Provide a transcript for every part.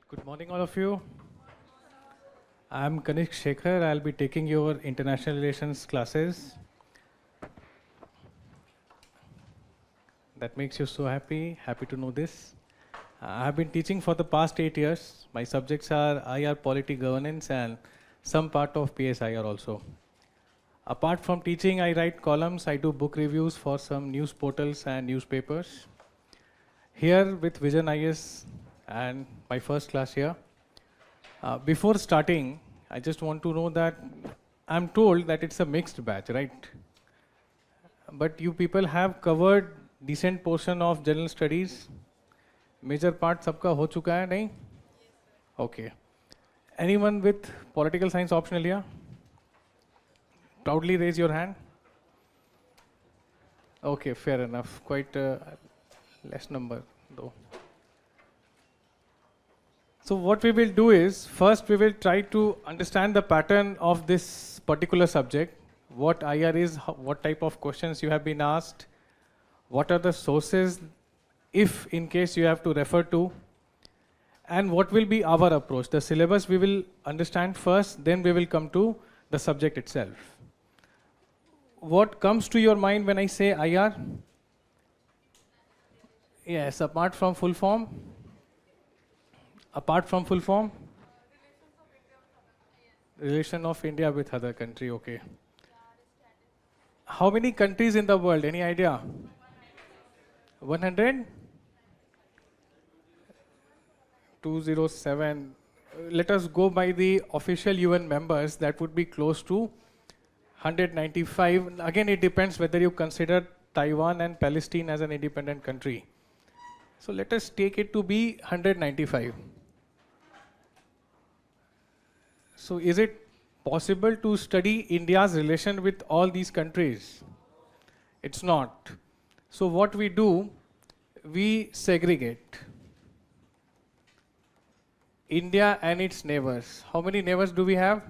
Good morning, all of you. I'm Kanishk Shekhar. I'll be taking your international relations classes. That makes you so happy. Happy to know this. I've been teaching for the past 8 years. My subjects are IR Polity Governance and some part of PSIR also. Apart from teaching, I write columns. I do book reviews for some news portals and newspapers. Here with Vision IAS and my first class here. Before starting, I just want to know that I'm told that it's a mixed batch, right? But you people have covered decent portion of general studies. Major part सबका हो चुका है नहीं? Okay. Anyone with political science optional here? Proudly raise your hand. Okay, fair enough. Quite less number though. So what we will do is, first we will try to understand the pattern of this particular subject, what IR is, what type of questions you have been asked, what are the sources, if in case you have to refer to, and what will be our approach. The syllabus we will understand first, then we will come to the subject itself. What comes to your mind when I say IR? Yes, apart from full form? Apart from full form? Relation of India with other country, okay. How many countries in the world? Any idea? 100? 207. Let us go by the official UN members. That would be close to 195. Again, it depends whether you consider Taiwan and Palestine as an independent country. So let us take it to be 195. So is it possible to study India's relation with all these countries? It's not. So what we do, we segregate India and its neighbors. How many neighbors do we have?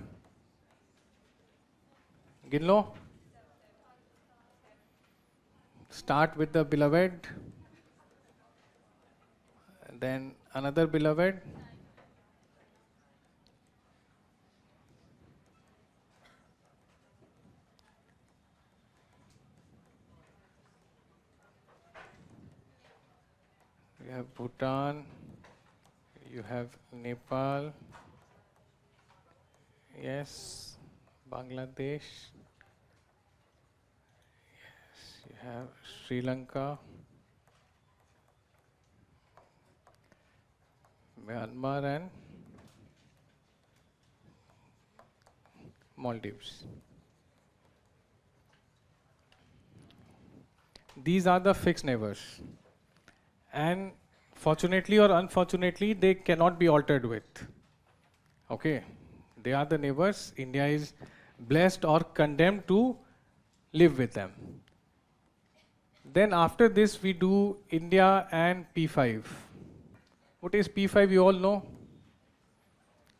Ginlo? Start with the beloved, then another beloved, you have Bhutan, you have Nepal, yes, Bangladesh, yes, you have Sri Lanka, Myanmar and Maldives. These are the fixed neighbors. And fortunately or unfortunately, they cannot be altered with. Okay, they are the neighbors. India is blessed or condemned to live with them. Then after this, we do India and P5. What is P5? You all know?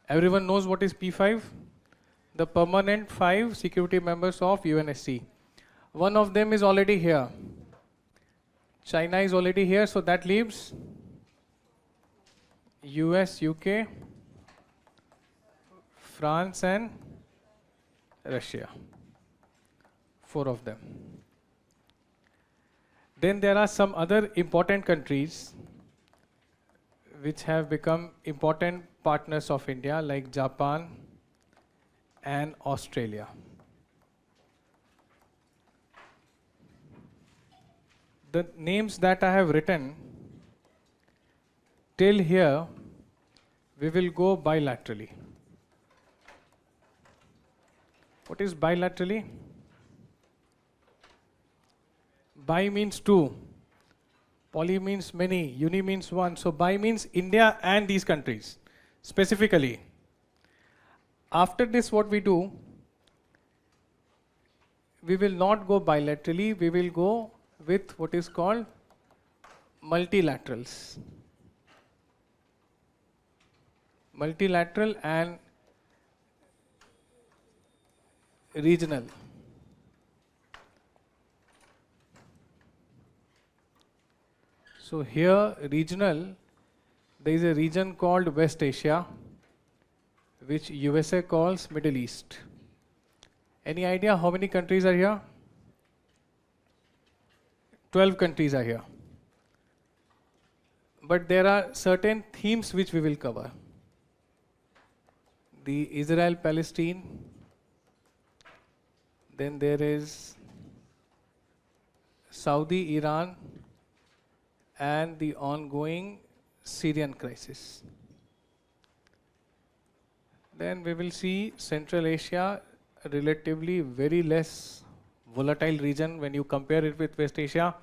Everyone knows what is P5? The permanent 5 security members of UNSC. One of them is already here. China is already here, so that leaves US, UK, France and Russia. 4 of them. Then there are some other important countries which have become important partners of India, like Japan and Australia. The names that I have written, till here, we will go bilaterally. What is bilaterally? Bi means 2, poly means many, uni means 1. So bi means India and these countries, specifically. After this, what we do, we will not go bilaterally, we will go with what is called multilaterals. Multilateral and regional. So here, regional, there is a region called West Asia, which USA calls Middle East. Any idea how many countries are here? 12 countries are here. But there are certain themes which we will cover. The Israel-Palestine, then there is Saudi, Iran, and the ongoing Syrian crisis. Then we will see Central Asia, a relatively very less volatile region when you compare it with West Asia.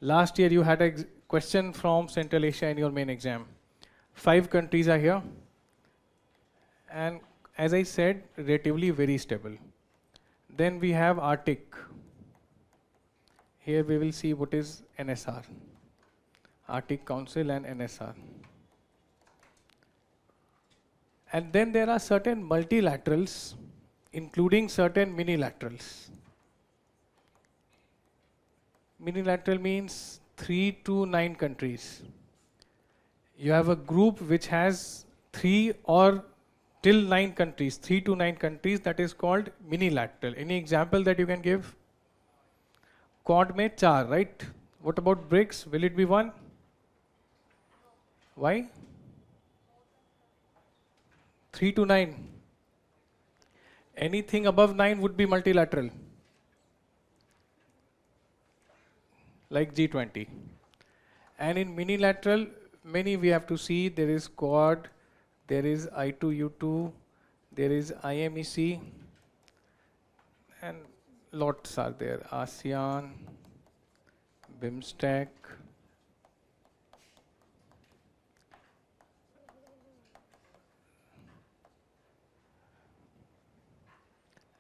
Last year you had a question from Central Asia in your main exam. 5 countries are here. And as I said, relatively very stable. Then we have Arctic. Here we will see what is NSR. Arctic Council and NSR. And then there are certain multilaterals, including certain minilaterals. Minilateral means 3 to 9 countries. You have a group which has 3 or till 9 countries, 3 to 9 countries, that is called minilateral. Any example that you can give? Quad mein 4, right? What about BRICS? Will it be 1? Why? 3 to 9. Anything above 9 would be multilateral, like G20. And in minilateral, many we have to see. There is Quad, there is I2U2, there is IMEC, and lots are there. ASEAN, BIMSTEC,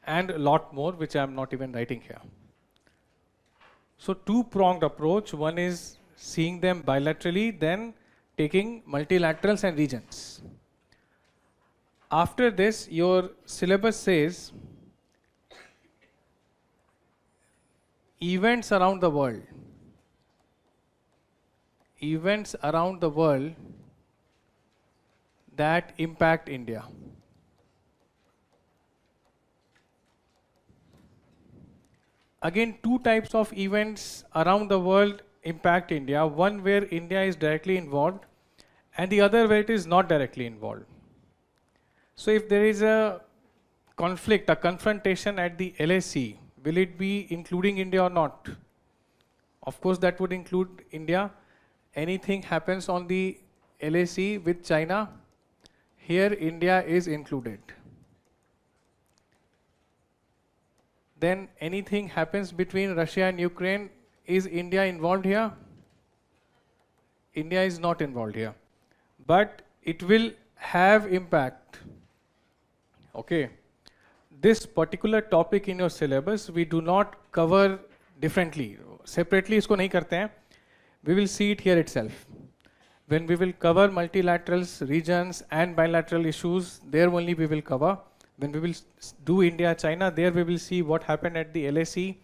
and a lot more which I am not even writing here. So two-pronged approach. One is seeing them bilaterally, then taking multilaterals and regions. After this, your syllabus says events around the world. Events around the world that impact India. Again, 2 types of events around the world impact India. One where India is directly involved, and the other where it is not directly involved. So if there is a conflict, a confrontation at the LAC, will it be including India or not? Of course, that would include India. Anything happens on the LAC with China, here India is included. Then anything happens between Russia and Ukraine, is India involved here? India is not involved here. But it will have impact. Okay. This particular topic in your syllabus, we do not cover differently. Separately, isko nahi karte hain. We will see it here itself. When we will cover multilaterals, regions, and bilateral issues, there only we will cover. When we will do India-China, there we will see what happened at the LAC,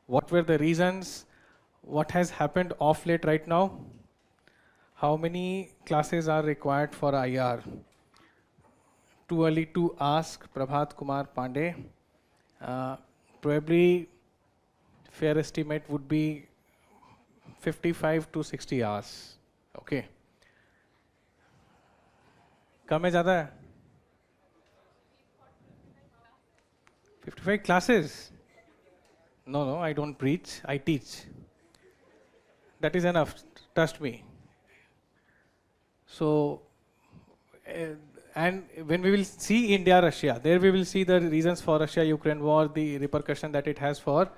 what were the reasons, what has happened off late right now, how many classes are required for IR. Too early to ask, Prabhat Kumar Pandey. Probably fair estimate would be 55 to 60 hours. Okay. कम है ज़्यादा है? 55 classes? No, I don't preach, I teach. That is enough, trust me. So, and when we will see India-Russia, there we will see the reasons for Russia-Ukraine war, the repercussion that it has for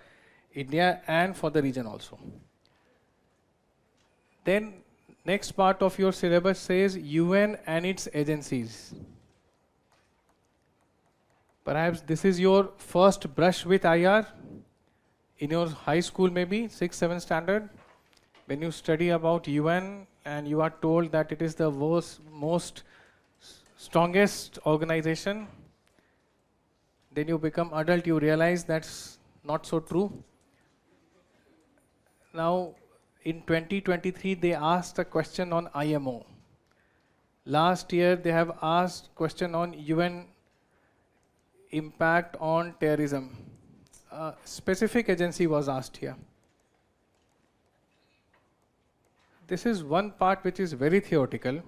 India and for the region also. Then, next part of your syllabus says UN and its agencies. Perhaps this is your first brush with IR in your high school, maybe 6th, 7th standard. When you study about UN and you are told that it is the most strongest organization, then you become adult, you realize that's not so true. Now, In 2023, they asked a question on IMO. Last year, they have asked question on UN impact on terrorism. A specific agency was asked here. This is one part which is very theoretical,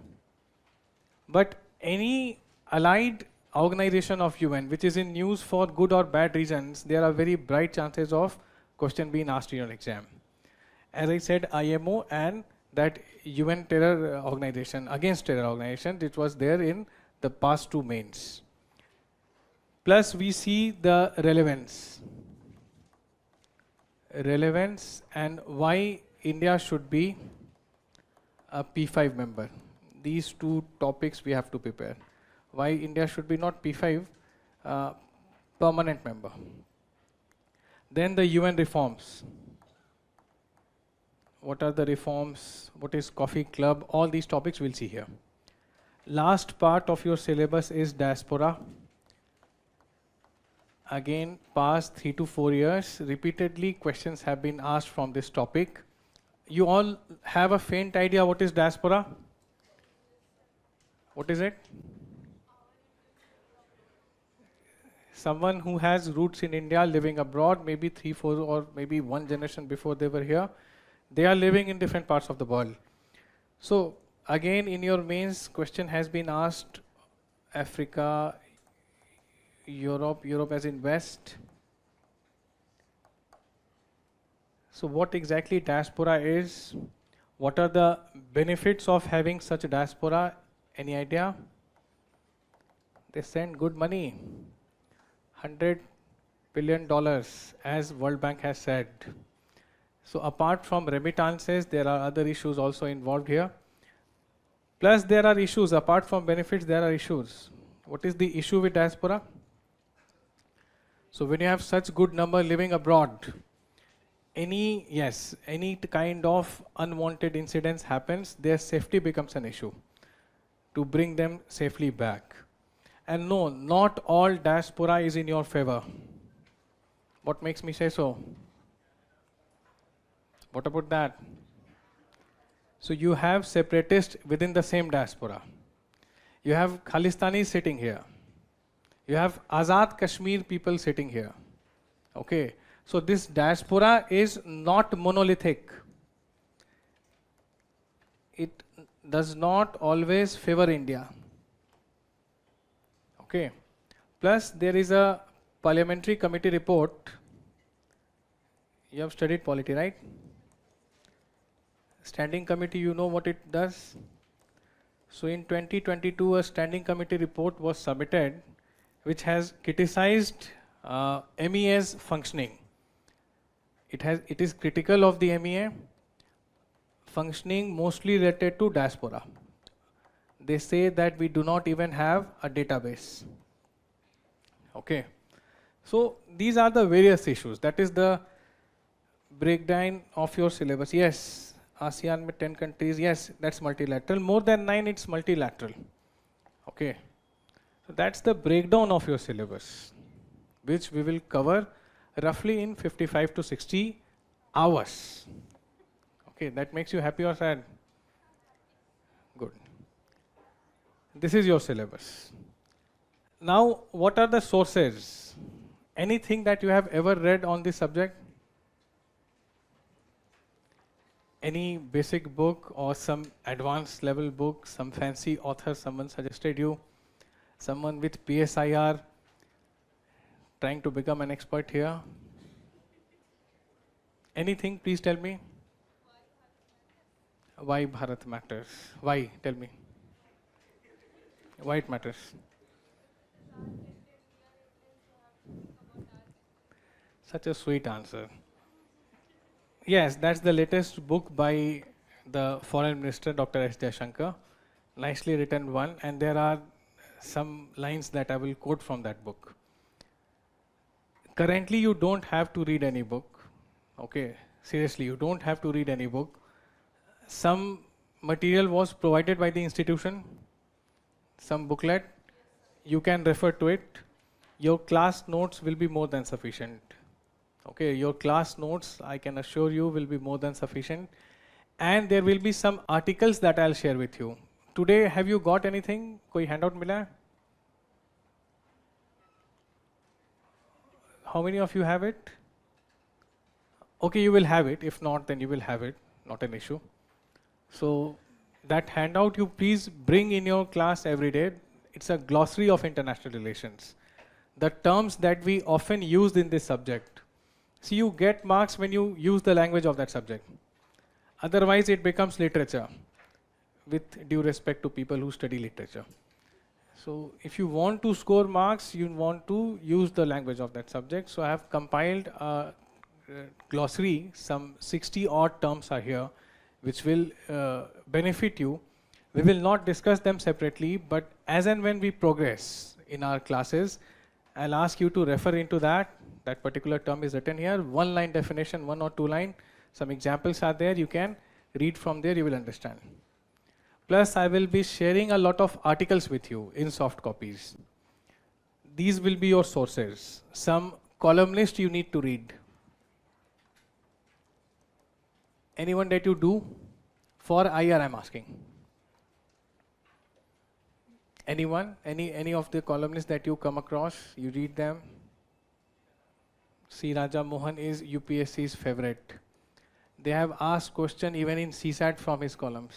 but any allied organization of UN which is in news for good or bad reasons, there are very bright chances of question being asked in your exam. As I said, IMO and that UN terror organization, against terror organization, it was there in the past two mains. Plus we see the relevance and why India should be a P5 member. These two topics we have to prepare. Why India should be not P5, permanent member. Then the UN reforms. What are the reforms? What is Coffee Club? All these topics we'll see here. Last part of your syllabus is diaspora. Again, past 3 to 4 years, repeatedly questions have been asked from this topic. You all have a faint idea what is diaspora? What is it? Someone who has roots in India living abroad, maybe 3, 4 or maybe one generation before they were here. They are living in different parts of the world. So again, in your mains, question has been asked, Africa, Europe as in West. So what exactly diaspora is? What are the benefits of having such a diaspora? Any idea? They send good money. $100 billion, as World Bank has said. So apart from remittances, there are other issues also involved here. Plus there are issues, apart from benefits, there are issues. What is the issue with diaspora? So when you have such good number living abroad, any kind of unwanted incidents happens, their safety becomes an issue to bring them safely back. And no, not all diaspora is in your favor. What makes me say so? What about that? So you have separatists within the same diaspora. You have Khalistanis sitting here. You have Azad Kashmir people sitting here. Okay. So this diaspora is not monolithic. It does not always favor India. Okay. Plus there is a parliamentary committee report. You have studied polity, right? Standing committee, you know what it does? So in 2022, a standing committee report was submitted which has criticized MEA's functioning. It is critical of the MEA functioning mostly related to diaspora. They say that we do not even have a database. Okay. So these are the various issues. That is the breakdown of your syllabus. Yes, ASEAN with 10 countries, yes, that's multilateral. More than 9, it's multilateral. Okay. So that's the breakdown of your syllabus, which we will cover roughly in 55 to 60 hours. Okay, that makes you happy or sad? Good. This is your syllabus. Now, what are the sources? Anything that you have ever read on this subject? Any basic book or some advanced level book, some fancy author someone suggested you? Someone with PSIR trying to become an expert here? Anything, please tell me. Why Bharat matters? Why? Tell me. Why it matters? Such a sweet answer. Yes, that's the latest book by the Foreign Minister, Dr. S. Jaishankar. Nicely written one, and there are some lines that I will quote from that book. Currently, you don't have to read any book. Okay, seriously, you don't have to read any book. Some material was provided by the institution, some booklet. You can refer to it. Your class notes will be more than sufficient. Okay, your class notes, I can assure you, will be more than sufficient. and there will be some articles that I'll share with you. Today, have you got anything? कोई handout मिला है? How many of you have it? Okay, you will have it. If not, then you will have it. Not an issue. So that handout you please bring in your class every day. It's a glossary of international relations. The terms that we often use in this subject. See, you get marks when you use the language of that subject. Otherwise, it becomes literature, with due respect to people who study literature. So if you want to score marks, you want to use the language of that subject. So I have compiled a glossary, some 60 odd terms are here, which will benefit you. We will not discuss them separately, but as and when we progress in our classes, I'll ask you to refer into that. That particular term is written here, one line definition, 1 or 2 line. Some examples are there, you can read from there, you will understand. Plus, I will be sharing a lot of articles with you in soft copies. These will be your sources. Some columnist you need to read. Anyone that you do? For IR I'm asking. Anyone? Any of the columnists that you come across, you read them? C. Raja Mohan is UPSC's favorite. They have asked question even in CSAT from his columns.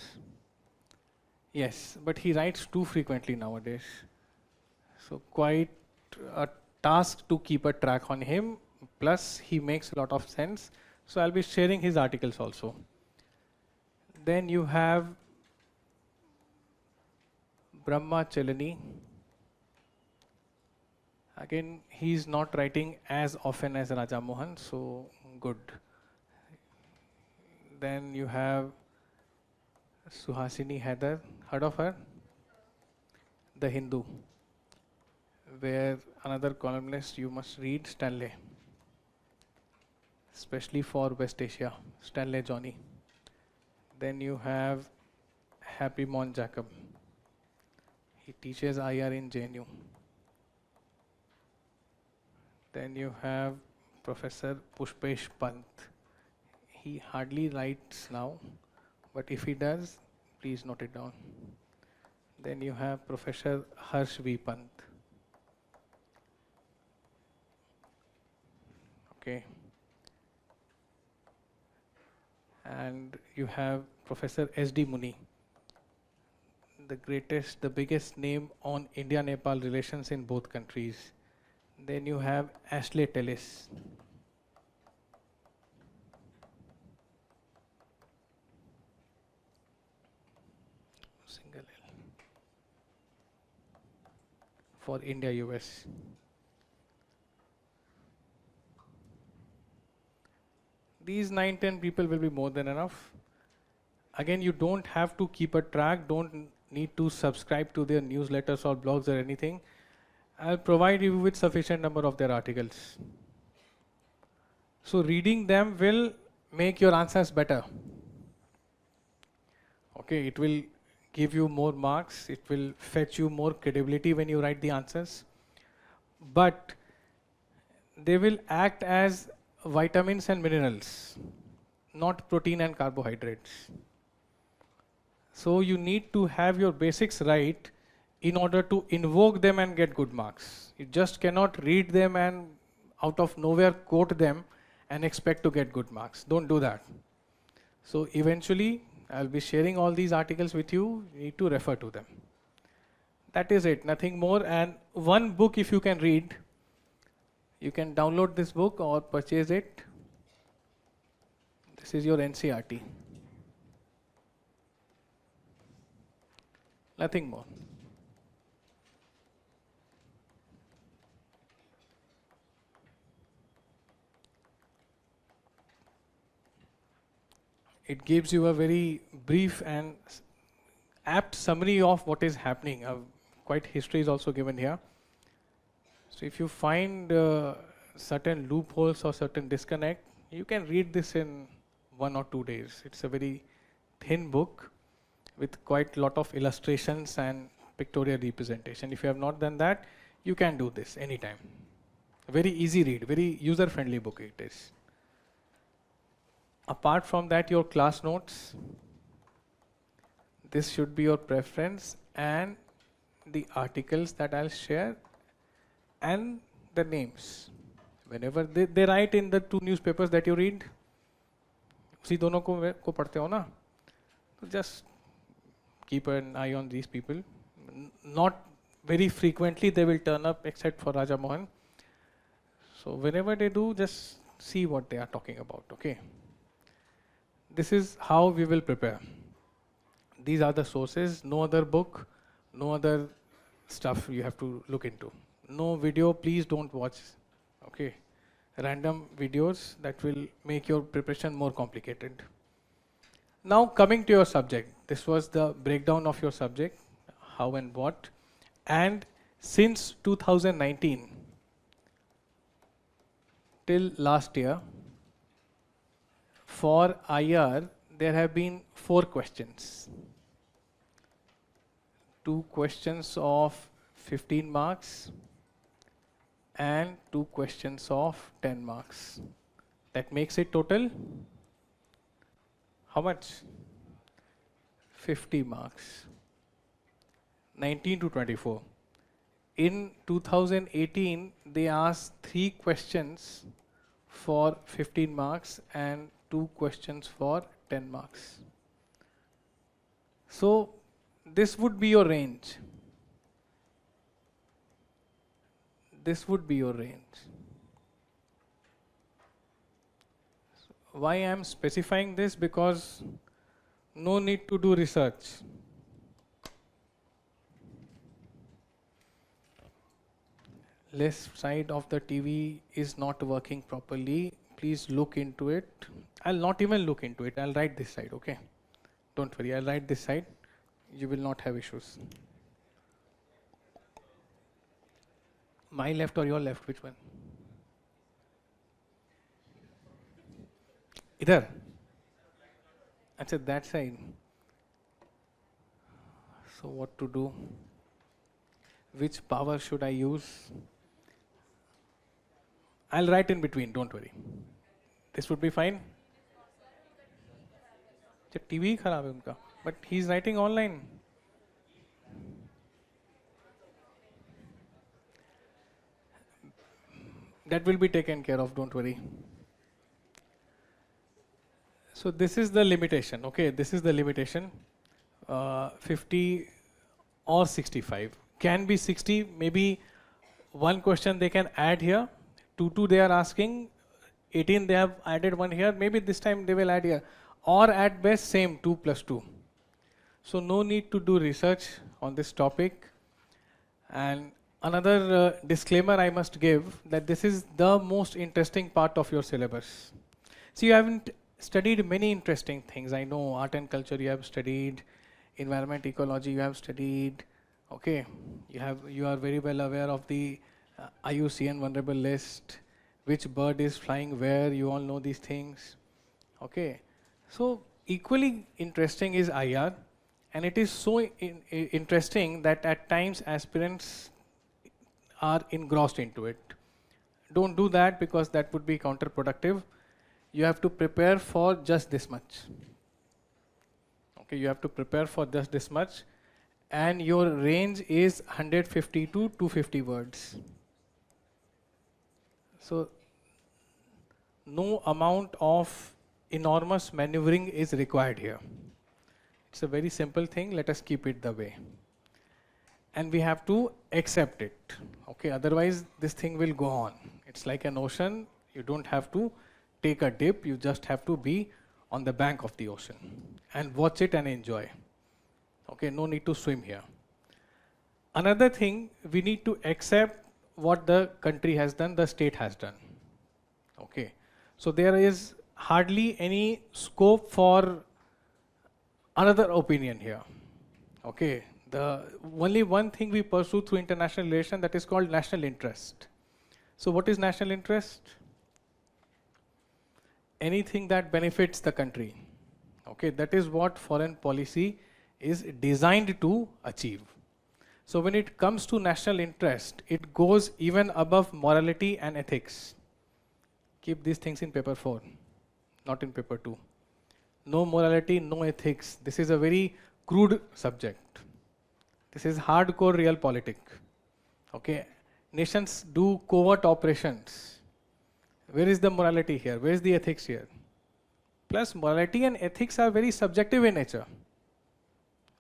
Yes, but he writes too frequently nowadays. So quite a task to keep a track on him. Plus he makes a lot of sense. So I'll be sharing his articles also. Then you have Brahma Chalani. Again, he's not writing as often as Raja Mohan, so good. Then you have Suhasini Haider, heard of her? The Hindu, where another columnist you must read, Stanley, especially for West Asia, Stanley Johnny. Then you have Happy Mon Jacob. He teaches IR in JNU. Then you have Professor Pushpesh Pant. He hardly writes now, but if he does, please note it down. Then you have Professor Harsh V. Pant. Okay. And you have Professor S.D. Muni, the greatest, the biggest name on India-Nepal relations in both countries. Then you have Ashley Tellis. Single L. For India-US. These 9-10 people will be more than enough. Again, you don't have to keep a track, don't need to subscribe to their newsletters or blogs or anything. I'll provide you with sufficient number of their articles. So reading them will make your answers better. Okay, it will give you more marks, it will fetch you more credibility when you write the answers. But they will act as vitamins and minerals, not protein and carbohydrates. So you need to have your basics right in order to invoke them and get good marks. You just cannot read them and out of nowhere quote them and expect to get good marks. Don't do that. So eventually, I'll be sharing all these articles with you. You need to refer to them. That is it, nothing more. And one book if you can read, you can download this book or purchase it. This is your NCERT. Nothing more. It gives you a very brief and apt summary of what is happening. Quite history is also given here. So if you find certain loopholes or certain disconnect, you can read this in 1 or 2 days. It's a very thin book with quite a lot of illustrations and pictorial representation. If you have not done that, you can do this anytime. A very easy read, very user-friendly book it is. Apart from that, your class notes, this should be your preference, and the articles that I'll share, and the names. Whenever they write in the 2 newspapers that you read, उसी दोनों को पढ़ते हो ना, तो just keep an eye on these people. Not very frequently they will turn up except for Raja Mohan. So whenever they do, just see what they are talking about, okay? This is how we will prepare. These are the sources, no other book, no other stuff you have to look into. No video, please don't watch, okay? Random videos that will make your preparation more complicated. Now coming to your subject, this was the breakdown of your subject, how and what. And since 2019 till last year, for IR, there have been 4 questions. 2 questions of 15 marks and 2 questions of 10 marks. That makes it total, how much? 50 marks. 19 to 24. In 2018, they asked 3 questions for 15 marks and 2 questions for 10 marks. So this would be your range. This would be your range. Why I am specifying this? Because no need to do research. Left side of the TV is not working properly. Please look into it. I'll not even look into it. I'll write this side, okay? Don't worry, I'll write this side. You will not have issues. My left or your left, which one? Idhar? Achha, that side. So what to do? Which power should I use? I'll write in between, don't worry. This would be fine. TV खराब है उनका, but he's writing online. That will be taken care of, don't worry. So this is the limitation, okay? This is the limitation. 50 or 65. Can be 60, maybe one question they can add here. 2 they are asking, 18 they have added one here, maybe this time they will add here. Or at best same 2 plus 2. So no need to do research on this topic. And another disclaimer I must give, that this is the most interesting part of your syllabus. So you haven't studied many interesting things. I know art and culture you have studied, environment ecology you have studied, okay? You are very well aware of the IUCN vulnerable list, which bird is flying where, you all know these things, okay? So equally interesting is IR, and it is so interesting that at times aspirants are engrossed into it. Don't do that, because that would be counterproductive. You have to prepare for just this much. Okay, you have to prepare for just this much, and your range is 150 to 250 words. So no amount of enormous maneuvering is required here. It's a very simple thing. Let us keep it the way. And we have to accept it. Okay, otherwise this thing will go on. It's like an ocean. You don't have to take a dip. You just have to be on the bank of the ocean and watch it and enjoy. Okay, no need to swim here. Another thing, we need to accept what the country has done, the state has done. Okay, so there is hardly any scope for another opinion here. Okay, the only one thing we pursue through international relation, that is called national interest. So what is national interest? Anything that benefits the country. Okay, that is what foreign policy is designed to achieve. So when it comes to national interest, it goes even above morality and ethics. Keep these things in paper 4. not in paper 2. No morality, no ethics. This is a very crude subject. This is hardcore realpolitik. Okay, nations do covert operations. Where is the morality here? Where is the ethics here? Plus, morality and ethics are very subjective in nature.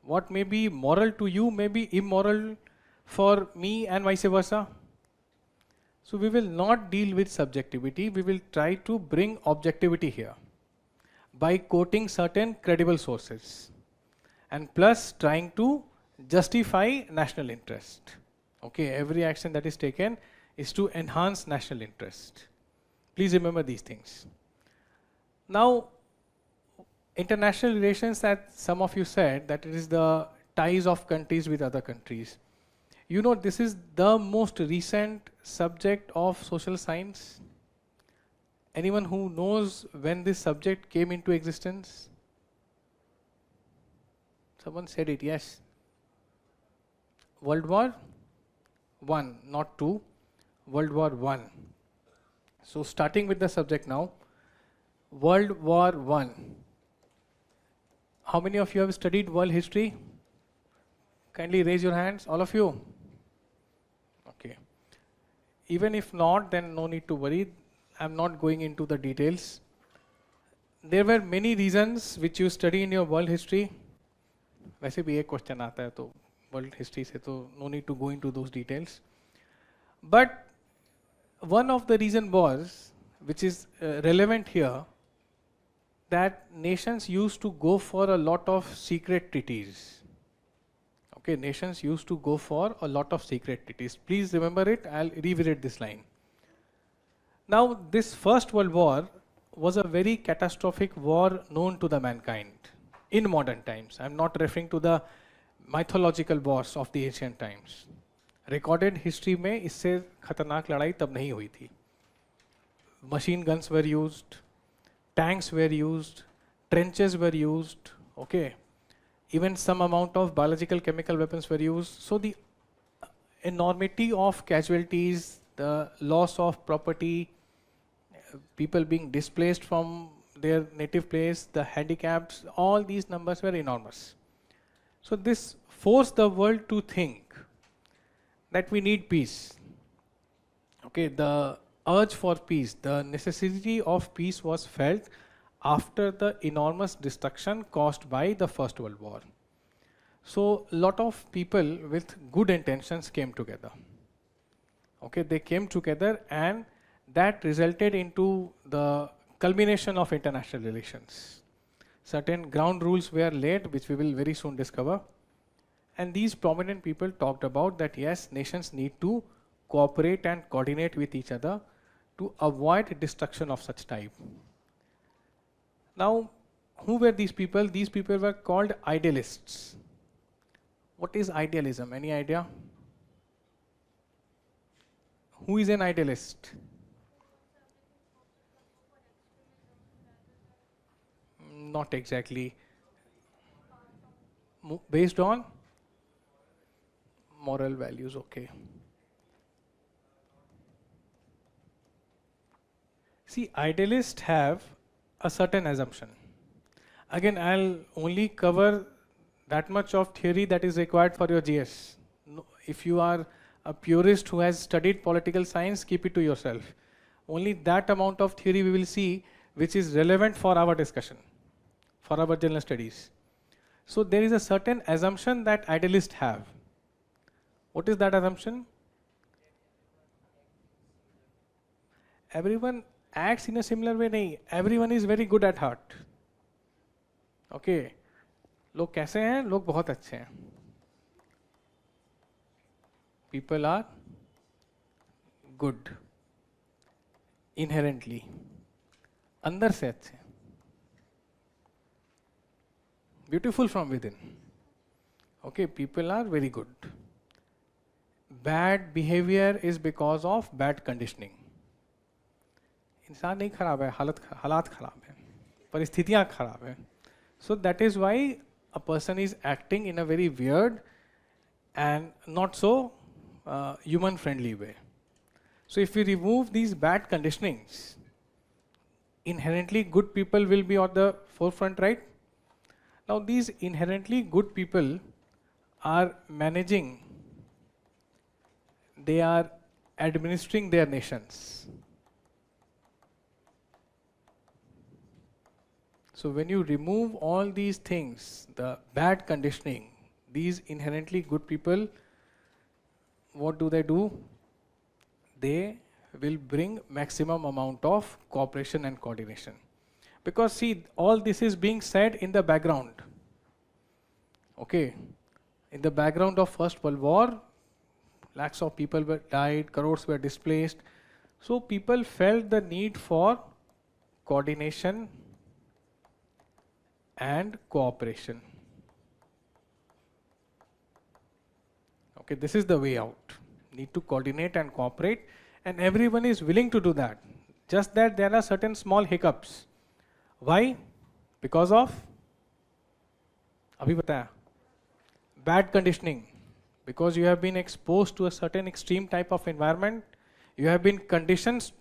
What may be moral to you may be immoral for me and vice versa. So we will not deal with subjectivity. We will try to bring objectivity here by quoting certain credible sources and plus trying to justify national interest. Okay, every action that is taken is to enhance national interest. Please remember these things. Now, international relations, that some of you said that it is the ties of countries with other countries. You know, this is the most recent subject of social science. Anyone who knows when this subject came into existence? Someone said it, yes. World War I, not II, World War I. So starting with the subject now, World War I. How many of you have studied world history? Kindly raise your hands, all of you. Okay. Even if not, then no need to worry. I'm not going into the details. There were many reasons which you study in your world history. वैसे भी एक question आता है तो world history से तो no need to go into those details. But one of the reason was, which is relevant here, that nations used to go for a lot of secret treaties. Okay, nations used to go for a lot of secret treaties. Please remember it, I'll revisit this line. Now, this First World War was a very catastrophic war known to the mankind in modern times. I'm not referring to the mythological wars of the ancient times. Recorded history में इससे खतरनाक लड़ाई तब नहीं हुई थी. Machine guns were used, tanks were used, trenches were used, okay. Even some amount of biological chemical weapons were used. So the enormity of casualties, the loss of property, people being displaced from their native place, the handicaps, all these numbers were enormous. So this forced the world to think that we need peace. Okay, the urge for peace, the necessity of peace was felt after the enormous destruction caused by the First World War. So a lot of people with good intentions came together. Okay, they came together and that resulted into the culmination of international relations. Certain ground rules were laid, which we will very soon discover. And these prominent people talked about that yes, nations need to cooperate and coordinate with each other to avoid destruction of such type. Now, who were these people? These people were called idealists. What is idealism? Any idea? Who is an idealist? Not exactly. Based on moral values, okay. See, idealists have a certain assumption. Again, I'll only cover that much of theory that is required for your GS. No, if you are a purist who has studied political science, keep it to yourself. Only that amount of theory we will see which is relevant for our discussion, for our general studies. So there is a certain assumption that idealists have. What is that assumption? Everyone acts in a similar way. नहीं, everyone is very good at heart. Okay, लोग कैसे हैं? लोग बहुत अच्छे हैं. People are good inherently. अंदर से अच्छे. Beautiful from within. Okay, people are very good. Bad behavior is because of bad conditioning. इंसान नहीं खराब है, हालात खराब है, परिस्थितियाँ खराब है. So that is why a person is acting in a very weird and not so human friendly way. So if we remove these bad conditionings, inherently good people will be on the forefront, right? Now these inherently good people are managing, they are administering their nations. So when you remove all these things, the bad conditioning, these inherently good people, what do? They will bring maximum amount of cooperation and coordination. Because see, all this is being said in the background. Okay, in the background of First World War, lakhs of people were died, crores were displaced. So people felt the need for coordination and cooperation. Okay, this is the way out. Need to coordinate and cooperate, and everyone is willing to do that. Just that there are certain small hiccups. Why? Because of abhi bataya, bad conditioning. Because you have been exposed to a certain extreme type of environment, you have been conditioned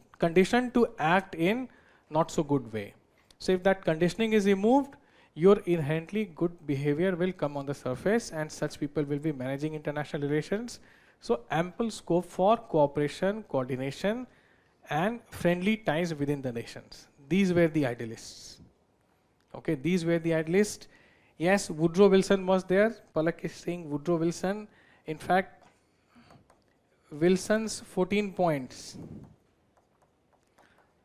to act in not so good way. So if that conditioning is removed, your inherently good behavior will come on the surface, and such people will be managing international relations. So ample scope for cooperation, coordination, and friendly ties within the nations. These were the idealists. Okay, these were the idealists. Yes, Woodrow Wilson was there. Palak is saying Woodrow Wilson. In fact, Wilson's 14 points.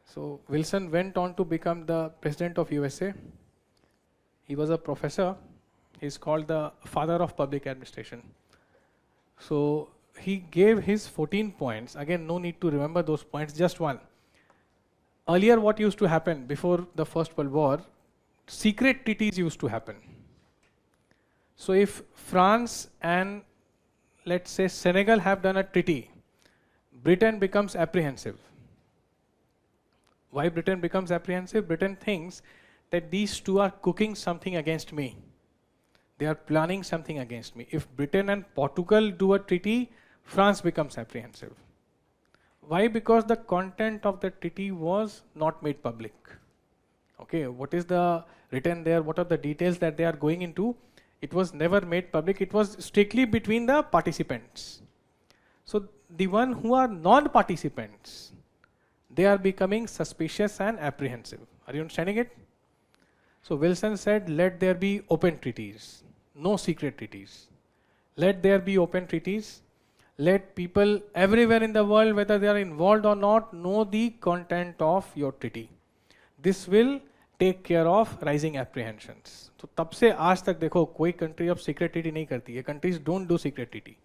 So Wilson went on to become the president of USA. He was a professor. He's called the father of public administration. So he gave his 14 points. Again, no need to remember those points, just one. Earlier, what used to happen before the First World War, secret treaties used to happen. So if France and let's say Senegal have done a treaty, Britain becomes apprehensive. Why Britain becomes apprehensive? Britain thinks that these two are cooking something against me. They are planning something against me. If Britain and Portugal do a treaty, France becomes apprehensive. Why? Because the content of the treaty was not made public. Okay, what is the written there? What are the details that they are going into? It was never made public. It was strictly between the participants. So the one who are non-participants, they are becoming suspicious and apprehensive. Are you understanding it? So Wilson said, let there be open treaties, no secret treaties. Let there be open treaties. Let people everywhere in the world, whether they are involved or not, know the content of your treaty. This will take care of rising apprehensions. So तब से आज तक देखो कोई country अब secret treaty नहीं करती है. Countries don't do secret treaty.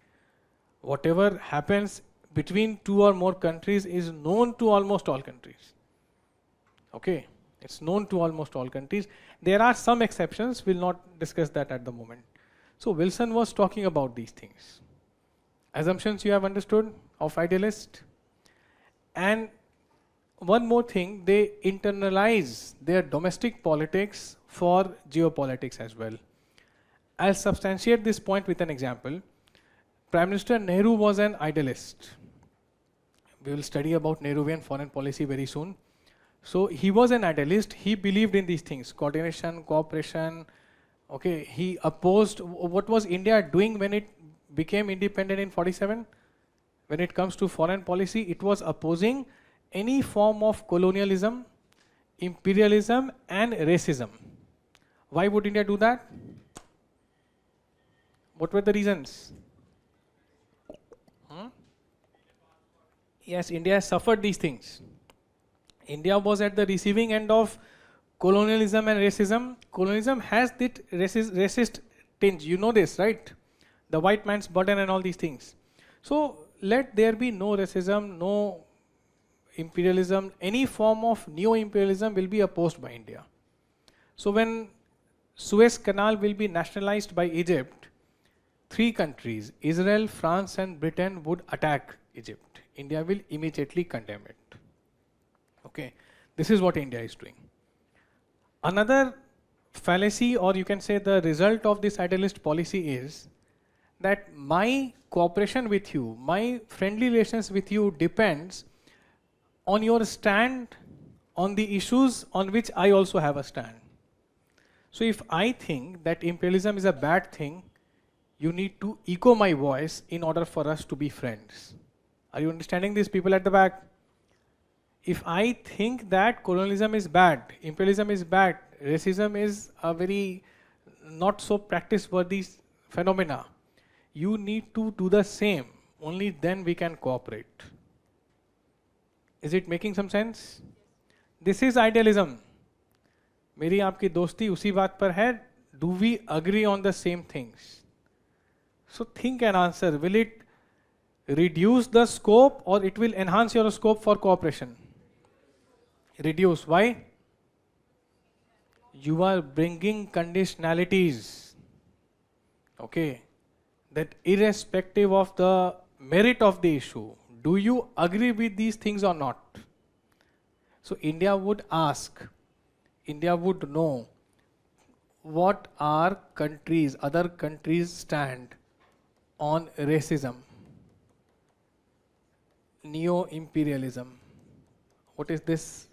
Whatever happens between two or more countries is known to almost all countries. Okay, it's known to almost all countries. There are some exceptions. We'll not discuss that at the moment. So Wilson was talking about these things. Assumptions you have understood of idealist. And one more thing, they internalize their domestic politics for geopolitics as well. I'll substantiate this point with an example. Prime Minister Nehru was an idealist. We will study about Nehruvian foreign policy very soon. So he was an idealist. He believed in these things, coordination, cooperation. Okay, he opposed, what was India doing when it became independent in 47? When it comes to foreign policy, it was opposing any form of colonialism, imperialism, and racism. Why would India do that? What were the reasons? Yes, India has suffered these things. India was at the receiving end of colonialism and racism. Colonialism has that racist tinge. You know this, right? The white man's burden and all these things. So let there be no racism, no imperialism. Any form of neo-imperialism will be opposed by India. So when Suez Canal will be nationalized by Egypt, three countries, Israel, France, and Britain, would attack Egypt. India will immediately condemn it. Okay, this is what India is doing. Another fallacy, or you can say the result of this idealist policy, is that my cooperation with you, my friendly relations with you depends on your stand on the issues on which I also have a stand. So if I think that imperialism is a bad thing, you need to echo my voice in order for us to be friends. Are you understanding this, people at the back? If I think that colonialism is bad, imperialism is bad, racism is a very not so practice-worthy phenomena, you need to do the same. Only then we can cooperate. Is it making some sense? This is idealism. मेरी आपकी दोस्ती उसी बात पर है. Do we agree on the same things? So think and answer. Will it reduce the scope or it will enhance your scope for cooperation? Reduce. Why? You are bringing conditionalities. Okay. That irrespective of the merit of the issue, do you agree with these things or not? So India would ask, India would know what are countries, other countries stand on racism, neo-imperialism. What is this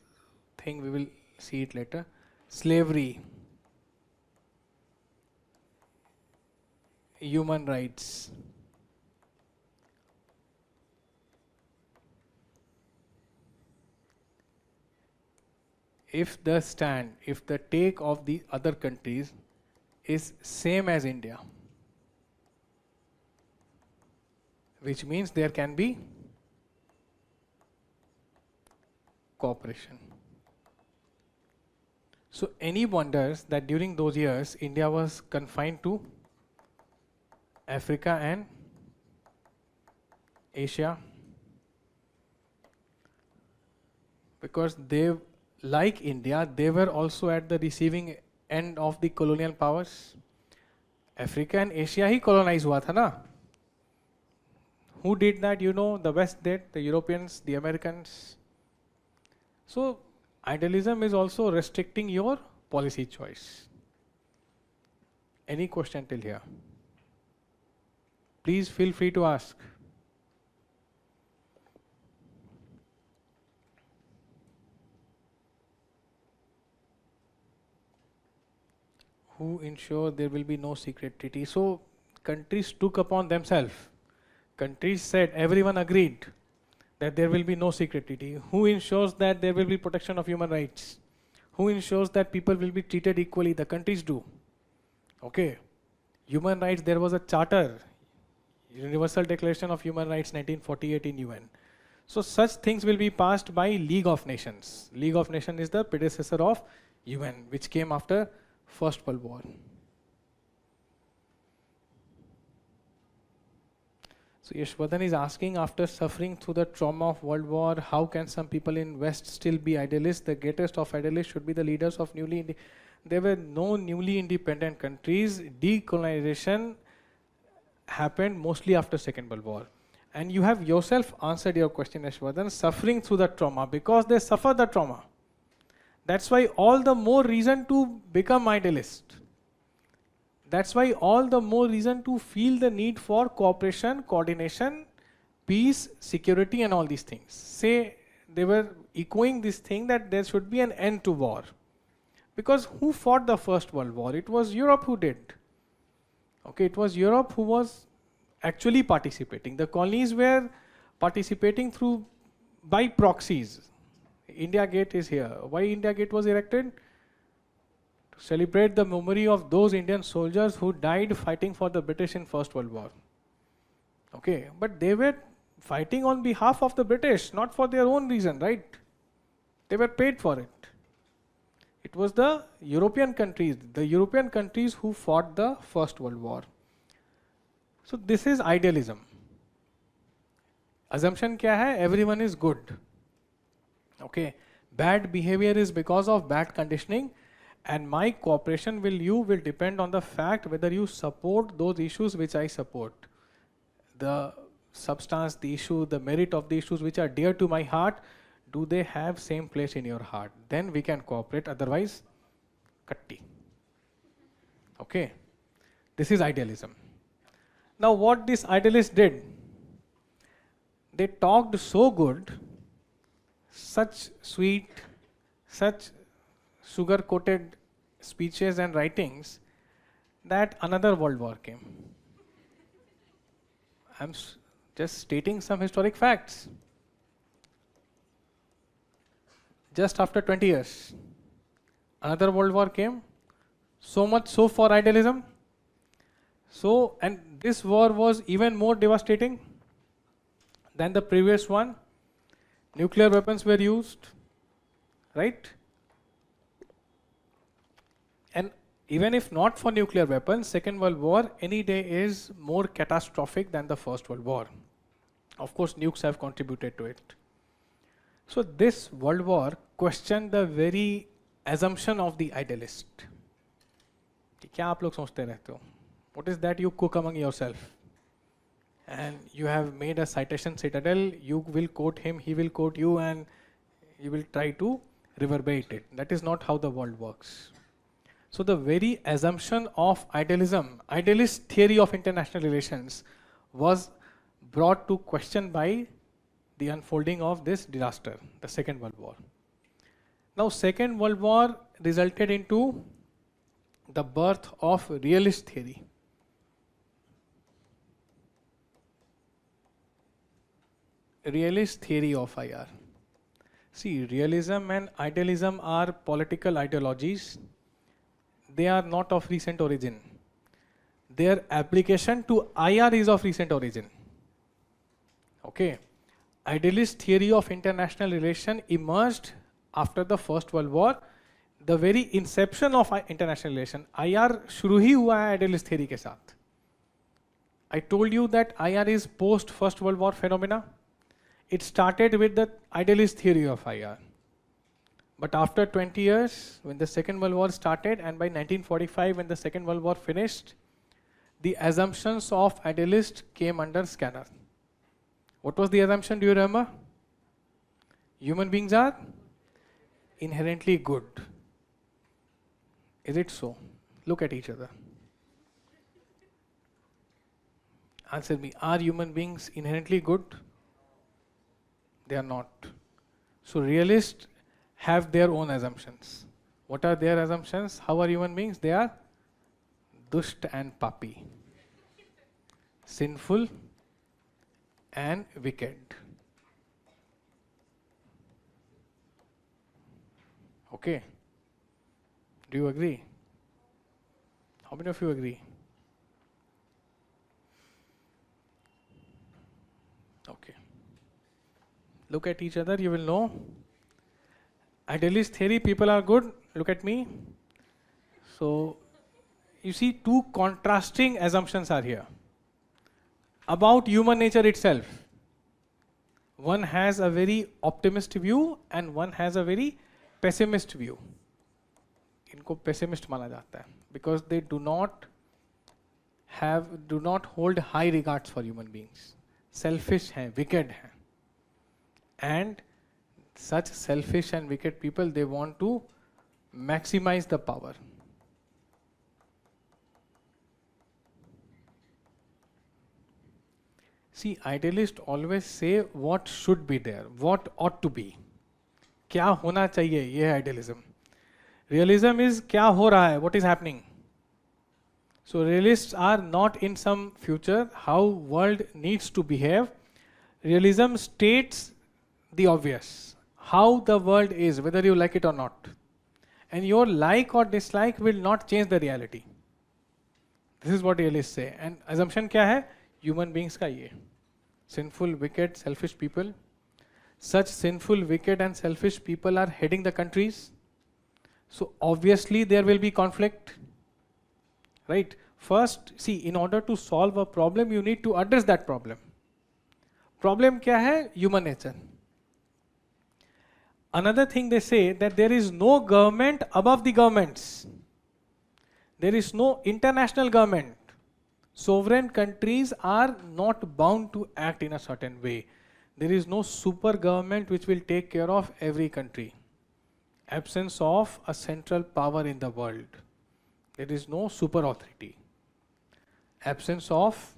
thing? We will see it later. Slavery, human rights. If the stand, if the take of the other countries is same as India, which means there can be cooperation. So any wonders that during those years India was confined to Africa and Asia? Because they, like India, they were also at the receiving end of the colonial powers. Africa and Asia he colonize हुआ था ना? Who did that? You know, the West did, the Europeans, the Americans. So idealism is also restricting your policy choice. Any question till here? Please feel free to ask. Who ensure there will be no secret treaty? So countries took upon themselves. Countries said, everyone agreed that there will be no secret treaty. Who ensures that there will be protection of human rights? Who ensures that people will be treated equally? The countries do. Okay. Human rights, there was a charter, Universal Declaration of Human Rights 1948 in UN. So such things will be passed by League of Nations. League of Nations is the predecessor of UN, which came after First World War. So Yashwardhan is asking, after suffering through the trauma of World War, how can some people in West still be idealists? The greatest of idealists should be the leaders of there were no newly independent countries. Decolonization happened mostly after Second World War. And you have yourself answered your question, Yashwardhan, suffering through the trauma, because they suffer the trauma. That's why all the more reason to become idealist. That's why all the more reason to feel the need for cooperation, coordination, peace, security and all these things. Say they were echoing this thing that there should be an end to war. Because who fought the First World War? It was Europe who did. Okay, it was Europe who was actually participating. The colonies were participating by proxies. India Gate is here. Why India Gate was erected? To celebrate the memory of those Indian soldiers who died fighting for the British in First World War. Okay, but they were fighting on behalf of the British, not for their own reason, right? They were paid for it. It was the European countries who fought the First World War. So this is idealism. Assumption kya hai? Everyone is good. Okay, bad behavior is because of bad conditioning, and my cooperation with you will depend on the fact whether you support those issues which I support. The substance, the issue, the merit of the issues which are dear to my heart, do they have same place in your heart? Then we can cooperate, otherwise, katti. Okay, this is idealism. Now what this idealist did, they talked so good, such sweet, such sugar-coated speeches and writings that another world war came. I'm just stating some historic facts. Just after 20 years, another world war came, so much so for idealism. So, and this war was even more devastating than the previous one. Nuclear weapons were used, right? And even if not for nuclear weapons, Second World War any day is more catastrophic than the First World War. Of course, nukes have contributed to it. So this World War questioned the very assumption of the idealist. कि क्या आप लोग सोचते रहते हो? What is that you cook among yourself? And you have made a citation citadel, you will quote him, he will quote you, and you will try to reverberate it. That is not how the world works. So the very assumption of idealism, idealist theory of international relations, was brought to question by the unfolding of this disaster, the Second World War. Now, Second World War resulted into the birth of realist theory. Realist theory of IR. See, realism and idealism are political ideologies. They are not of recent origin. Their application to IR is of recent origin. Okay. Idealist theory of international relation emerged after the First World War. The very inception of international relation, IR शुरू ही हुआ है idealist theory के साथ. I told you that IR is post First World War phenomena. It started with the idealist theory of IR. But after 20 years, when the Second World War started, and by 1945, when the Second World War finished, the assumptions of idealists came under scanner. What was the assumption? Do you remember? Human beings are inherently good. Is it so? Look at each other. Answer me. Are human beings inherently good? They are not. So realists have their own assumptions. What are their assumptions? How are human beings? They are dusht and papi, sinful and wicked. Okay. Do you agree? How many of you agree? Okay. Look at each other, you will know. Idealist theory, people are good. Look at me. So, you see, two contrasting assumptions are here about human nature itself. One has a very optimist view and one has a very pessimist view. इनको pessimist माना जाता है because they do not hold high regards for human beings. Selfish हैं, wicked हैं. And such selfish and wicked people, they want to maximize the power. See, idealists always say what should be there, what ought to be. क्या होना चाहिए, ये है idealism. Realism is क्या हो रहा है, what is happening. So realists are not in some future how world needs to behave. Realism states the obvious, how the world is, whether you like it or not. And your like or dislike will not change the reality. This is what realists say. And assumption क्या है? Human beings का ये. Sinful, wicked, selfish people. Such sinful, wicked and selfish people are heading the countries. So obviously there will be conflict. Right? First, see, in order to solve a problem, you need to address that problem. Problem क्या है? Human nature. Another thing they say that there is no government above the governments. There is no international government. Sovereign countries are not bound to act in a certain way. There is no super government which will take care of every country. Absence of a central power in the world. There is no super authority. Absence of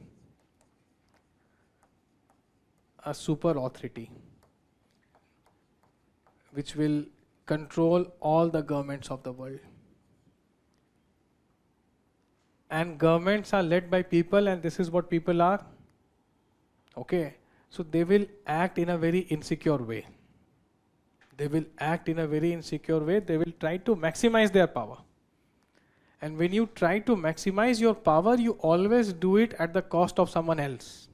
a super authority which will control all the governments of the world. And governments are led by people, and this is what people are. Okay, so they will act in a very insecure way. They will act in a very insecure way. They will try to maximize their power. And when you try to maximize your power, you always do it at the cost of someone else.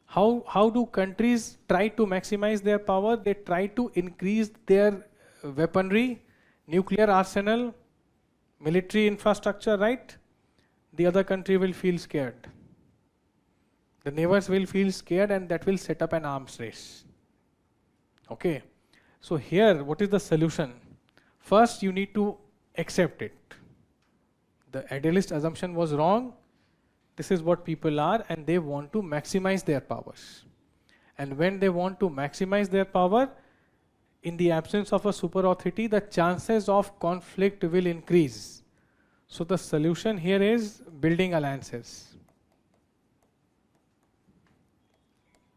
How do countries try to maximize their power? They try to increase their weaponry, nuclear arsenal, military infrastructure, right? The other country will feel scared. The neighbors will feel scared, and that will set up an arms race. Okay. So here, what is the solution? First, you need to accept it. The idealist assumption was wrong. This is what people are, and they want to maximize their powers. And when they want to maximize their power, in the absence of a super authority, the chances of conflict will increase. So the solution here is building alliances,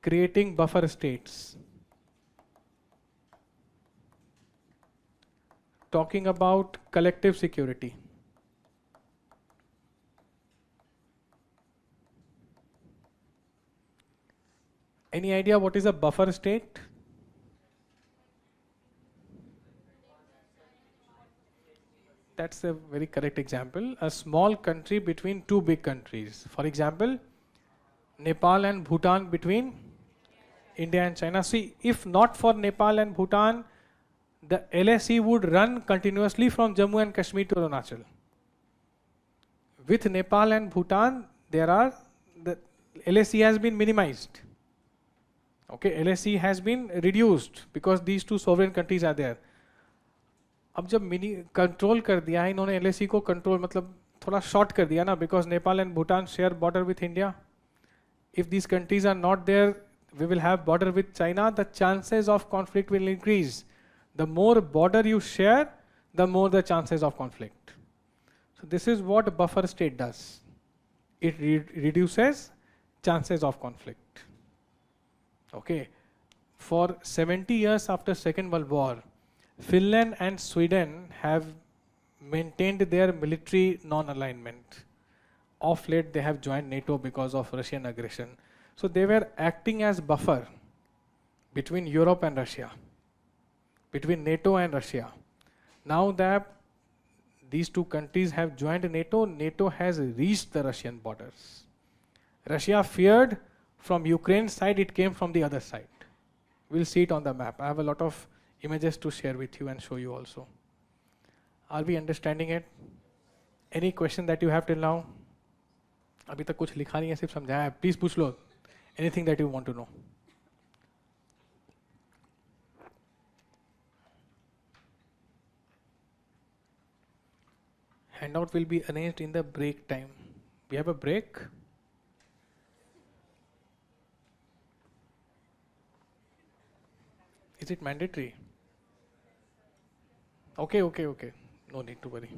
creating buffer states, talking about collective security. Any idea what is a buffer state? That's a very correct example. A small country between two big countries. For example, Nepal and Bhutan between India and China. See, if not for Nepal and Bhutan, the LSE would run continuously from Jammu and Kashmir to Arunachal. With Nepal and Bhutan, the LSE has been minimized. Okay, LSE has been reduced because these two sovereign countries are there. अब जब mini control कर दिया है इन्होंने LSE को control मतलब थोड़ा short कर दिया ना, because Nepal and Bhutan share border with India. If these countries are not there, we will have border with China, the chances of conflict will increase. The more border you share, the more the chances of conflict. So this is what a buffer state does. It reduces chances of conflict. Okay. For 70 years after Second World War, Finland and Sweden have maintained their military non-alignment. Of late, they have joined NATO because of Russian aggression. So they were acting as buffer between Europe and Russia, between NATO and Russia. Now that these two countries have joined NATO, NATO has reached the Russian borders. Russia feared from Ukraine's side, it came from the other side. We'll see it on the map. I have a lot of images to share with you and show you also. Are we understanding it? Any question that you have till now? अभी तक कुछ लिखा नहीं है, सिर्फ समझाया है. Please पूछ लो. Anything that you want to know. Handout will be arranged in the break time. We have a break. Is it mandatory? Okay. No need to worry.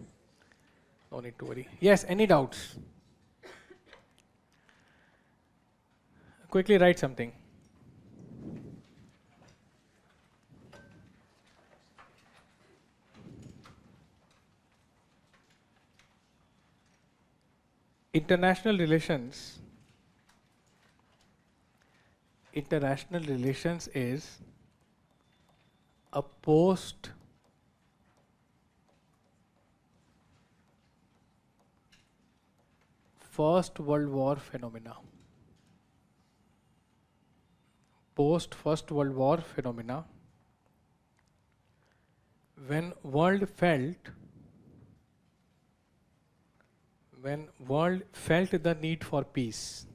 No need to worry. Yes, any doubts? Quickly write something. International relations is a post First World War phenomena. Post First World War phenomena, when world felt the need for peace.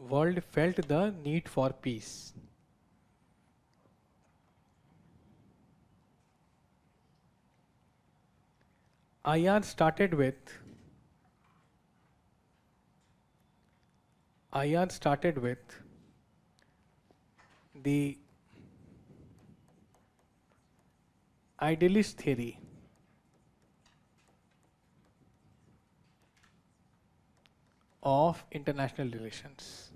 World felt the need for peace. IR started with the idealist theory of international relations.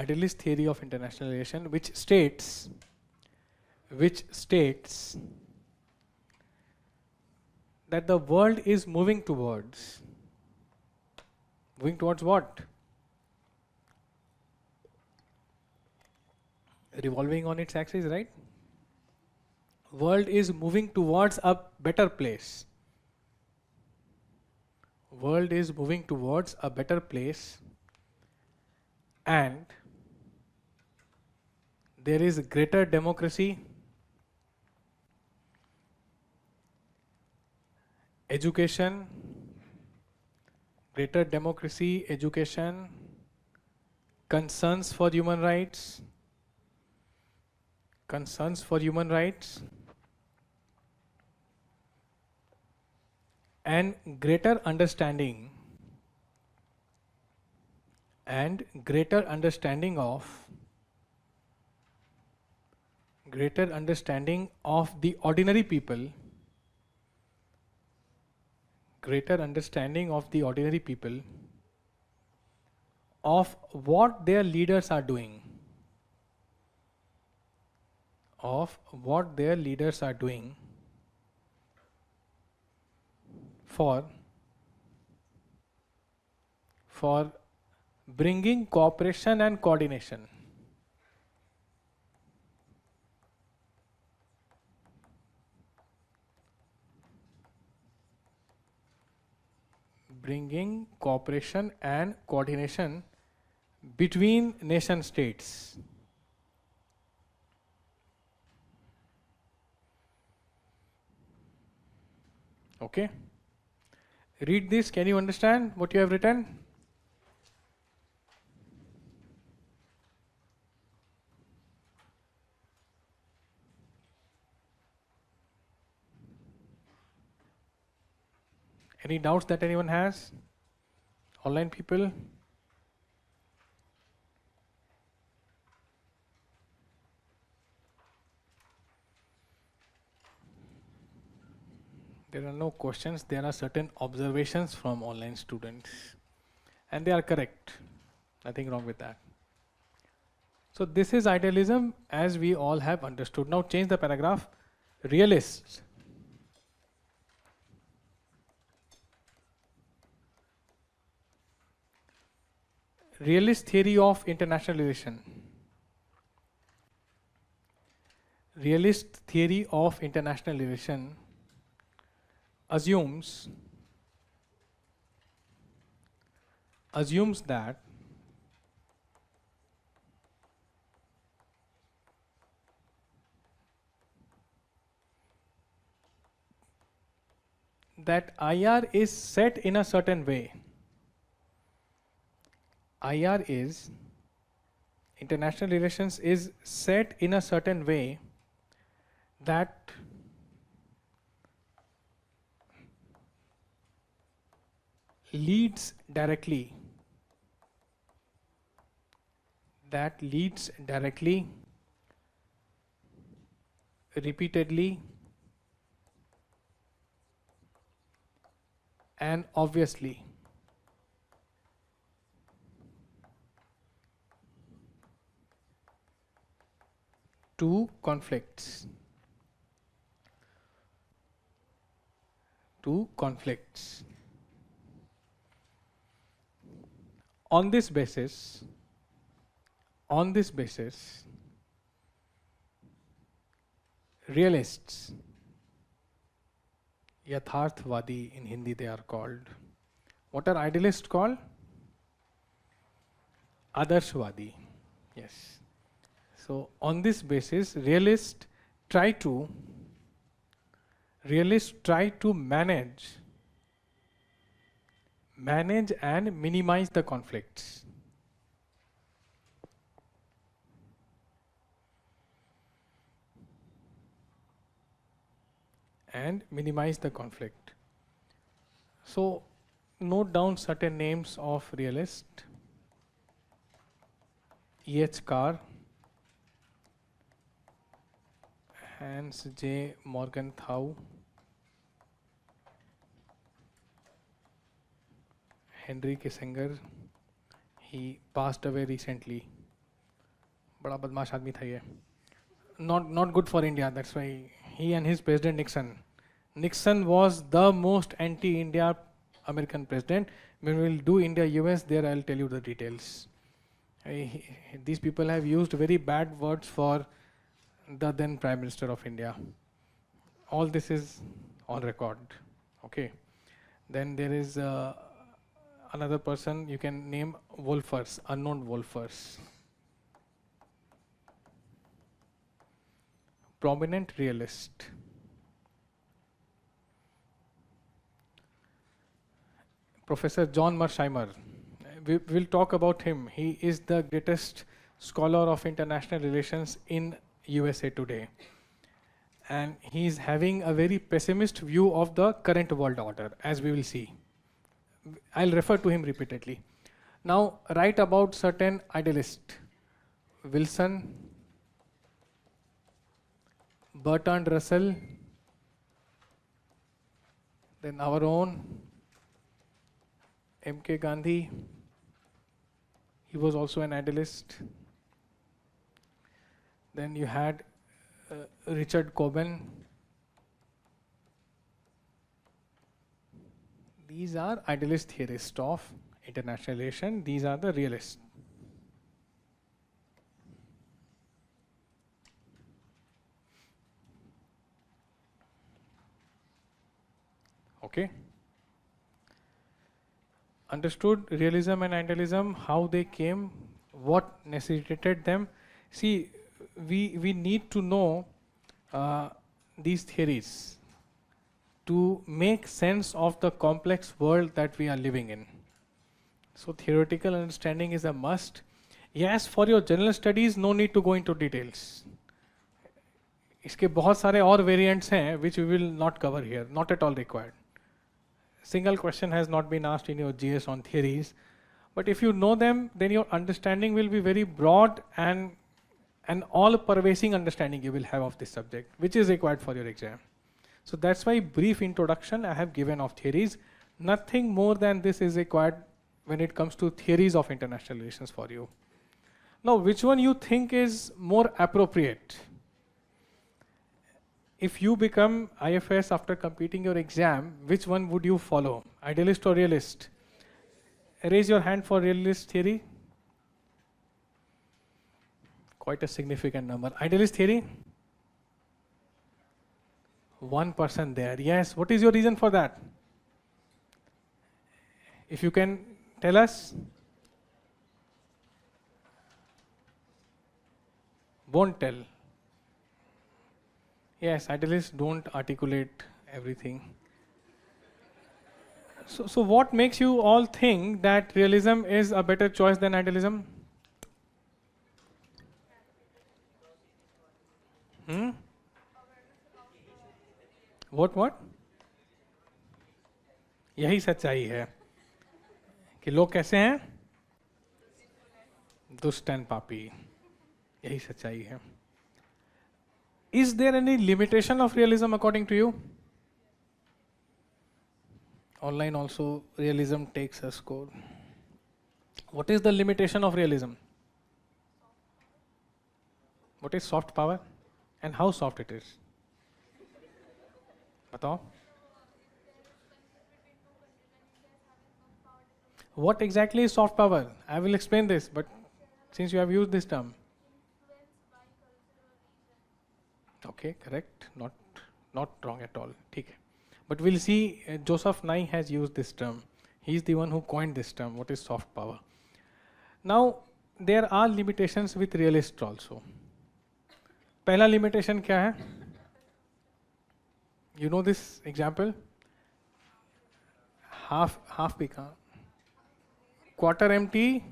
idealist theory of international relation, which states that the world is moving towards what? Revolving on its axis, right? World is moving towards a better place. World is moving towards a better place, and there is greater democracy, education, concerns for human rights, and greater understanding of the ordinary people, of what their leaders are doing, for bringing cooperation and coordination. Bringing cooperation and coordination between nation states. Okay? Read this. Can you understand what you have written? Any doubts that anyone has? Online people? There are no questions. There are certain observations from online students, and they are correct. Nothing wrong with that. So this is idealism as we all have understood. Now change the paragraph. Realists. Realist theory of international relation. Realist theory of international relation assumes that IR is set in a certain way. International relations is set in a certain way that leads directly, repeatedly, and obviously to conflicts. On this basis, realists, Yatharthvadi in Hindi they are called. What are idealists called? Adarshvadi. Yes. So on this basis, realists try to manage and minimize the conflicts. So note down certain names of realists. E.H. Carr, Hans J. Morgenthau, Henry Kissinger. He passed away recently. बड़ा बदमाश आदमी था ये. Not good for India. That's why he and his president Nixon. Nixon was the most anti-India American president. When we'll do India-US, there I'll tell you the details. These people have used very bad words for the then Prime Minister of India. All this is on record. Okay. Then there is another person you can name, Wolfers, unknown Wolfers. Prominent realist. Professor John Mersheimer. We will talk about him. He is the greatest scholar of international relations in USA today. And he is having a very pessimist view of the current world order, as we will see. I'll refer to him repeatedly. Now, write about certain idealists. Wilson, Bertrand Russell, then our own M.K. Gandhi. He was also an idealist. Then you had Richard Coben. These are idealist theorists of international relations. These are the realists. Okay. Understood realism and idealism, how they came, what necessitated them. See, we need to know these theories to make sense of the complex world that we are living in. So theoretical understanding is a must. Yes, for your general studies, no need to go into details. इसके बहुत सारे और variants हैं which we will not cover here, not at all required. Single question has not been asked in your GS on theories, but if you know them, then your understanding will be very broad and an all-pervasive understanding you will have of this subject, which is required for your exam. So that's why brief introduction I have given of theories. Nothing more than this is required when it comes to theories of international relations for you. Now, which one you think is more appropriate? If you become IFS after completing your exam, which one would you follow? Idealist or realist? Raise your hand for realist theory. Quite a significant number. Idealist theory? 1% there. Yes. What is your reason for that? If you can tell us. Won't tell. Yes, idealists don't articulate everything. So what makes you all think that realism is a better choice than idealism? What? यही सच्चाई है कि लोग कैसे हैं? दुष्ट and पापी. यही सच्चाई है. Is there any limitation of realism according to you? Online also realism takes a score. What is the limitation of realism? What is soft power and how soft it is? बताओ. What exactly is soft power? I will explain this, but since you have used this term. Okay, correct. Not wrong at all. Okay. But we'll see Joseph Nye has used this term. He's the one who coined this term. What is soft power? Now, there are limitations with realists also. पहला limitation क्या है? You know this example? Half भी कहाँ? Quarter empty?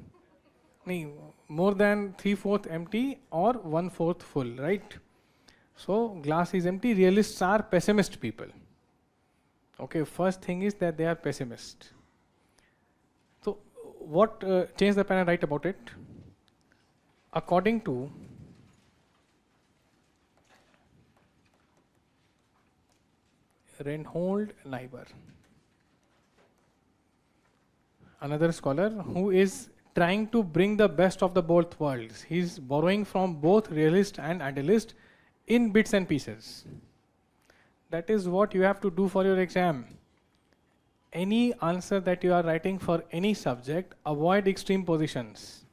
नहीं, more than 3/4 empty or 1/4 full, right? So glass is empty. Realists are pessimist people. Okay, first thing is that they are pessimist. So what, change the pen and write about it. According to Reinhold Niebuhr, another scholar who is trying to bring the best of the both worlds. He's borrowing from both realist and idealist in bits and pieces. That is what you have to do for your exam. Any answer that you are writing for any subject, avoid extreme positions.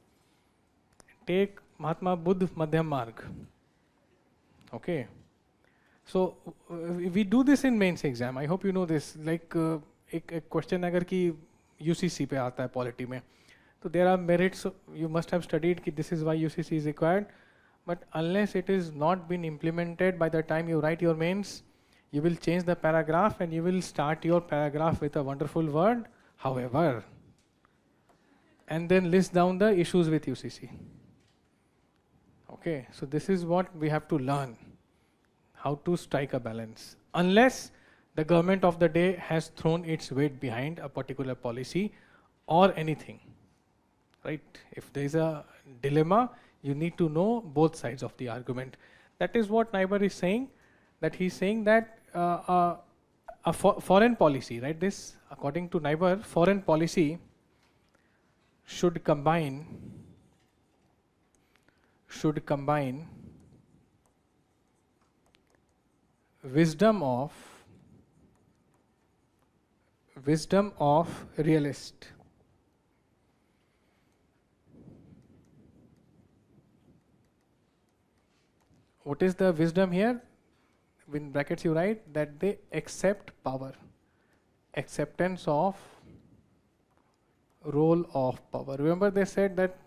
Take Mahatma Buddha Madhyam Marg. Okay. So we do this in mains exam. I hope you know this. Like एक question अगर कि UCC पे आता है polity में, so there are merits. You must have studied कि this is why UCC is required. But unless it is not been implemented by the time you write your mains, you will change the paragraph and you will start your paragraph with a wonderful word, however, and then list down the issues with UCC. Okay, so this is what we have to learn, how to strike a balance. Unless the government of the day has thrown its weight behind a particular policy or anything, right? If there is a dilemma, you need to know both sides of the argument. That is what Naiber is saying, that he's saying that foreign policy, right? This, according to Naiber, foreign policy should combine wisdom of realist. What is the wisdom here? In brackets you write that they accept power, acceptance of role of power. Remember they said that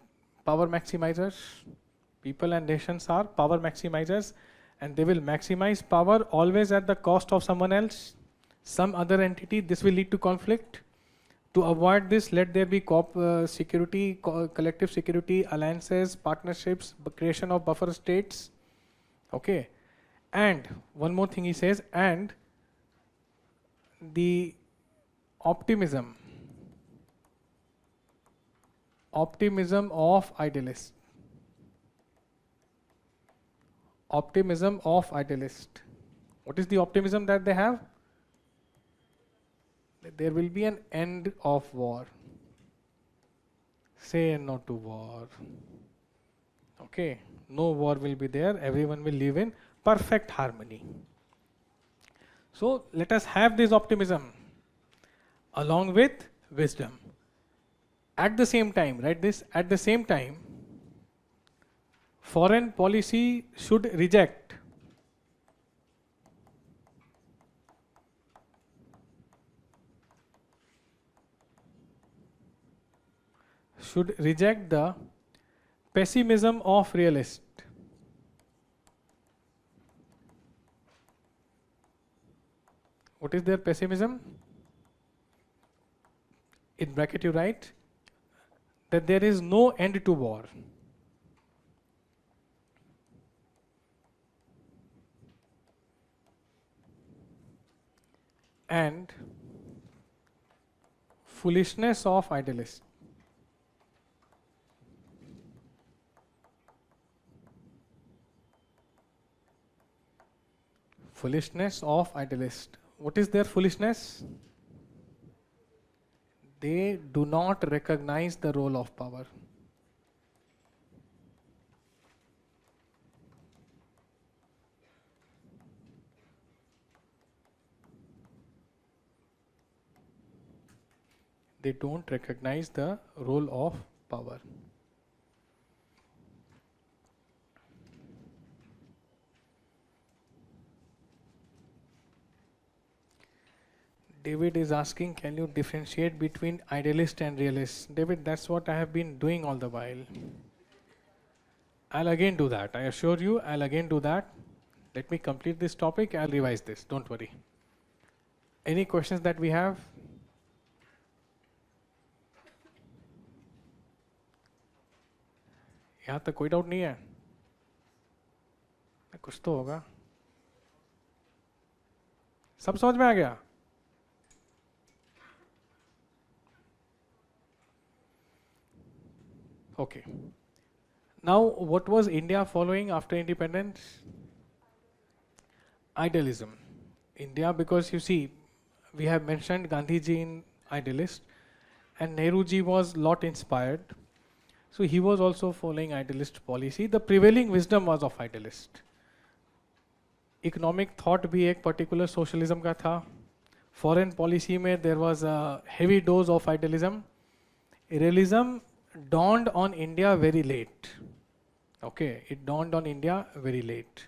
power maximizers, people and nations are power maximizers, and they will maximize power always at the cost of someone else, some other entity. This will lead to conflict. To avoid this, let there be security, collective security, alliances, partnerships, creation of buffer states. Okay. And one more thing he says, and the optimism of idealist. Optimism of idealist. What is the optimism that they have? That there will be an end of war. Say no to war. Okay. No war will be there. Everyone will live in perfect harmony. So let us have this optimism along with wisdom. At the same time, write this, at the same time, foreign policy should reject the pessimism of realist. What is their pessimism? In bracket you write that there is no end to war. And foolishness of idealist. Foolishness of idealist. What is their foolishness? They do not recognize the role of power. They don't recognize the role of power. David is asking, can you differentiate between idealist and realist? David, that's what I have been doing all the while. I'll again do that. I assure you, I'll again do that. Let me complete this topic. I'll revise this. Don't worry. Any questions that we have? यहाँ तक कोई doubt नहीं है? कुछ तो होगा. सब समझ में आ गया? Okay. Now, what was India following after independence? Idealism. India, because you see, we have mentioned Gandhi ji in idealist, and Nehru ji was lot inspired. So he was also following idealist policy. The prevailing wisdom was of idealist. Economic thought भी एक particular socialism का था. Foreign policy में there was a heavy dose of idealism. Realism dawned on India very late. Okay, it dawned on India very late.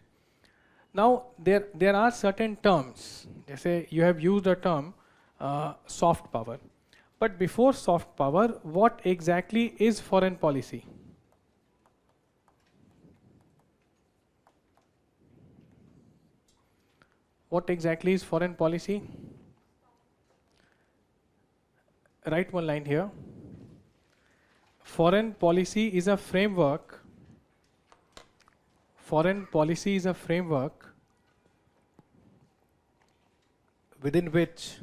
Now there are certain terms. जैसे you have used the term soft power. But before soft power, what exactly is foreign policy? What exactly is foreign policy? Write one line here. Foreign policy is a framework. Foreign policy is a framework within which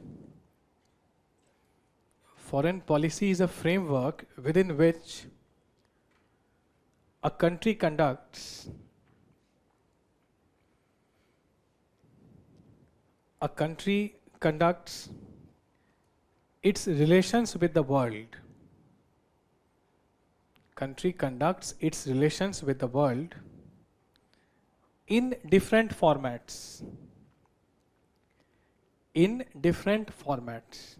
foreign policy is a framework within which a country conducts its relations with the world. Country conducts its relations with the world in different formats. In different formats.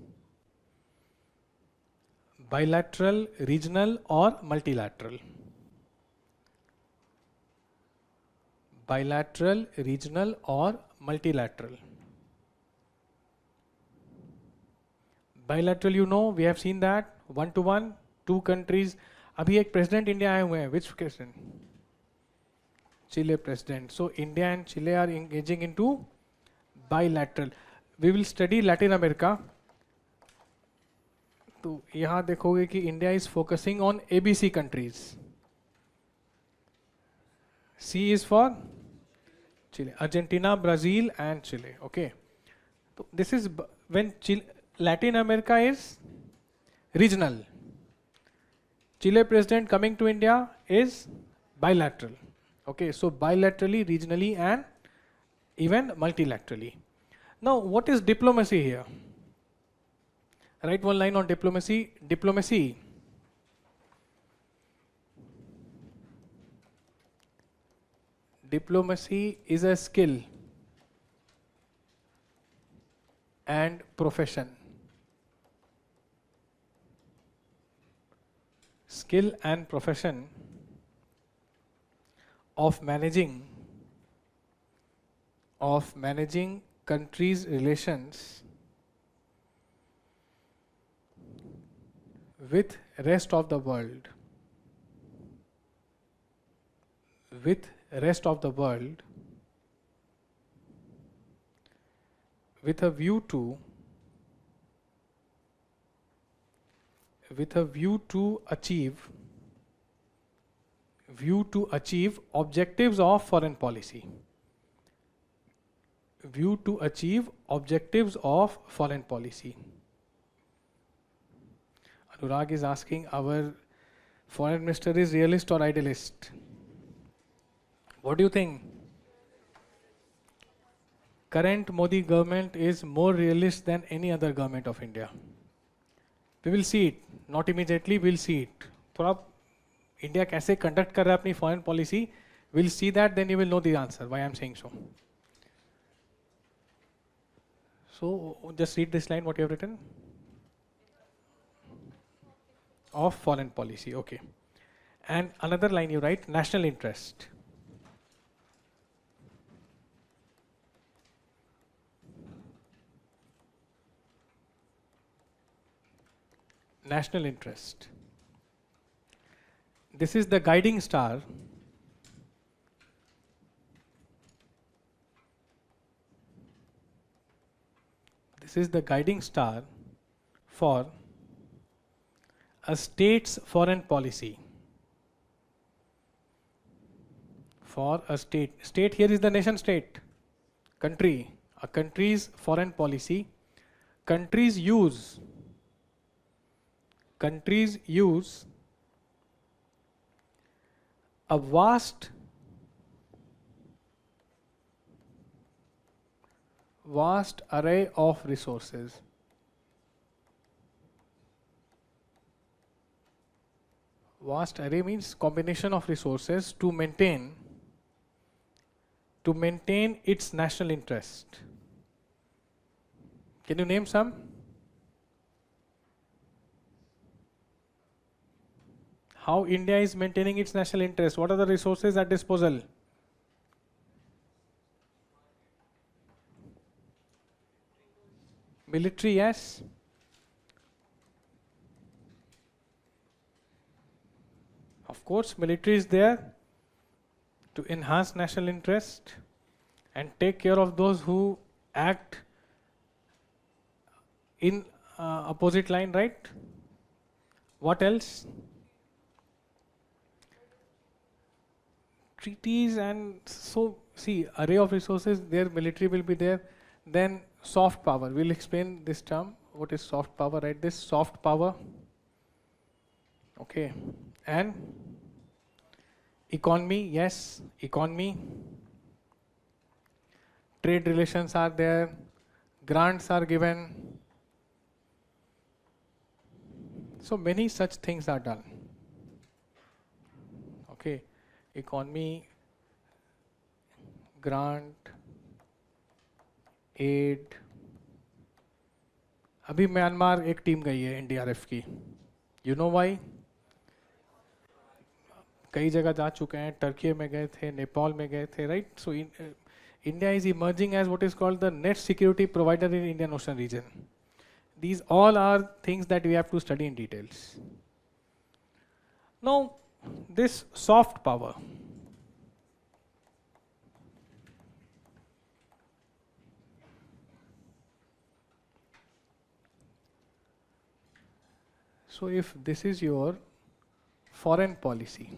Bilateral, regional, or multilateral. Bilateral, regional, or multilateral. Bilateral, you know, we have seen that, 1-to-1, 2 countries. अभी एक president India आए हुए हैं. Which president? Chile president. So India and Chile are engaging into bilateral. We will study Latin America. तो यहाँ देखोगे कि India is focusing on ABC countries. C is for Chile, Argentina, Brazil, and Chile. Okay. So this is when Latin America is regional. Chile president coming to India is bilateral. Okay, so bilaterally, regionally, and even multilaterally. Now, what is diplomacy here? Write one line on diplomacy. Diplomacy. Diplomacy is a skill and profession. Skill and profession of managing countries' relations with rest of the world. With rest of the world, with a view to achieve objectives of foreign policy. View to achieve objectives of foreign policy. Anurag is asking, our foreign minister is realist or idealist? What do you think? Current Modi government is more realist than any other government of India. We will see it. Not immediately, we'll see it. थोड़ा India कैसे conduct कर रहा है अपनी foreign policy, we'll see that, then you will know the answer, why I'm saying so. So, just read this line, what you have written. Of foreign policy, okay. And another line you write, national interest. National interest. This is the guiding star. This is the guiding star for a state's foreign policy. For a state. State here is the nation state. Country. A country's foreign policy. Countries use a vast array of resources. Vast array means combination of resources to maintain its national interest. Can you name some? How India is maintaining its national interest? What are the resources at disposal? Military, yes. Of course, military is there to enhance national interest and take care of those who act in opposite line, right? What else? Treaties, and so see, array of resources there, military will be there. Then soft power, we'll explain this term. What is soft power? Write this, soft power. Okay, and economy, yes, economy. Trade relations are there, grants are given. So many such things are done. Okay, economy, grant, aid. अभी Myanmar एक team गई है NDRF की. You know why? कई जगह जा चुके हैं, टर्की में गए थे, नेपाल में गए थे, right? So India is emerging as what is called the net security provider in Indian Ocean region. These all are things that we have to study in details. Now, this soft power. So if this is your foreign policy,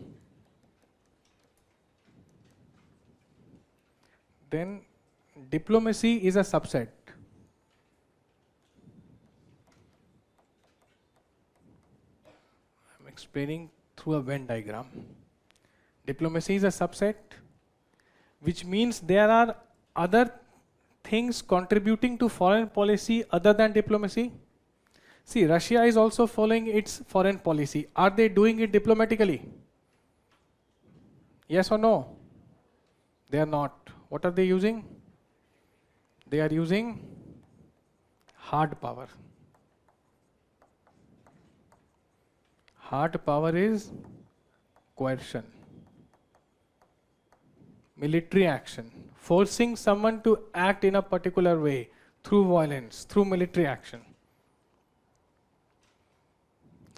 then diplomacy is a subset. I'm explaining through a Venn diagram. Diplomacy is a subset, which means there are other things contributing to foreign policy other than diplomacy. See, Russia is also following its foreign policy. Are they doing it diplomatically? Yes or no? They are not. What are they using? They are using hard power. Hard power is coercion, military action, forcing someone to act in a particular way through violence, through military action.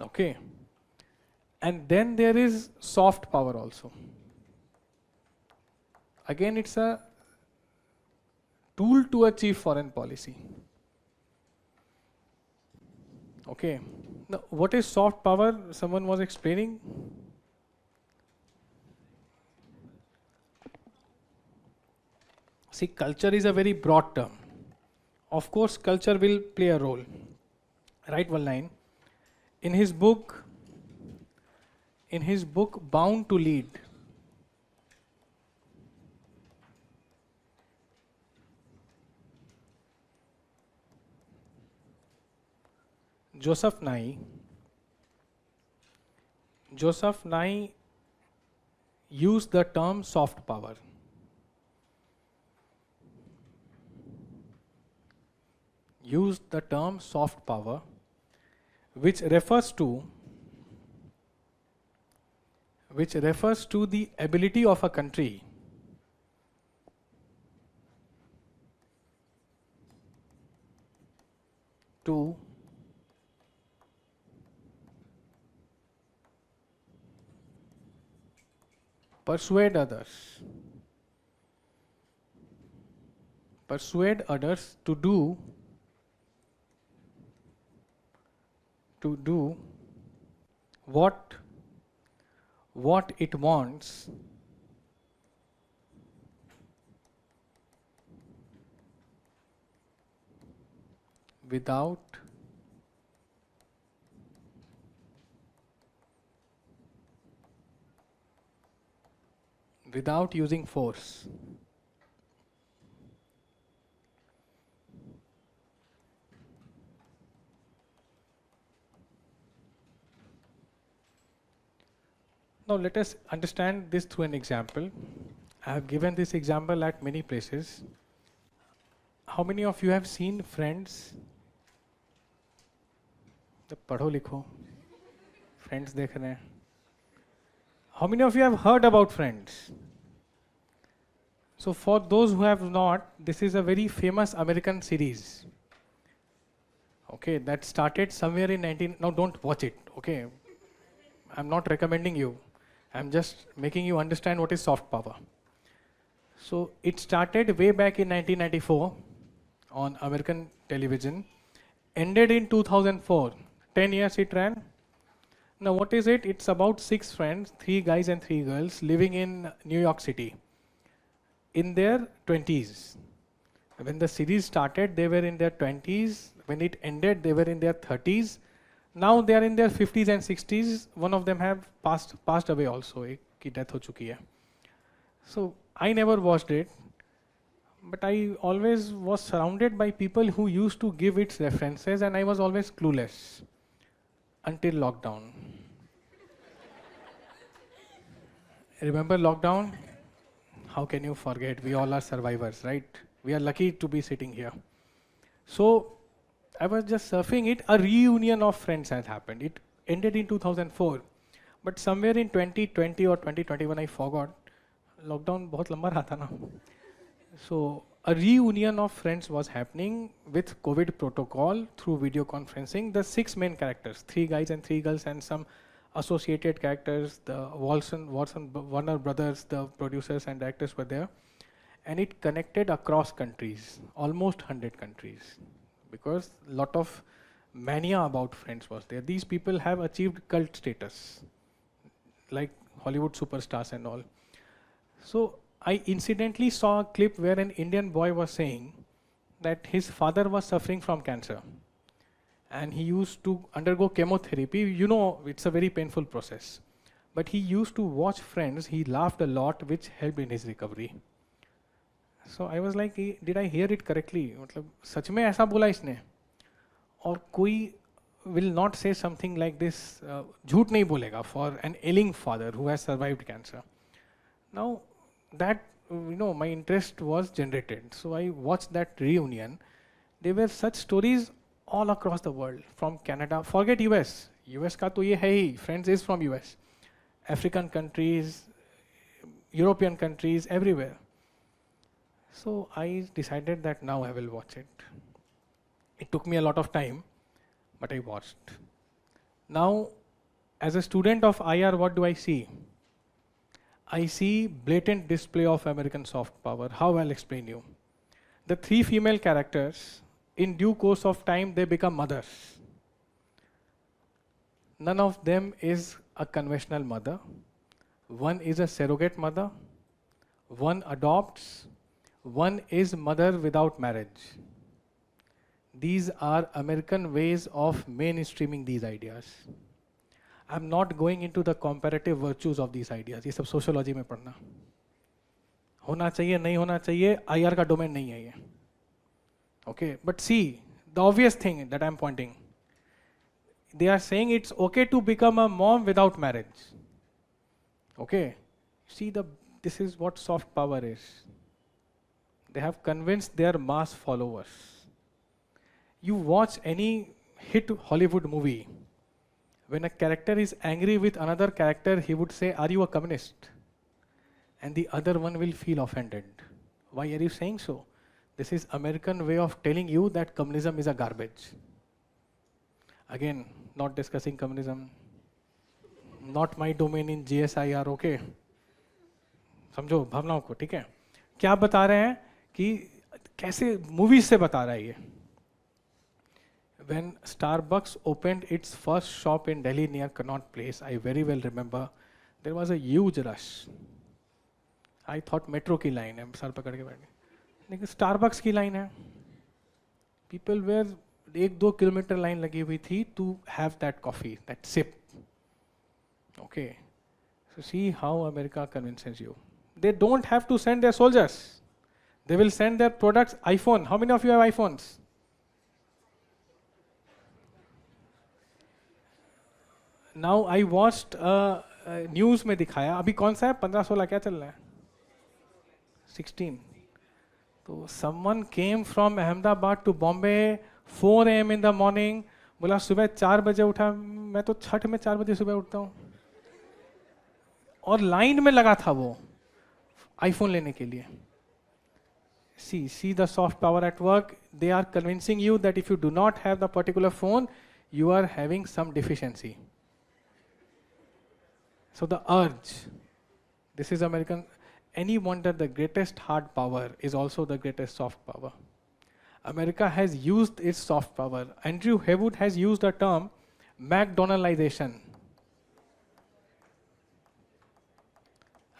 Okay. And then there is soft power also. Again, it's a tool to achieve foreign policy. Okay. Now, what is soft power? Someone was explaining. See, culture is a very broad term. Of course, culture will play a role. Write one line. In his book, Bound to Lead, Joseph Nye used the term soft power. Used the term soft power, which refers to the ability of a country to persuade others to do what it wants without using force. Now let us understand this through an example. I have given this example at many places. How many of you have seen Friends? The पढ़ो लिखो Friends देख रहे हैं. How many of you have heard about Friends? So for those who have not, this is a very famous American series. Okay, that started somewhere in 19. Now don't watch it. Okay, I'm not recommending you. I'm just making you understand what is soft power. So it started way back in 1994 on American television, ended in 2004. 10 years it ran. Now what is it? It's about 6 friends, 3 guys and 3 girls living in New York City in their 20s. When the series started, they were in their 20s. When it ended, they were in their 30s. Now they are in their 50s and 60s. One of them have passed away also. एक की death हो चुकी है. So I never watched it, but I always was surrounded by people who used to give its references, and I was always clueless until lockdown. Remember lockdown? How can you forget? We all are survivors, right? We are lucky to be sitting here. So I was just surfing it. A reunion of Friends has happened. It ended in 2004, but somewhere in 2020 or 2021, I forgot. Lockdown बहुत लंबा रहा था ना. So a reunion of Friends was happening with COVID protocol through video conferencing. The 6 main characters, 3 guys and 3 girls, and some associated characters, the Warner brothers, the producers and directors were there. And it connected across countries, almost 100 countries, because a lot of mania about Friends was there. These people have achieved cult status, like Hollywood superstars and all. So I incidentally saw a clip where an Indian boy was saying that his father was suffering from cancer and he used to undergo chemotherapy. You know, it's a very painful process. But he used to watch Friends. He laughed a lot, which helped in his recovery. So I was like, did I hear it correctly? मतलब सच में ऐसा बोला इसने? और कोई will not say something like this, झूठ नहीं बोलेगा for an ailing father who has survived cancer. Now that, my interest was generated. So I watched that reunion. There were such stories all across the world, from Canada, forget US. US का तो ये है ही, Friends is from US. African countries, European countries, everywhere. So I decided that now I will watch it. It took me a lot of time, but I watched. Now, as a student of IR, what do I see? I see blatant display of American soft power. How I'll explain you. The 3 female characters, in due course of time, they become mothers. None of them is a conventional mother. One is a surrogate mother. One adopts. One is mother without marriage. These are American ways of mainstreaming these ideas. I'm not going into the comparative virtues of these ideas. ये सब sociology में पढ़ना. होना चाहिए, नहीं होना चाहिए, IR का domain नहीं है ये. Okay, but see, the obvious thing that I'm pointing. They are saying it's okay to become a mom without marriage. Okay, see, this is what soft power is. They have convinced their mass followers. You watch any hit Hollywood movie, when a character is angry with another character, he would say, "Are you a communist?" And the other one will feel offended. Why are you saying so? This is American way of telling you that communism is a garbage. Again, not discussing communism. Not my domain in GSIR, okay? समझो भावनाओं को, ठीक है? क्या बता रहे हैं कि कैसे movies से बता रहा है ये? When Starbucks opened its first shop in Delhi near Connaught Place, I very well remember, there was a huge rush. I thought metro की line है, सर पकड़ के बैठे. लेकिन Starbucks की line है. People were 1-2 किलोमीटर लाइन लगी हुई थी to have that coffee, that sip. Okay. So see how America convinces you. They don't have to send their soldiers. They will send their products. iPhone. How many of you have iPhones? Now I watched a news में दिखाया, अभी कौन सा है, 15-16 क्या चल रहा है, 16. तो someone came from Ahmedabad to Bombay 4 AM in the morning, बोला सुबह 4 बजे उठा, मैं तो छठ में 4 बजे सुबह उठता हूँ, और लाइन में लगा था वो आईफोन लेने के लिए. See the soft power at work. They are convincing you that if you do not have the particular phone, you are having some deficiency. So the urge, this is American. Any wonder the greatest hard power is also the greatest soft power. America has used its soft power. Andrew Haywood has used the term McDonaldization.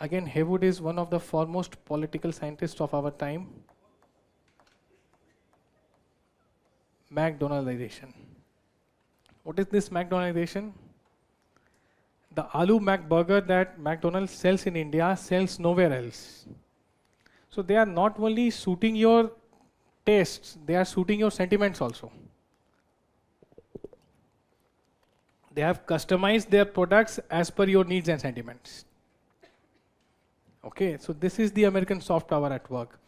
Again, Haywood is one of the foremost political scientists of our time. McDonaldization. What is this McDonaldization? The Aloo Mac burger that McDonald's sells in India sells nowhere else. So they are not only suiting your tastes, they are suiting your sentiments also. They have customized their products as per your needs and sentiments. Okay, so this is the American soft power at work.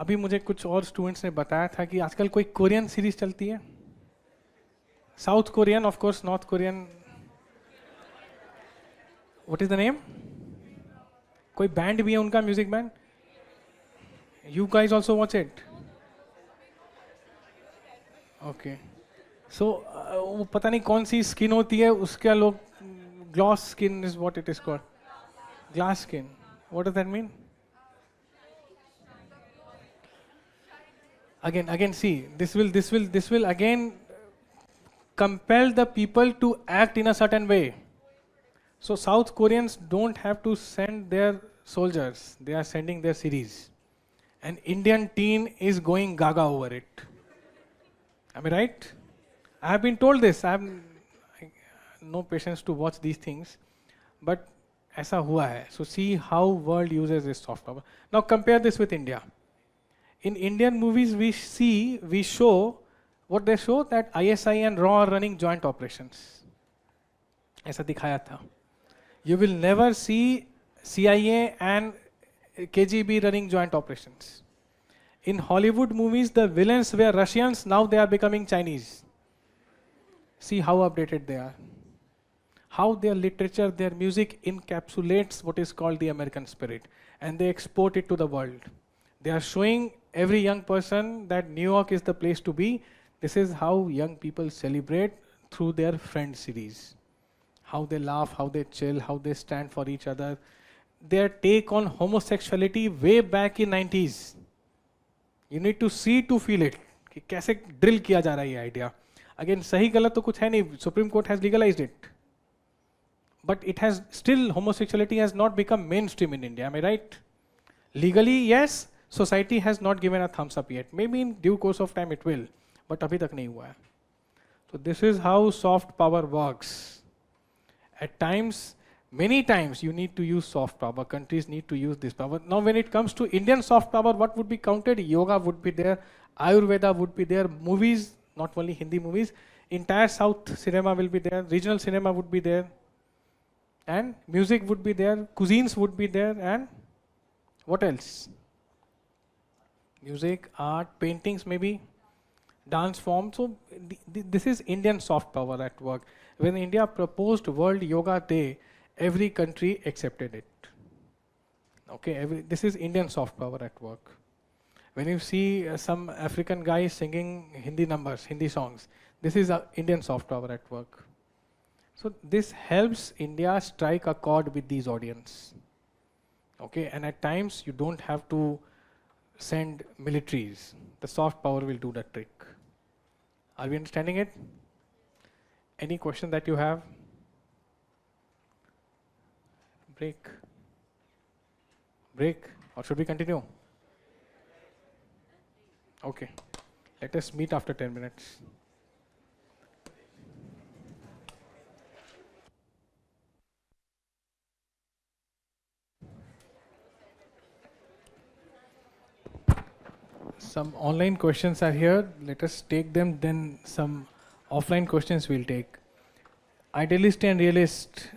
अभी मुझे कुछ और students ने बताया था कि आजकल कोई कोरियन सीरीज चलती है, South Korean, of course North Korean, what is the name, कोई बैंड भी है उनका, music band, you guys also watch it, okay. So वो पता नहीं कौन सी स्किन होती है उसका, लोग gloss skin is what it is called, glass skin, what does that mean? Again, see, this will again compel the people to act in a certain way. So South Koreans don't have to send their soldiers, they are sending their series. An Indian teen is going gaga over it. Am I right? I have been told this. I have no patience to watch these things, but ऐसा हुआ है. So see how world uses this soft power. Now compare this with India. In Indian movies, we show what they show, that ISI and RAW are running joint operations. ऐसा दिखाया था. You will never see CIA and KGB running joint operations. In Hollywood movies, the villains were Russians, now they are becoming Chinese. See how updated they are. How their literature, their music encapsulates what is called the American spirit, and they export it to the world. They are showing every young person that New York is the place to be. This is how young people celebrate through their Friends series. How they laugh, how they chill, how they stand for each other. Their take on homosexuality way back in 90s. You need to see to feel it. कि कैसे drill किया जा रहा है ये idea. Again सही गलत तो कुछ है नहीं. Supreme court has legalised it. But it has still, homosexuality has not become mainstream in India. Am I right? Legally, yes. Society has not given a thumbs up yet. Maybe in due course of time it will, but अभी तक नहीं हुआ है. So this is how soft power works. At times, many times you need to use soft power. Countries need to use this power. Now when it comes to Indian soft power, what would be counted? Yoga would be there, Ayurveda would be there, movies, not only Hindi movies, entire South cinema will be there, regional cinema would be there, and music would be there, cuisines would be there, and what else? Music, art, paintings maybe, dance form. So this is Indian soft power at work. When India proposed World Yoga Day, every country accepted it. Okay, this is Indian soft power at work. When you see some African guy singing Hindi numbers, Hindi songs, this is Indian soft power at work. So this helps India strike a chord with these audience. Okay, and at times you don't have to send militaries. The soft power will do the trick. Are we understanding it? Any question that you have? Break? Break? Or should we continue? Okay. Let us meet after 10 minutes. Some online questions are here. Let us take them. Then some offline questions we'll take. Idealist and realist.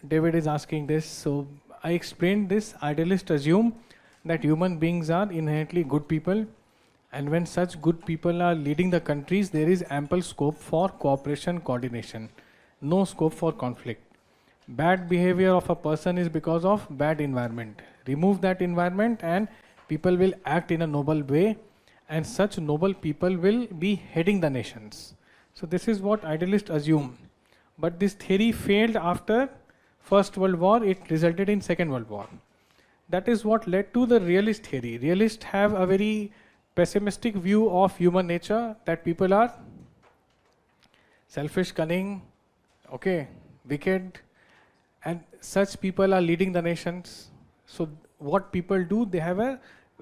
David is asking this. So I explained this. Idealists assume that human beings are inherently good people, and when such good people are leading the countries, there is ample scope for cooperation, coordination, no scope for conflict. Bad behavior of a person is because of bad environment. Remove that environment and people will act in a noble way, and such noble people will be heading the nations. So this is what idealists assume. But this theory failed after First World War. It resulted in Second World War. That is what led to the realist theory. Realists have a very pessimistic view of human nature, that people are selfish, cunning, okay, wicked, and such people are leading the nations. So what people do, they have a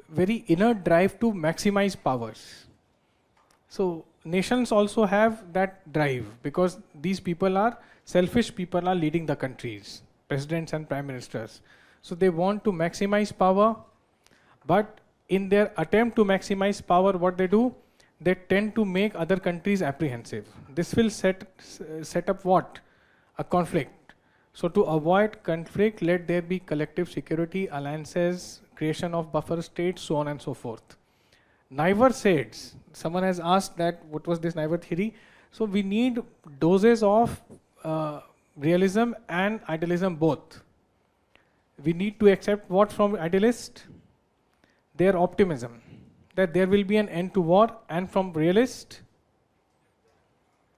very inner drive to maximize powers. So nations also have that drive, because these people are selfish people are leading the countries, presidents and prime ministers. So they want to maximize power, but in their attempt to maximize power, what they do, they tend to make other countries apprehensive. This will set up what? A conflict. So to avoid conflict, let there be collective security, alliances, creation of buffer states, so on and so forth. Naiver said, someone has asked that what was this Naiver theory? So we need doses of realism and idealism both. We need to accept what from idealist? Their optimism, that there will be an end to war, and from realist,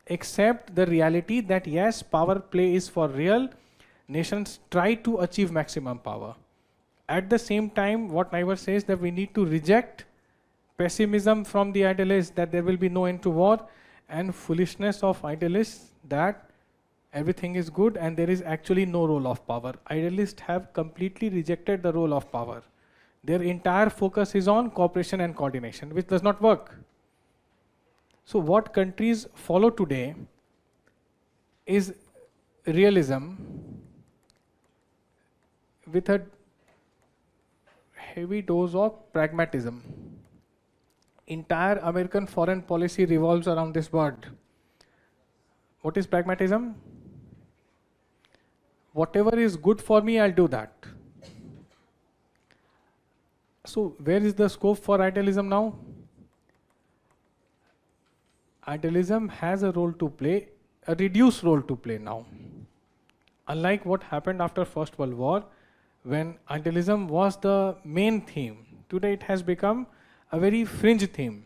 accept the reality that yes, power play is for real, nations try to achieve maximum power. At the same time, what Naiver says, that we need to reject pessimism from the idealists, that there will be no end to war, and foolishness of idealists, that everything is good and there is actually no role of power. Idealists have completely rejected the role of power. Their entire focus is on cooperation and coordination, which does not work. So what countries follow today is realism with a heavy dose of pragmatism. Entire American foreign policy revolves around this word. What is pragmatism? Whatever is good for me, I'll do that. So where is the scope for idealism now? Idealism has a role to play, a reduced role to play now. Unlike what happened after First World War, when idealism was the main theme, today it has become a very fringe theme.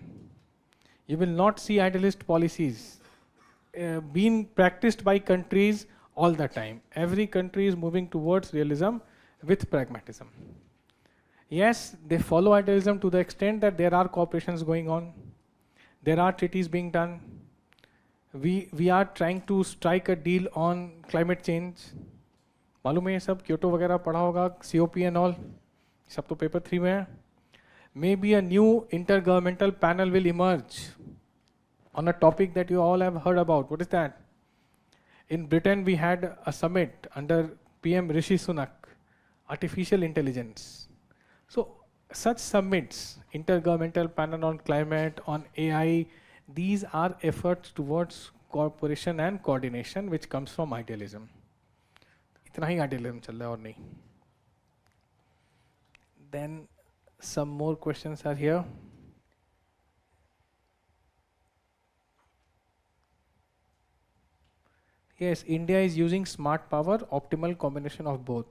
You will not see idealist policies being practiced by countries all the time. Every country is moving towards realism with pragmatism. Yes, they follow idealism to the extent that there are cooperations going on, there are treaties being done. We are trying to strike a deal on climate change. मालूम है ये सब, Kyoto वगैरह पढ़ा होगा, COP and all, सब तो paper 3 में है. Maybe a new intergovernmental panel will emerge on a topic that you all have heard about. What is that? In Britain, we had a summit under PM Rishi Sunak, artificial intelligence. So such summits, intergovernmental panel on climate, on AI, these are efforts towards cooperation and coordination, which comes from idealism. इतना ही idealism चल रहा है और नहीं. Then some more questions are here. Yes, India is using smart power, optimal combination of both.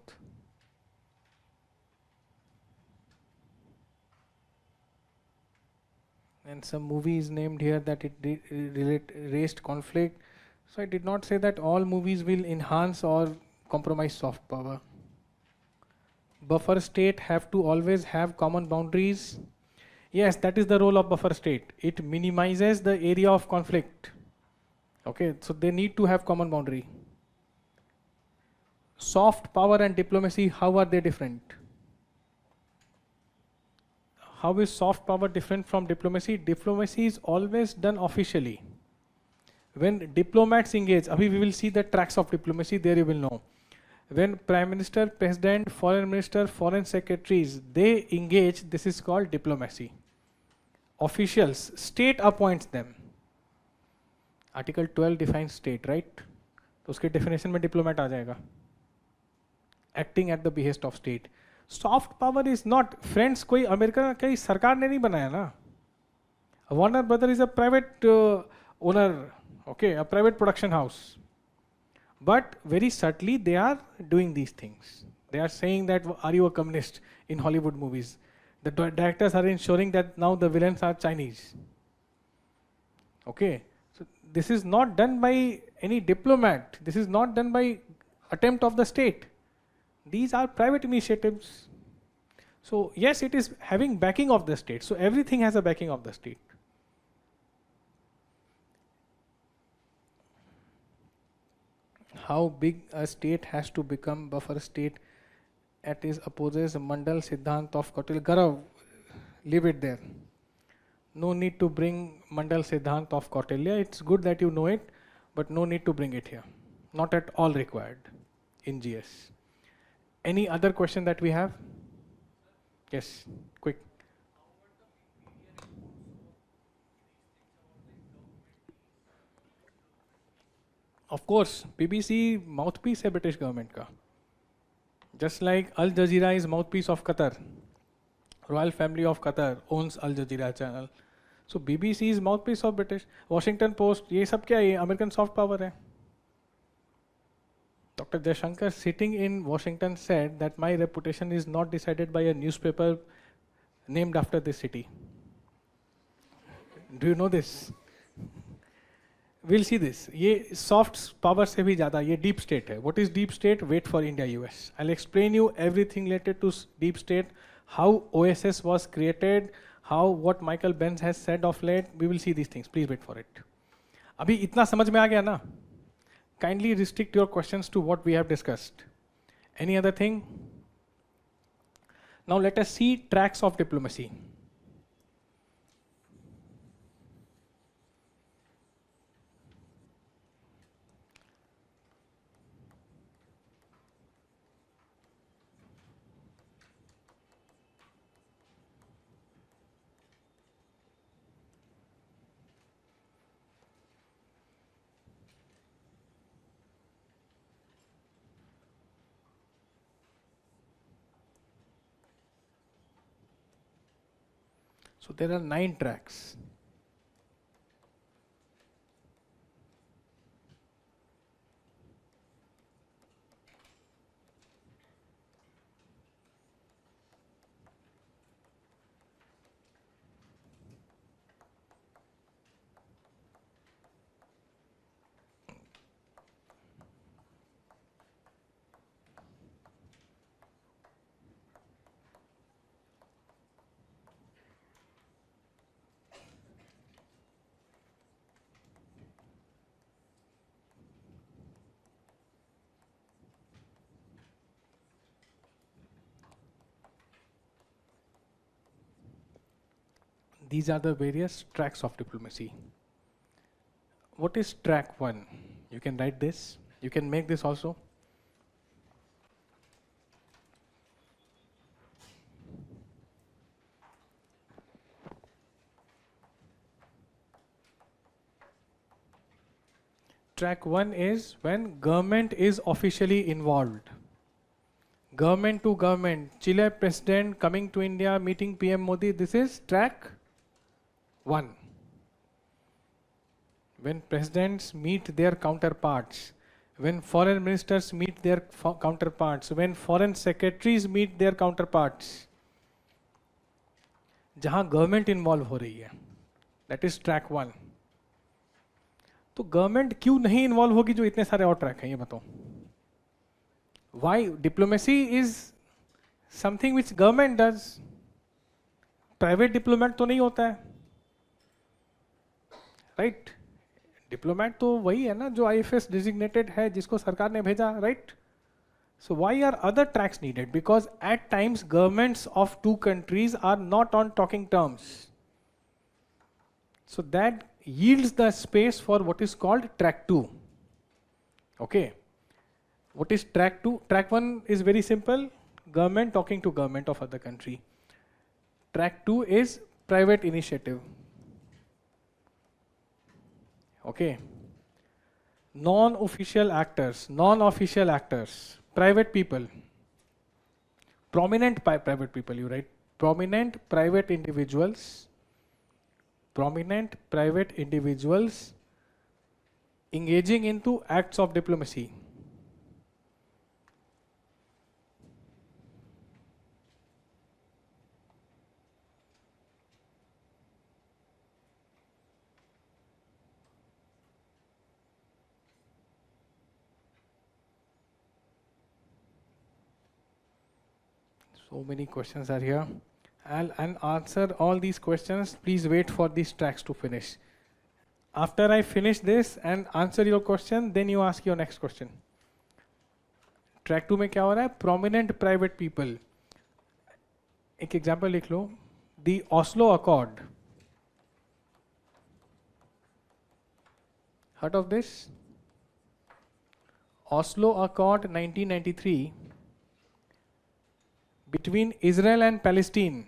And some movie is named here that it raised conflict. So I did not say that all movies will enhance or compromise soft power. Buffer state have to always have common boundaries. Yes, that is the role of buffer state. It minimizes the area of conflict. Okay, so they need to have common boundary. Soft power and diplomacy, how are they different? How is soft power different from diplomacy? Diplomacy is always done officially. When diplomats engage, we will see the tracks of diplomacy, there you will know. When Prime Minister, President, Foreign Minister, Foreign Secretaries, they engage, this is called diplomacy. Officials, state appoints them. Article 12 defines state, right? तो उसके definition में diplomat आ जाएगा. acting at the behest of state. Soft power is not, friends, कोई America की सरकार ने नहीं बनाया ना. Warner Brother is a private owner, okay, a private production house. But very subtly they are doing these things. They are saying that, are you a communist in Hollywood movies? The directors are ensuring that now the villains are Chinese. Okay, so this is not done by any diplomat. This is not done by attempt of the state. These are private initiatives. So yes, it is having backing of the state. So everything has a backing of the state. How big a state has to become buffer state at its opposes Mandal Siddhant of Kautilya. Gaurav, leave it there. No need to bring Mandal Siddhant of Kautilya. It's good that you know it, but no need to bring it here. Not at all required in GS. Any other question that we have? Yes, quick. Of course, BBC mouthpiece है British government का. Just like Al Jazeera is mouthpiece of Qatar. Royal family of Qatar owns Al Jazeera channel. So BBC is mouthpiece of British. Washington Post, ये सब क्या है? American soft power है. Dr. Jaishankar sitting in Washington said that my reputation is not decided by a newspaper named after this city. Do you know this? We'll see this. ये soft power से भी ज़्यादा ये deep state है. What is deep state? Wait for India US. I'll explain you everything related to deep state, how OSS was created, how what Michael Benz has said of late. We will see these things. Please wait for it. अभी इतना समझ में आ गया ना? Kindly restrict your questions to what we have discussed. Any other thing? Now let us see tracks of diplomacy. So there are 9 tracks. These are the various tracks of diplomacy. What is track 1? You can write this. You can make this also. Track 1 is when government is officially involved. Government to government. Chile president coming to India, meeting PM Modi. This is track 1. When presidents meet their counterparts, when foreign ministers meet their counterparts, when foreign secretaries meet their counterparts, जहां government involve हो रही है, that is track 1. तो government क्यों नहीं involve होगी जो इतने सारे और ट्रैक हैं, ये बताओ. Why? Diplomacy is something which government does. Private diplomat तो नहीं होता है, राइट? डिप्लोमेट तो वही है ना जो IFS डिजिग्नेटेड है, जिसको सरकार ने भेजा, right? So why are other tracks needed? Because at times governments of two countries are not on talking terms. So that yields the space for what is called track 2. Okay. What is track 2? Track 1 is very simple. Government talking to government of other country. Track 2 is private initiative. Okay. Non-official actors, private people. Prominent private people, you write prominent private individuals engaging into acts of diplomacy. So many questions are here. I'll answer all these questions. Please wait for these tracks to finish. After I finish this and answer your question, then you ask your next question. Track 2 में क्या हो रहा है? Prominent private people. एक example लिख लो. The Oslo Accord. Heard of this? Oslo Accord 1993 between Israel and Palestine.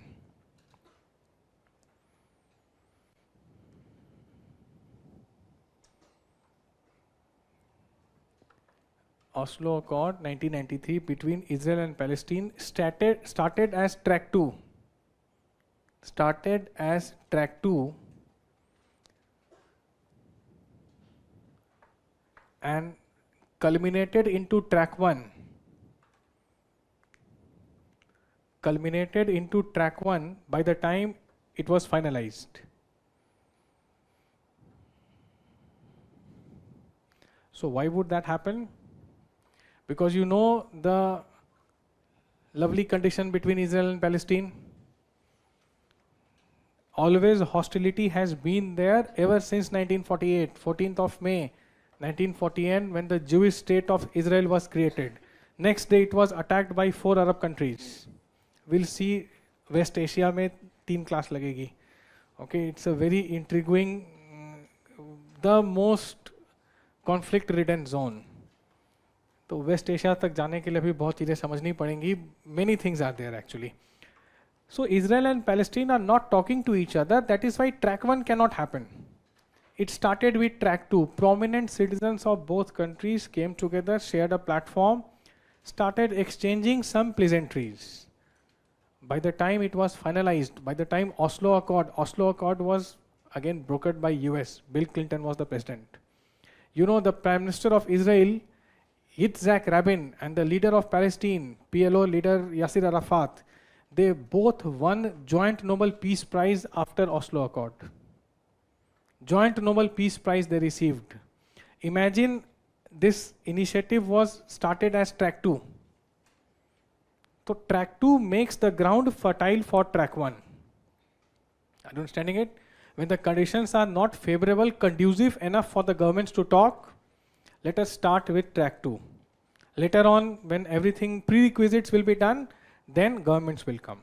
Oslo Accord 1993 between Israel and Palestine started as track 2. Started as track 2 and culminated into track 1. Culminated into track 1 by the time it was finalized. So why would that happen? Because you know the lovely condition between Israel and Palestine. Always hostility has been there ever since 1948, 14th of May 1948, when the Jewish state of Israel was created. Next day it was attacked by 4 Arab countries. We'll see West Asia में 3 class लगेगी. Okay, it's a very intriguing, the most conflict-ridden zone. तो waste Asia तक जाने के लिए भी बहुत चीज़ें समझनी पड़ेंगी. Many things are there actually. So Israel and Palestine are not talking to each other. That is why track 1 cannot happen. It started with track 2. Prominent citizens of both countries came together, shared a platform, started exchanging some pleasantries. By the time it was finalized, by the time Oslo Accord was again brokered by US. Bill Clinton was the president. You know, the Prime Minister of Israel, Yitzhak Rabin, and the leader of Palestine, PLO leader Yasser Arafat, they both won joint Nobel Peace Prize after Oslo Accord. Joint Nobel Peace Prize they received. Imagine this initiative was started as track 2. So track 2 makes the ground fertile for track 1. Are you understanding it? When the conditions are not favorable, conducive enough for the governments to talk, let us start with track 2. Later on, when everything prerequisites will be done, then governments will come.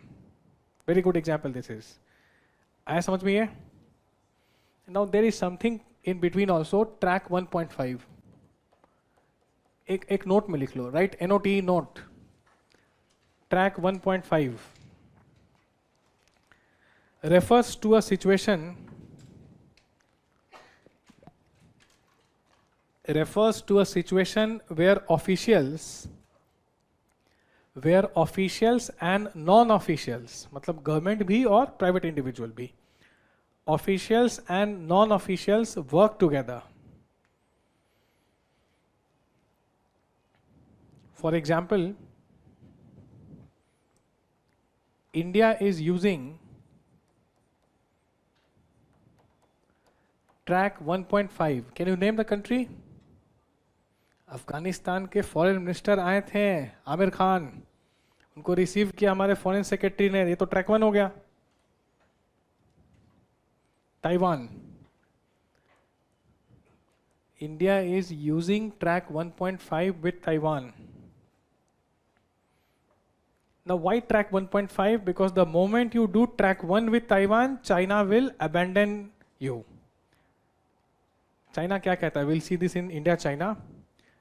Very good example this is. आया समझ में ये? Now there is something in between also, track 1.5. एक note में लिख लो, right? NOTE note. Track 1.5 refers to a situation where officials and non-officials, मतलब government भी और private individual भी, officials and non-officials work together. For example, India is using track 1.5. Can you name the country? Afghanistan के foreign minister आए थे, आमिर खान, उनको receive किया हमारे फॉरेन सेक्रेटरी ने. ये तो ट्रैक 1 हो गया. Taiwan. India is using track 1.5 with Taiwan. Now why track 1.5? Because the moment you do track 1 with Taiwan, China will abandon you. China क्या कहता है? We'll see this in India-China.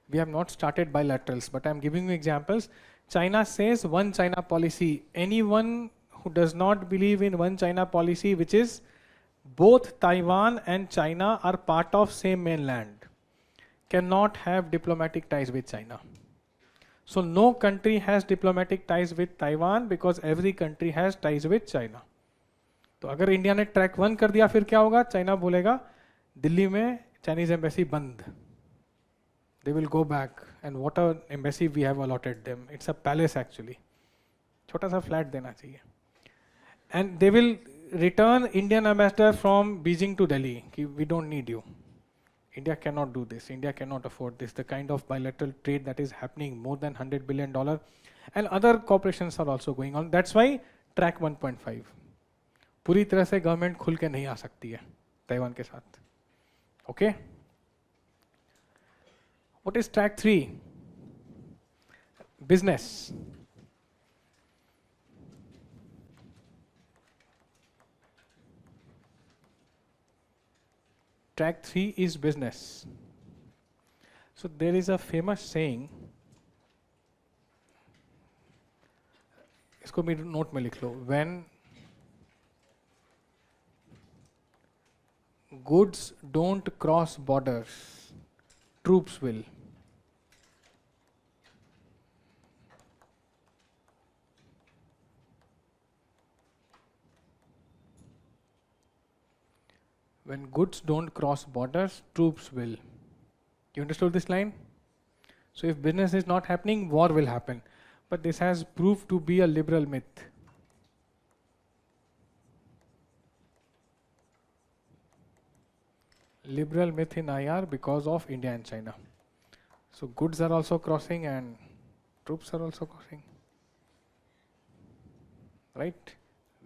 We have not started bilaterals, but I'm giving you examples. China says one China policy. Anyone who does not believe in one China policy, which is both Taiwan and China are part of same mainland, cannot have diplomatic ties with China. So no country has diplomatic ties with Taiwan because every country has ties with China. तो अगर India ने track 1 कर दिया फिर क्या होगा? China बोलेगा दिल्ली में चाइनीज एम्बेसी बंद. They will go back and what a embassy we have allotted them. It's a palace actually. छोटा सा फ्लैट देना चाहिए. And they will return Indian ambassador from Beijing to Delhi. कि we don't need you. India cannot do this. India cannot afford this. The kind of bilateral trade that is happening, more than $100 billion, and other corporations are also going on. That's why track 1.5. पूरी तरह से government खुल के नहीं आ सकती है Taiwan के साथ. Okay? What is track 3? Business. Track 3 is business. So there is a famous saying, इसको भी नोट में लिख लो, when goods don't cross borders, troops will. When goods don't cross borders, troops will. You understood this line? So if business is not happening, war will happen. But this has proved to be a liberal myth. Liberal myth in IR because of India and China. So goods are also crossing and troops are also crossing. Right?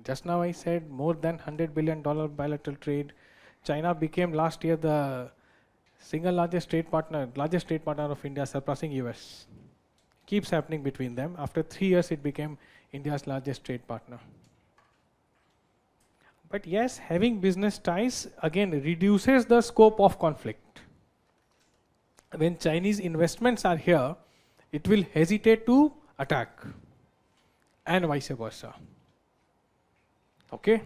Just now I said more than $100 billion bilateral trade. China became last year the single largest trade partner of India, surpassing US. Keeps happening between them. After 3 years, it became India's largest trade partner. But yes, having business ties again reduces the scope of conflict. When Chinese investments are here, it will hesitate to attack, and vice versa. Okay?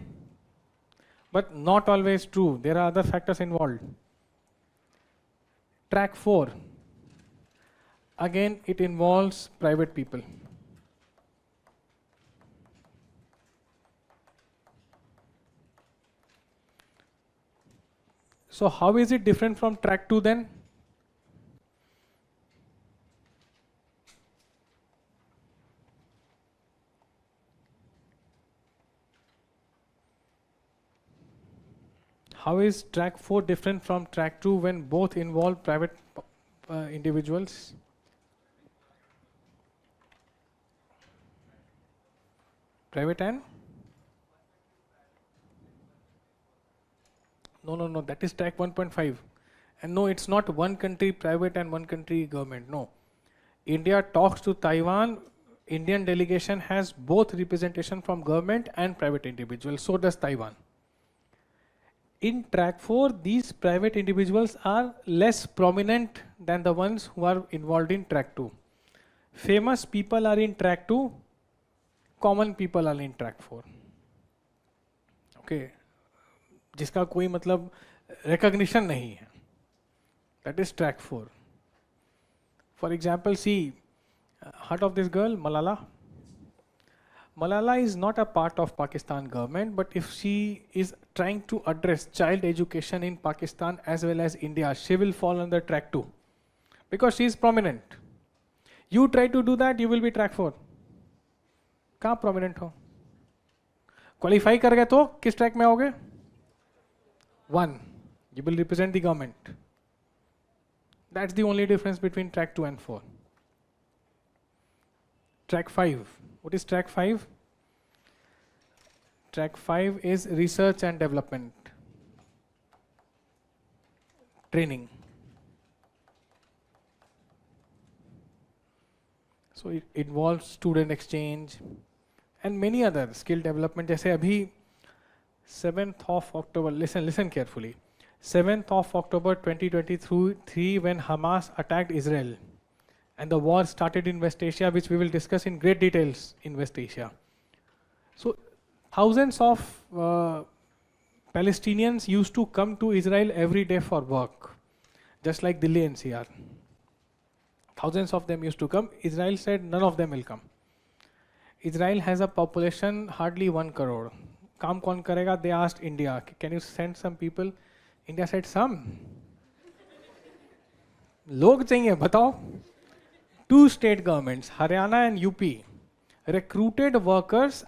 But not always true. There are other factors involved. Track 4. Again, it involves private people. So how is it different from track 2 then? How is track 4 different from track 2 when both involve private individuals? Private and? No, that is track 1.5. And no, it's not one country private and one country government, no. India talks to Taiwan, Indian delegation has both representation from government and private individuals, so does Taiwan. In track 4, these private individuals are less prominent than the ones who are involved in track 2. Famous people are in track 2, common people are in track 4. Okay, जिसका कोई मतलब recognition नहीं है. That is track 4. For example, see, heard of this girl, Malala? Malala is not a part of Pakistan government, but if she is trying to address child education in Pakistan as well as India, she will fall under track 2 because she is prominent. You try to do that, you will be track 4. कहाँ prominent हो? Qualify कर गए तो किस track में होगे? 1. You will represent the government. That's the only difference between track 2 and 4. Track 5. What is track 5? Track 5 is research and development. Training. So it involves student exchange and many other skill development. जैसे अभी 7th of October, listen carefully. 7th of October 2023 when Hamas attacked Israel and the war started in West Asia, which we will discuss in great details in West Asia. So thousands of Palestinians used to come to Israel every day for work, just like Delhi NCR. Thousands of them used to come. Israel said none of them will come. Israel has a population hardly 1 crore. Kaam kaun karega? They asked India, can you send some people? India said some. Log chahiye, batao. 2 state governments, Haryana and UP, recruited workers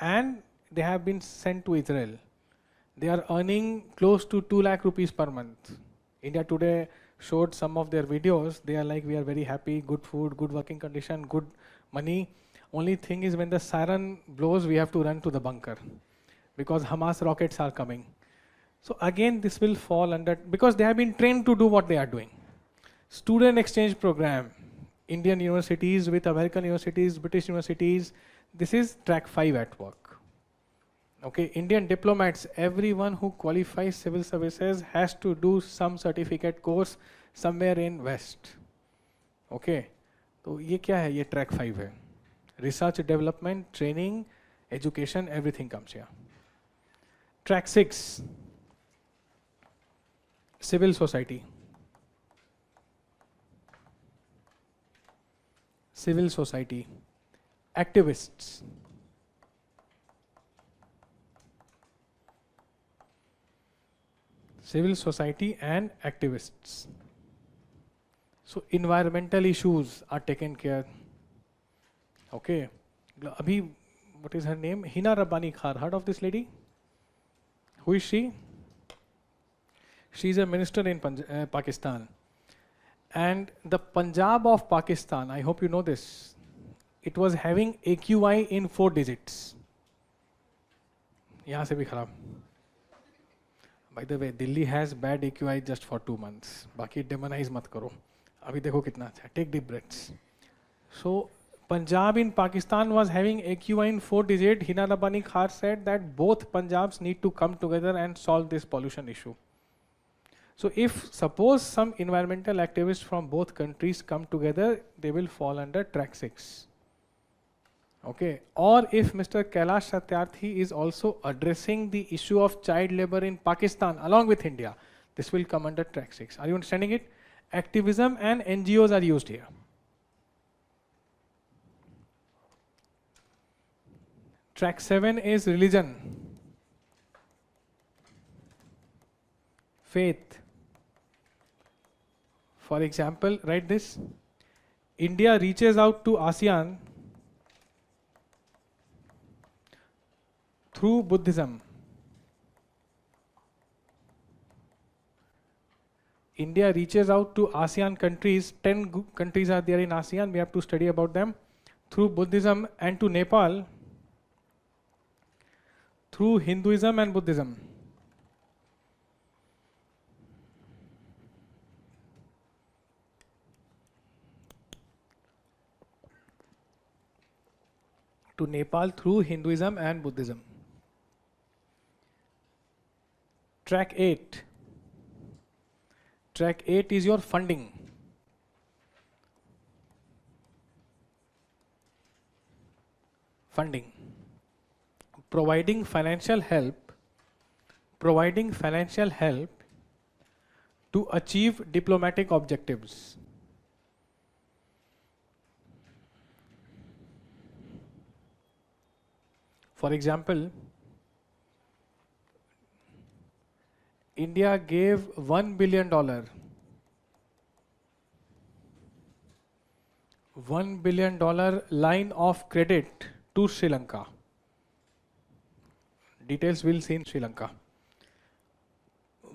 and they have been sent to Israel. They are earning close to 2 lakh rupees per month. India Today showed some of their videos. They are like, we are very happy, good food, good working condition, good money. Only thing is when the siren blows, we have to run to the bunker because Hamas rockets are coming. So again, this will fall under, because they have been trained to do what they are doing. Student exchange program, Indian universities with American universities, British universities, this is track 5 at work. Okay, Indian diplomats, everyone who qualifies civil services has to do some certificate course somewhere in West. Okay, तो ये क्या है? ये track 5 है. Research, development, training, education, everything comes here. Track 6, civil society. Civil society, activists. Civil society and activists. So environmental issues are taken care. Okay. Abhi, what is her name? Hina Rabbani Khar. Heard of this lady? Who is she? She is a minister in Pakistan. And the Punjab of Pakistan, I hope you know this, it was having AQI in 4 digits. यहाँ से भी खराब. By the way, Delhi has bad AQI just for 2 months. बाकी demonize मत करो. अभी देखो कितना अच्छा है. Take deep breaths. So Punjab in Pakistan was having AQI in 4 digit. Hina Rabbani Khar said that both Punjabs need to come together and solve this pollution issue. So if suppose some environmental activists from both countries come together, they will fall under track 6. Okay. Or if Mr. Kailash Satyarthi is also addressing the issue of child labor in Pakistan along with India, this will come under track 6. Are you understanding it? Activism and NGOs are used here. Track 7 is religion, faith. For example, write this. India reaches out to ASEAN through Buddhism. India reaches out to ASEAN countries, 10 countries are there in ASEAN, we have to study about them, through Buddhism, and to Nepal through Hinduism and Buddhism. To Nepal through Hinduism and Buddhism. Track 8. Track 8 is your funding. Funding. Providing financial help to achieve diplomatic objectives. For example, India gave $1 billion. $1 billion line of credit to Sri Lanka. Details we'll see in Sri Lanka.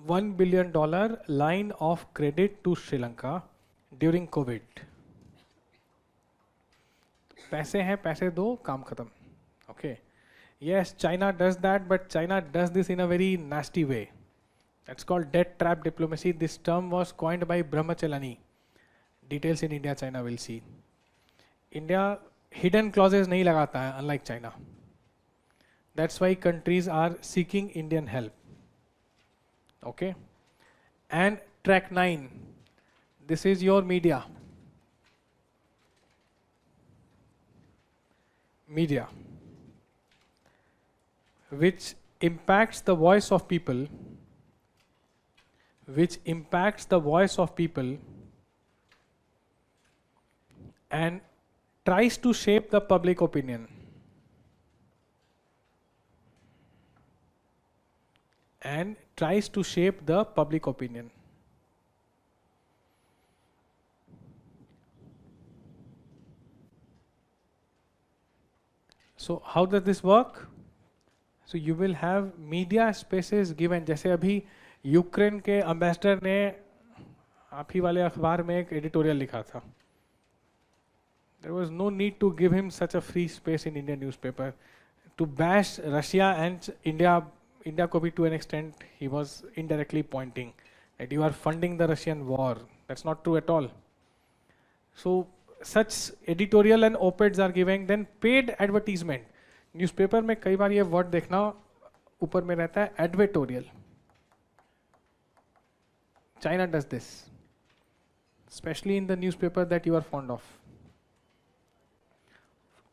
$1 billion line of credit to Sri Lanka during COVID. पैसे हैं, पैसे दो, काम खत्म. Okay. Yes, China does that, but China does this in a very nasty way. That's called debt trap diplomacy. This term was coined by Brahmachalani. Details in India, China will see. India hidden clauses नहीं लगाता है, unlike China. That's why countries are seeking Indian help. Okay. And track 9. This is your media. Media. Which impacts the voice of people. and tries to shape the public opinion. And tries to shape the public opinion. So how does this work? So you will have media spaces given. जैसे अभी Ukraine के ambassador ने आप ही वाले अखबार में एक editorial लिखा था. There was no need to give him such a free space in Indian newspaper. To bash Russia and India को भी to an extent he was indirectly pointing that you are funding the Russian war. That's not true at all. So such editorial and op-eds are given. Then paid advertisement. Newspaper में कई बार ये word देखना ऊपर में रहता है advertorial. China does this, especially in the newspaper that you are fond of.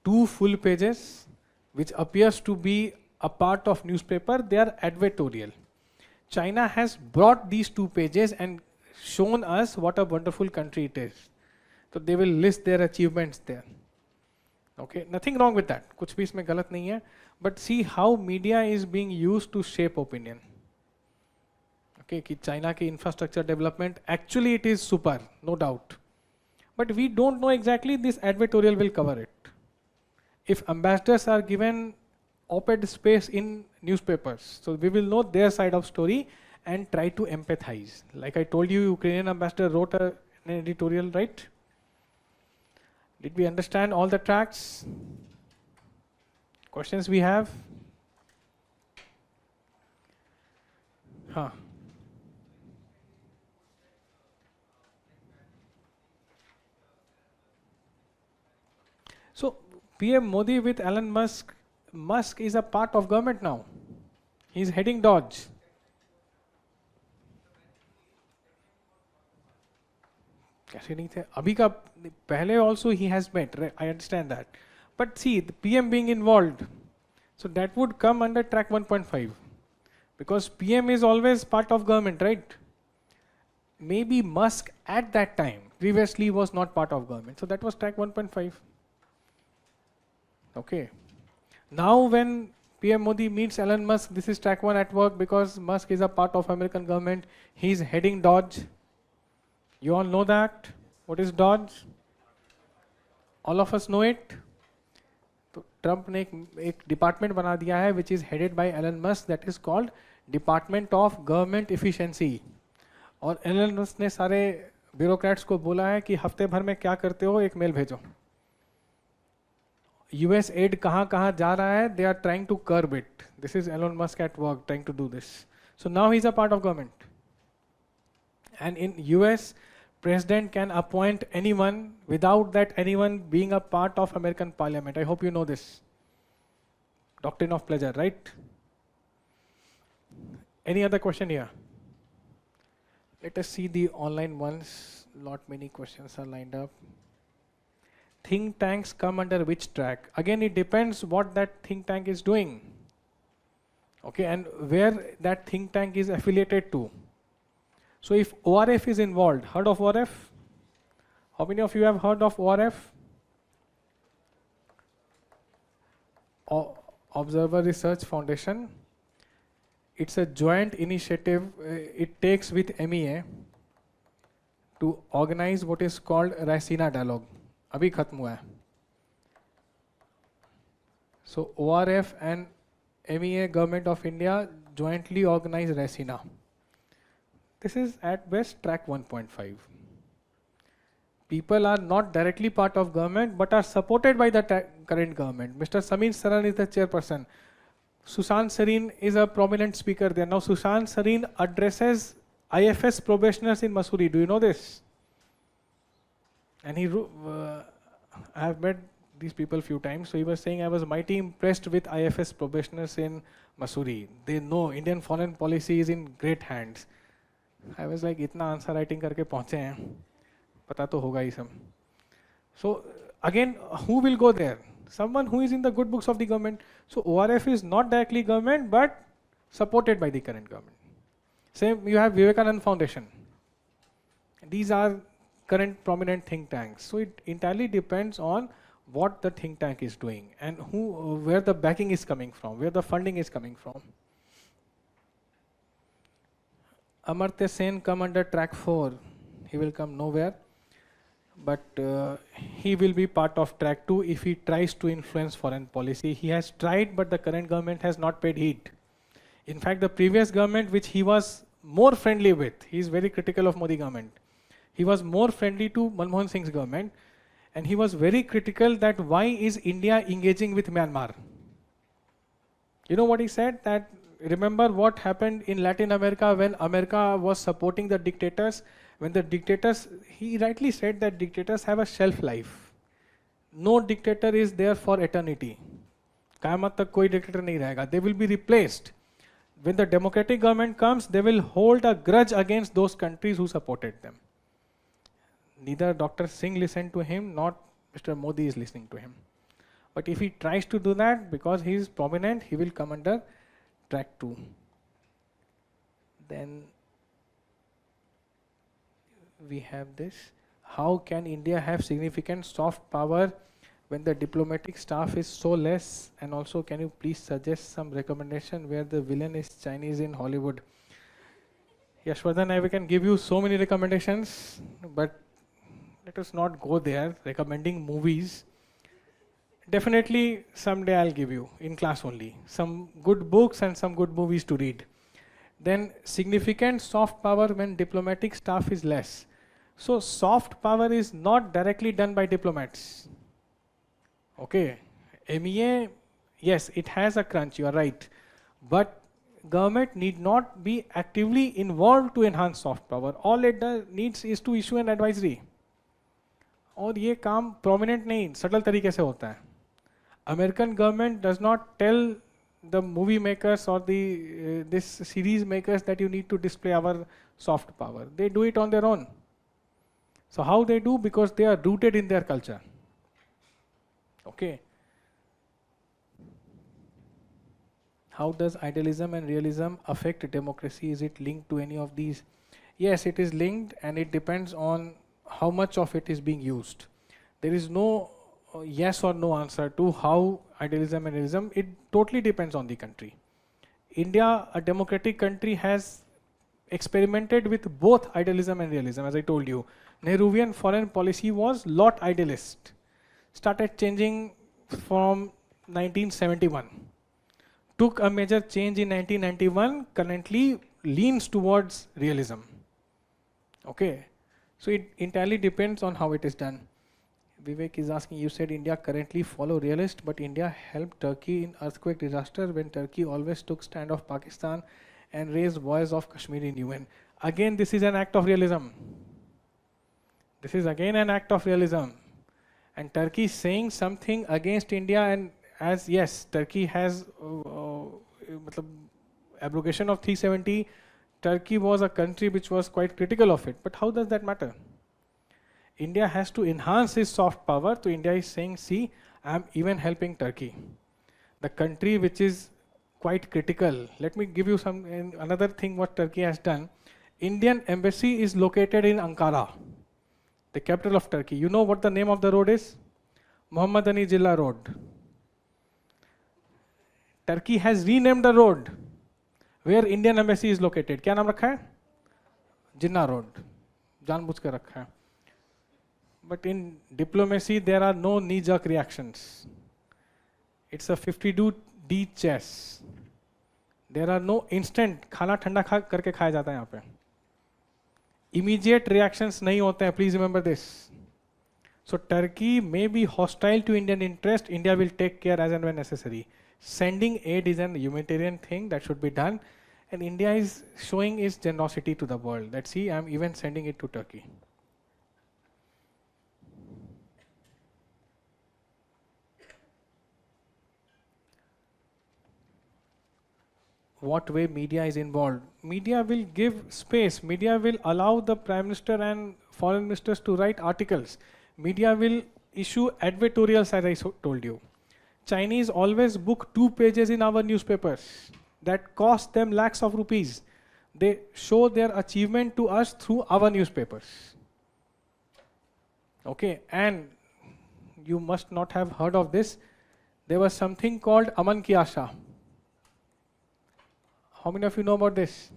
2 full pages which appears to be a part of newspaper, they are advertorial. China has brought these 2 pages and shown us what a wonderful country it is. So they will list their achievements there. Okay, nothing wrong with that. कुछ भी इसमें गलत नहीं है. But see how media is being used to shape opinion. Okay, कि China की infrastructure development actually it is super, no doubt. But we don't know exactly this advertorial will cover it. If ambassadors are given op-ed space in newspapers, so we will know their side of story and try to empathize. Like I told you, Ukrainian ambassador wrote an editorial, right? Did we understand all the tracks? Questions we have? Huh. So PM Modi with Elon Musk, Musk is a part of government now. He's heading Dodge. कैसे नहीं थे अभी का पहले also he has met, I understand that, but see the PM being involved, so that would come under track 1.5 because PM is always part of government, right? Maybe Musk at that time previously was not part of government, so that was track 1.5. Okay, now when PM Modi meets Elon Musk, this is track 1 at work because Musk is a part of American government. He's heading Dodge. You all know that. What is Dodge? All of us know it. तो Trump ने एक department बना दिया है which is headed by Elon Musk, that is called Department of Government Efficiency. और Elon Musk ने सारे bureaucrats को बोला है कि हफ्ते भर में क्या करते हो एक मेल भेजो. US aid कहाँ कहाँ जा रहा है, they are trying to curb it. This is Elon Musk at work trying to do this. So now he's a part of government. And in US, President can appoint anyone without that anyone being a part of American Parliament. I hope you know this. Doctrine of pleasure, right? Any other question here? Let us see the online ones. Lot many questions are lined up. Think tanks come under which track? Again, it depends what that think tank is doing. Okay, and where that think tank is affiliated to. So if ORF is involved, heard of ORF? How many of you have heard of ORF? Observer Research Foundation. It's a joint initiative it takes with MEA to organize what is called Raisina Dialogue. अभी खत्म हुआ है. So ORF and MEA Government of India jointly organize Raisina. This is at best track 1.5. People are not directly part of government but are supported by the current government. Mr. Samin Saran is the chairperson. Sushant Sareen is a prominent speaker there. Now Sushant Sareen addresses IFS probationers in Mussoorie. Do you know this? And I have met these people few times. So he was saying I was mighty impressed with IFS probationers in Mussoorie. They know Indian foreign policy is in great hands. I was like, इतना answer writing करके पहुंचे हैं, पता तो होगा ही सब. So again, who will go there? Someone who is in the good books of the government. So ORF is not directly government, but supported by the current government. Same, you have Vivekanand Foundation. These are current prominent think tanks. So it entirely depends on what the think tank is doing and where the backing is coming from, where the funding is coming from. Amartya Sen come under track 4. He will come nowhere, but he will be part of track 2 if he tries to influence foreign policy. He has tried, but the current government has not paid heed. In fact, the previous government, which he was more friendly with, he is very critical of Modi government. He was more friendly to Manmohan Singh's government, and he was very critical that why is India engaging with Myanmar? You know what he said? That remember what happened in Latin America when America was supporting the dictators? When the dictators, he rightly said that dictators have a shelf life. No dictator is there for eternity. Qayamat tak koi dictator nahi rahega. They will be replaced. When the democratic government comes, they will hold a grudge against those countries who supported them. Neither Dr. Singh listened to him, nor Mr. Modi is listening to him. But if he tries to do that, because he is prominent, he will come under track 2. Then we have this. How can India have significant soft power when the diplomatic staff is so less? And also, can you please suggest some recommendation where the villain is Chinese in Hollywood? Yashwardhan, I can give you so many recommendations, but let us not go there, recommending movies. Definitely someday I'll give you, in class only, some good books and some good movies to read. Then significant soft power when diplomatic staff is less. So soft power is not directly done by diplomats. Okay, MEA, yes, it has a crunch, you are right. But government need not be actively involved to enhance soft power. All it needs is to issue an advisory. और ये काम prominent नहीं, subtle तरीके से होता है. American government does not tell the movie makers or the this series makers that you need to display our soft power. They do it on their own. So how they do? Because they are rooted in their culture. Okay. How does idealism and realism affect democracy? Is it linked to any of these? Yes, it is linked, and it depends on how much of it is being used. There is no yes or no answer to how idealism and realism, it totally depends on the country. India, a democratic country, has experimented with both idealism and realism, as I told you. Nehruvian foreign policy was lot idealist. Started changing from 1971. Took a major change in 1991, currently leans towards realism. Okay. So it entirely depends on how it is done. Vivek is asking, you said India currently follow realist, but India helped Turkey in earthquake disaster when Turkey always took stand of Pakistan and raised voice of Kashmir in UN. Again, this is an act of realism. This is again an act of realism. And Turkey is saying something against India, and as yes, Turkey has abrogation of 370. Turkey was a country which was quite critical of it. But how does that matter? India has to enhance its soft power. So India is saying, see, I am even helping Turkey. The country which is quite critical. Let me give you another thing what Turkey has done. Indian embassy is located in Ankara, the capital of Turkey. You know what the name of the road is? Muhammad Ali Jilla Road. Turkey has renamed the road where Indian embassy is located. क्या नाम रखा है? Jinnah Road. जानबूझ कर रखा है. But in diplomacy, there are no knee-jerk reactions. It's a 52D chess. There are no instant खाना ठंडा करके खाया जाता है यहाँ पे. Immediate reactions नहीं होते हैं. Please remember this. So Turkey may be hostile to Indian interest. India will take care as and when necessary. Sending aid is an humanitarian thing that should be done, and India is showing its generosity to the world. That see, I'm even sending it to Turkey. What way media is involved? Media will give space. Media will allow the Prime Minister and foreign ministers to write articles. Media will issue advertorials, as I told you. Chinese always book 2 pages in our newspapers. That cost them lakhs of rupees. They show their achievement to us through our newspapers. Okay, and you must not have heard of this. There was something called Aman Ki Asha. How many of you know about this?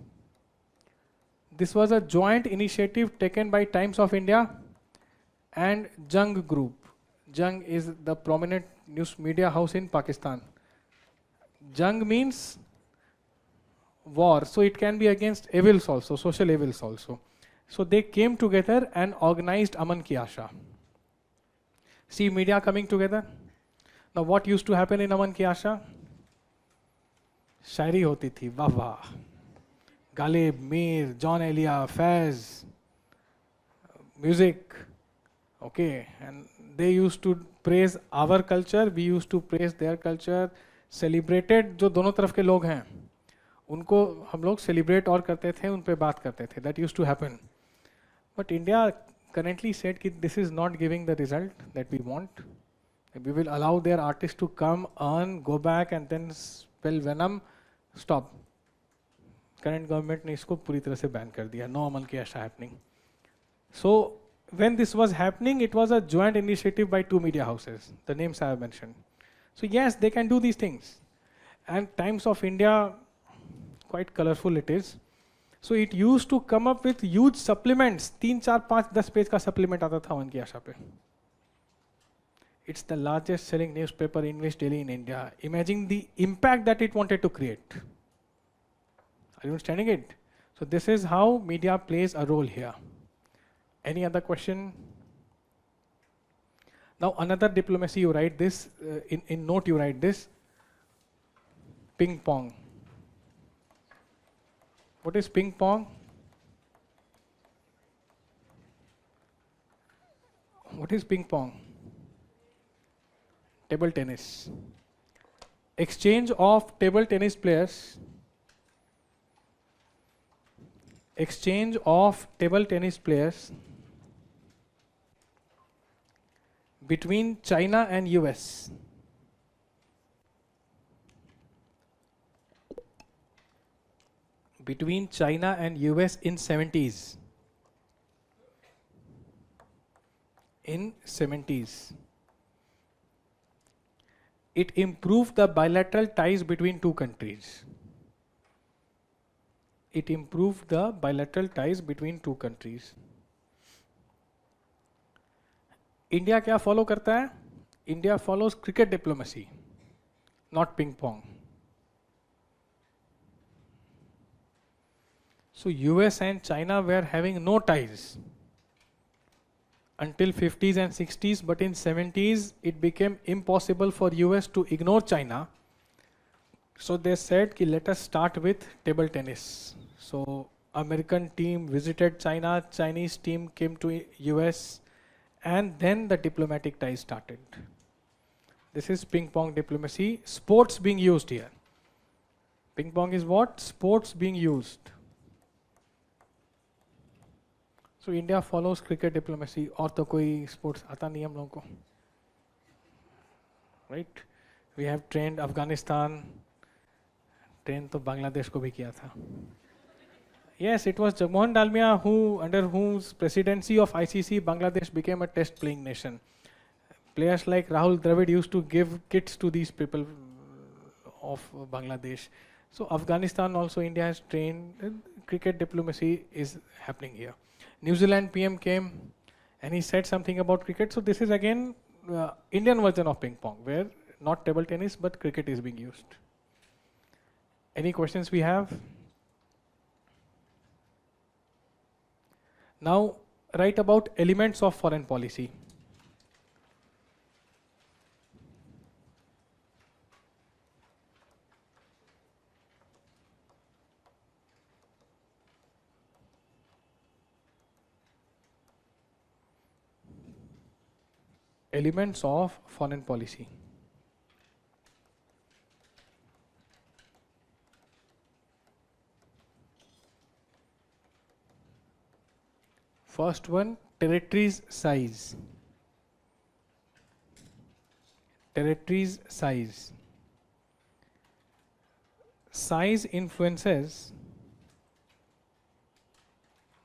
This was a joint initiative taken by Times of India and Jung Group. Jung is the prominent news media house in Pakistan. Jung means war, so it can be against evils also, social evils also. So they came together and organized Aman Ki Asha. See media coming together. Now what used to happen in Aman Ki Asha? शायरी होती थी, वाह वाह, Ghalib, Mir, Jaun Elia, Faiz, music, okay, and they used to praise our culture, we used to praise their culture, celebrated जो दोनों तरफ के लोग हैं उनको हम लोग celebrate और करते थे, उन पे बात करते थे. That used to happen. But India currently said that this is not giving the result that we want. We will allow their artists to come, earn, go back and then spell venom. Stop. Current government ने इसको पूरी तरह से ban कर दिया. No Aman Ki Asha happening. So when this was happening, it was a joint initiative by two media houses, the names I have mentioned. So yes, they can do these things. And Times of India, quite colorful it is. So it used to come up with huge supplements. 3, 4, 5, 10 page का supplement आता था उनकी आशा पे. It's the largest selling newspaper English daily in India. Imagine the impact that it wanted to create. Are you understanding it? So this is how media plays a role here. Any other question? Now another diplomacy, you write this, in note you write this, ping pong. What is ping pong? What is ping pong? Table tennis. Exchange of table tennis players. Exchange of table tennis players between China and US. Between China and US in 70s. In 70s. It improved the bilateral ties between two countries. It improved the bilateral ties between two countries. India क्या follow करता है? India follows cricket diplomacy, not ping pong. So US and China were having no ties until 50s and 60s, but in 70s it became impossible for US to ignore China. So they said कि let us start with table tennis. So American team visited China, Chinese team came to US, and then the diplomatic ties started. This is ping pong diplomacy. Sports being used here. Ping pong is what? Sports being used. So India follows cricket diplomacy. और तो कोई sports आता नहीं हम लोगों को. Right? We have trained Afghanistan. Train तो बांग्लादेश को भी किया था. Yes, it was Jagmohan Dalmia who, under whose presidency of ICC, Bangladesh became a test playing nation. Players like Rahul Dravid used to give kits to these people of Bangladesh. So Afghanistan also India has trained. Cricket diplomacy is happening here. New Zealand PM came and he said something about cricket. So this is again Indian version of ping pong, where not table tennis but cricket is being used. Any questions we have? Now write about elements of foreign policy. Elements of foreign policy. First one, territories size. Territories size. Size influences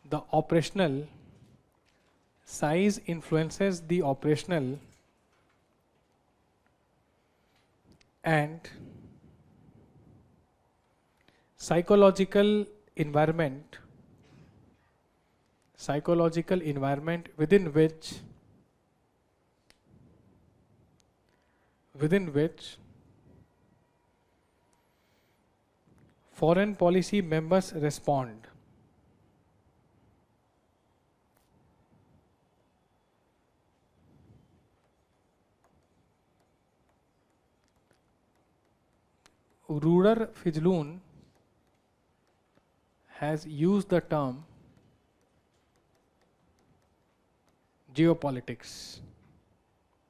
the operational size influences the operational and psychological environment within which foreign policy members respond. Ruder Fijloon has used the term geopolitics.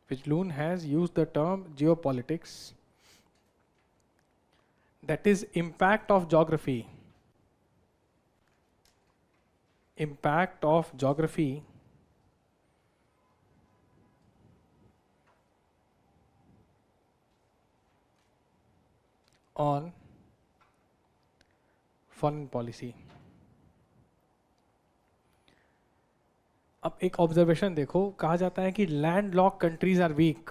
Fijloon has used the term geopolitics, that is impact of geography on foreign policy. अब एक observation देखो, कहा जाता है कि land lock countries are weak.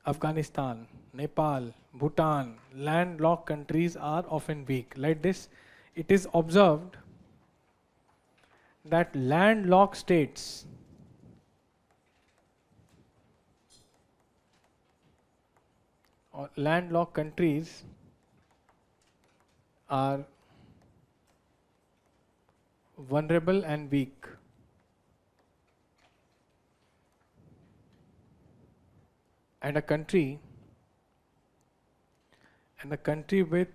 Afghanistan, Nepal, Bhutan, landlocked countries are often weak. Like this, it is observed that landlocked states or landlocked countries are vulnerable and weak. And a country with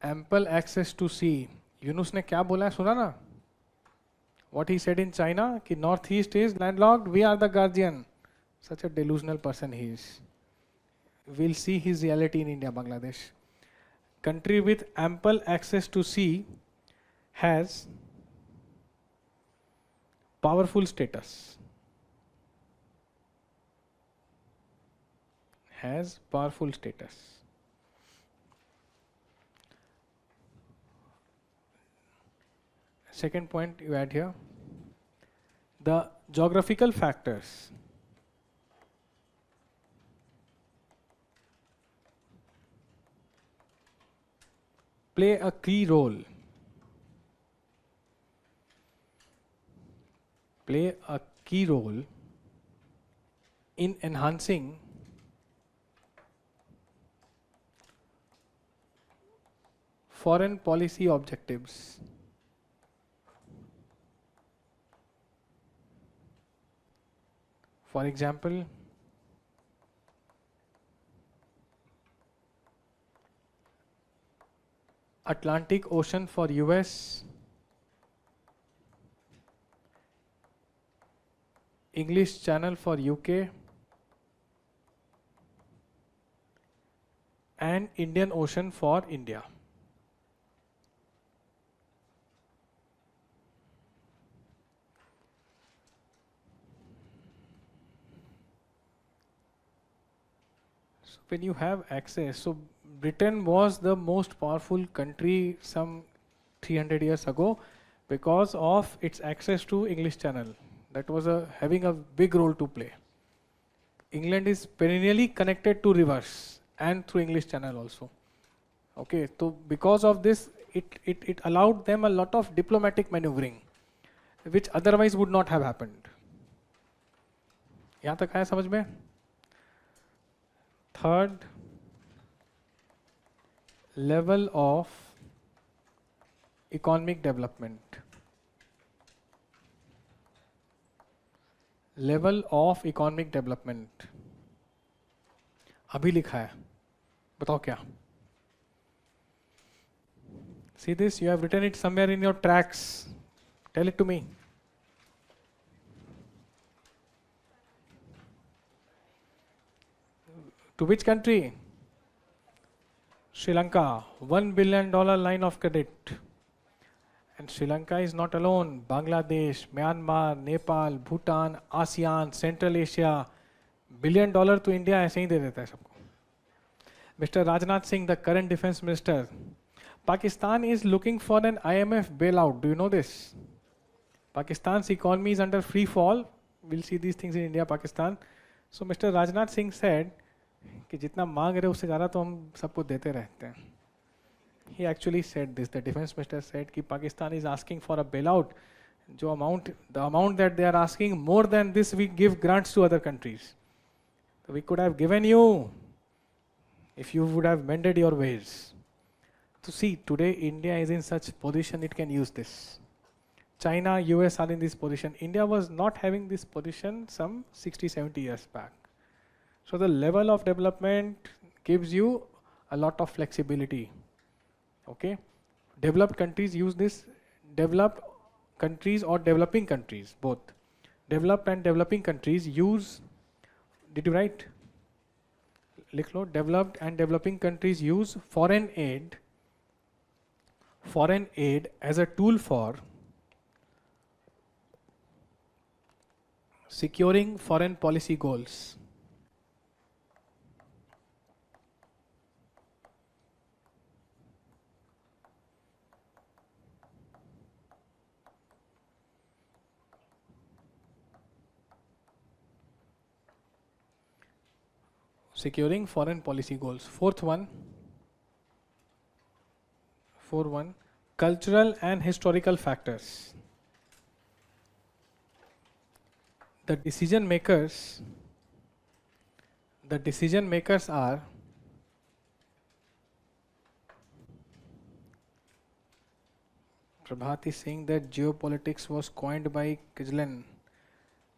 ample access to sea. Yunus ने क्या बोला है सुना ना? What he said in China कि northeast is landlocked, we are the guardian. Such a delusional person he is. We'll see his reality in India, Bangladesh. Country with ample access to sea has powerful status. Second point you add here, the geographical factors play a key role in enhancing foreign policy objectives. For example, Atlantic Ocean for US, English Channel for UK, and Indian Ocean for India. So when you have access, so Britain was the most powerful country some 300 years ago because of its access to English Channel. That was having a big role to play. England is perennially connected to rivers and through English Channel also. Okay, so because of this, it allowed them a lot of diplomatic maneuvering, which otherwise would not have happened. यहाँ तक आया समझ में? Third, level of economic development. अभी लिखा है, बताओ क्या? See this, you have written it somewhere in your tracks. Tell it to me. To which country? Sri Lanka, $1 billion line of credit. And Sri Lanka is not alone. Bangladesh, Myanmar, Nepal, Bhutan, ASEAN, Central Asia, $1 billion to India ऐसे ही दे देता है सबको. Mr. Rajnath Singh, the current defense minister, Pakistan is looking for an IMF bailout. Do you know this? Pakistan's economy is under free fall. We'll see these things in India, Pakistan. So Mr. Rajnath Singh said कि जितना मांग रहे उससे ज़्यादा तो हम सबको देते रहते हैं. He actually said this. The defense minister said कि Pakistan is asking for a bailout. The amount that they are asking, more than this we give grants to other countries. So we could have given you if you would have mended your ways. So see, today India is in such position it can use this. China, US are in this position. India was not having this position some 60, 70 years back. So the level of development gives you a lot of flexibility. Okay, developed countries use this. Developed countries or developing countries, both developed and developing countries use. Did you write? लिख लो. Developed and developing countries use foreign aid as a tool for securing foreign policy goals. Securing foreign policy goals. Fourth one, cultural and historical factors. The decision makers are Prabhat is saying that geopolitics was coined by Kijlen.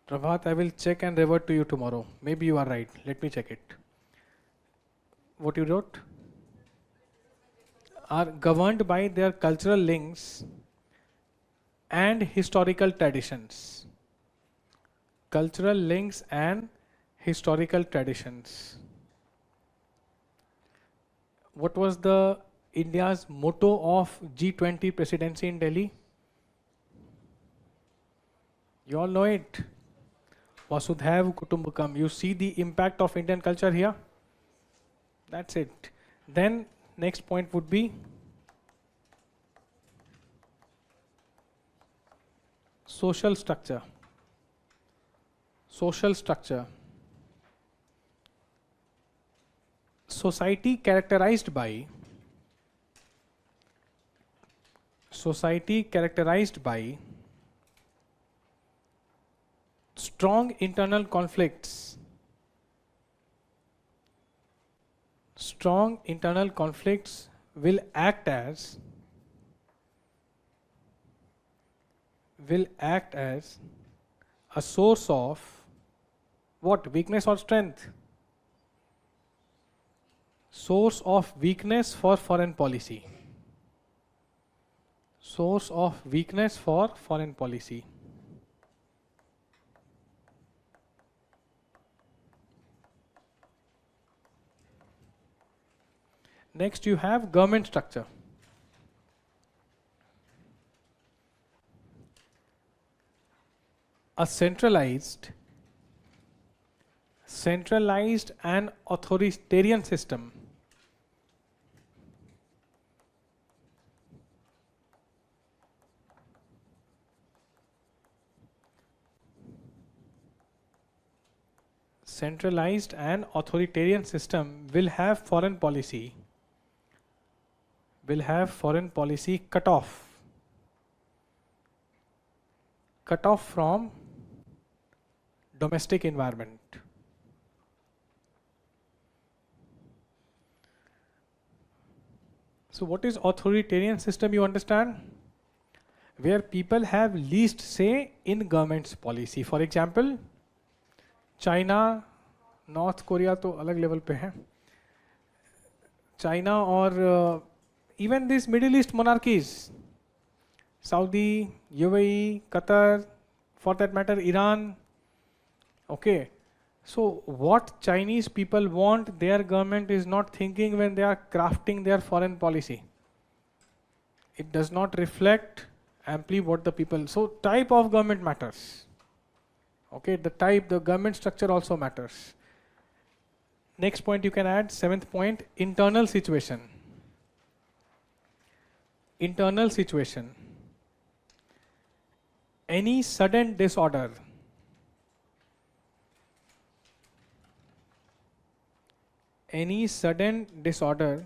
Prabhat, I will check and revert to you tomorrow. Maybe you are right. Let me check it. What you wrote? Are governed by their cultural links and historical traditions. Cultural links and historical traditions. What was the India's motto of G20 presidency in Delhi? You all know it. Vasudhaiv Kutumbakam. You see the impact of Indian culture here? That's it. Then next point would be social structure. Social structure. Society characterized by strong internal conflicts. Strong internal conflicts will act as a source of what? Weakness or strength? Source of weakness for foreign policy. Source of weakness for foreign policy. Next you have government structure. A centralized and authoritarian system will have foreign policy cut off from domestic environment. So what is authoritarian system, you understand? Where people have least say in government's policy. For example, China, North Korea तो अलग level पे है. China or even these Middle East monarchies, Saudi, UAE, Qatar, for that matter Iran. Okay, so what Chinese people want, their government is not thinking when they are crafting their foreign policy. It does not reflect amply what the people, so type of government matters. Okay, the government structure also matters. Next point you can add, seventh point, internal situation. Internal situation. Any sudden disorder. Any sudden disorder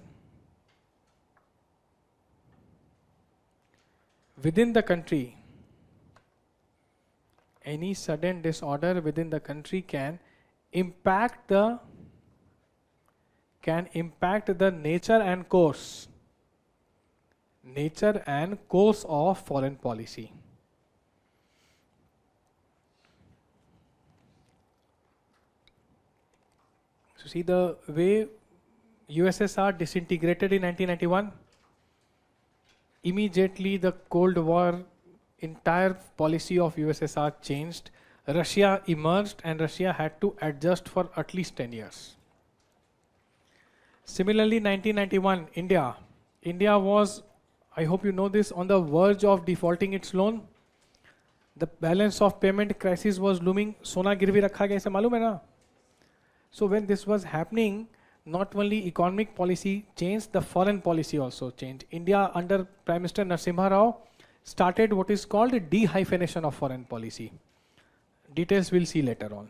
within the country. Any sudden disorder within the country can impact the nature and course of foreign policy. So see the way USSR disintegrated in 1991, immediately the Cold War entire policy of USSR changed. Russia emerged and Russia had to adjust for at least 10 years. Similarly, 1991, India was, I hope you know this, on the verge of defaulting its loan. The balance of payment crisis was looming. Sona girvi rakha gaya, aisa malum hai na? So when this was happening, not only economic policy changed, the foreign policy also changed. India under Prime Minister Narasimha Rao started what is called a de-hyphenation of foreign policy. Details we'll see later on.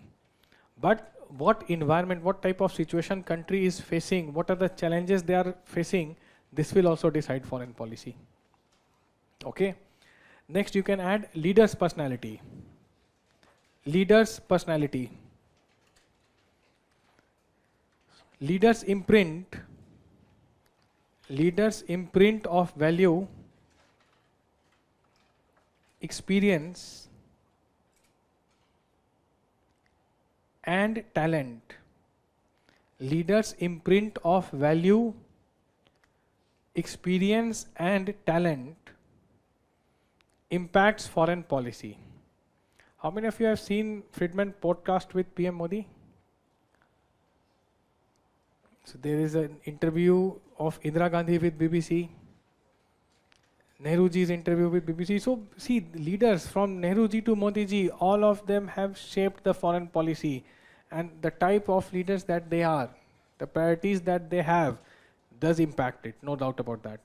But what environment, what type of situation country is facing, what are the challenges they are facing, this will also decide foreign policy. Okay. Next you can add leader's personality. Leader's personality. Leader's imprint of value, experience and talent. Leader's imprint of value, experience and talent impacts foreign policy. How many of you have seen Friedman podcast with PM Modi? So there is an interview of Indira Gandhi with BBC, Nehruji's interview with BBC. So see, leaders from Nehruji to Modiji, all of them have shaped the foreign policy, and the type of leaders that they are, the priorities that they have, does impact it, no doubt about that.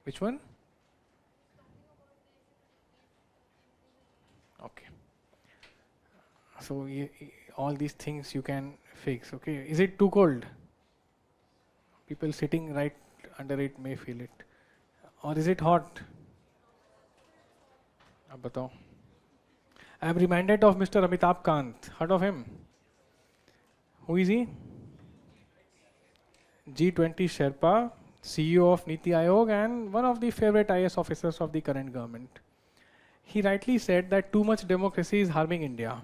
Which one? Okay. So all these things you can fix. Okay. Is it too cold? People sitting right under it may feel it. Or is it hot? Ab batao. I am reminded of Mr. Amitabh Kant. Heard of him? Who is he? G20 Sherpa, CEO of Niti Aayog and one of the favorite IAS officers of the current government. He rightly said that too much democracy is harming India.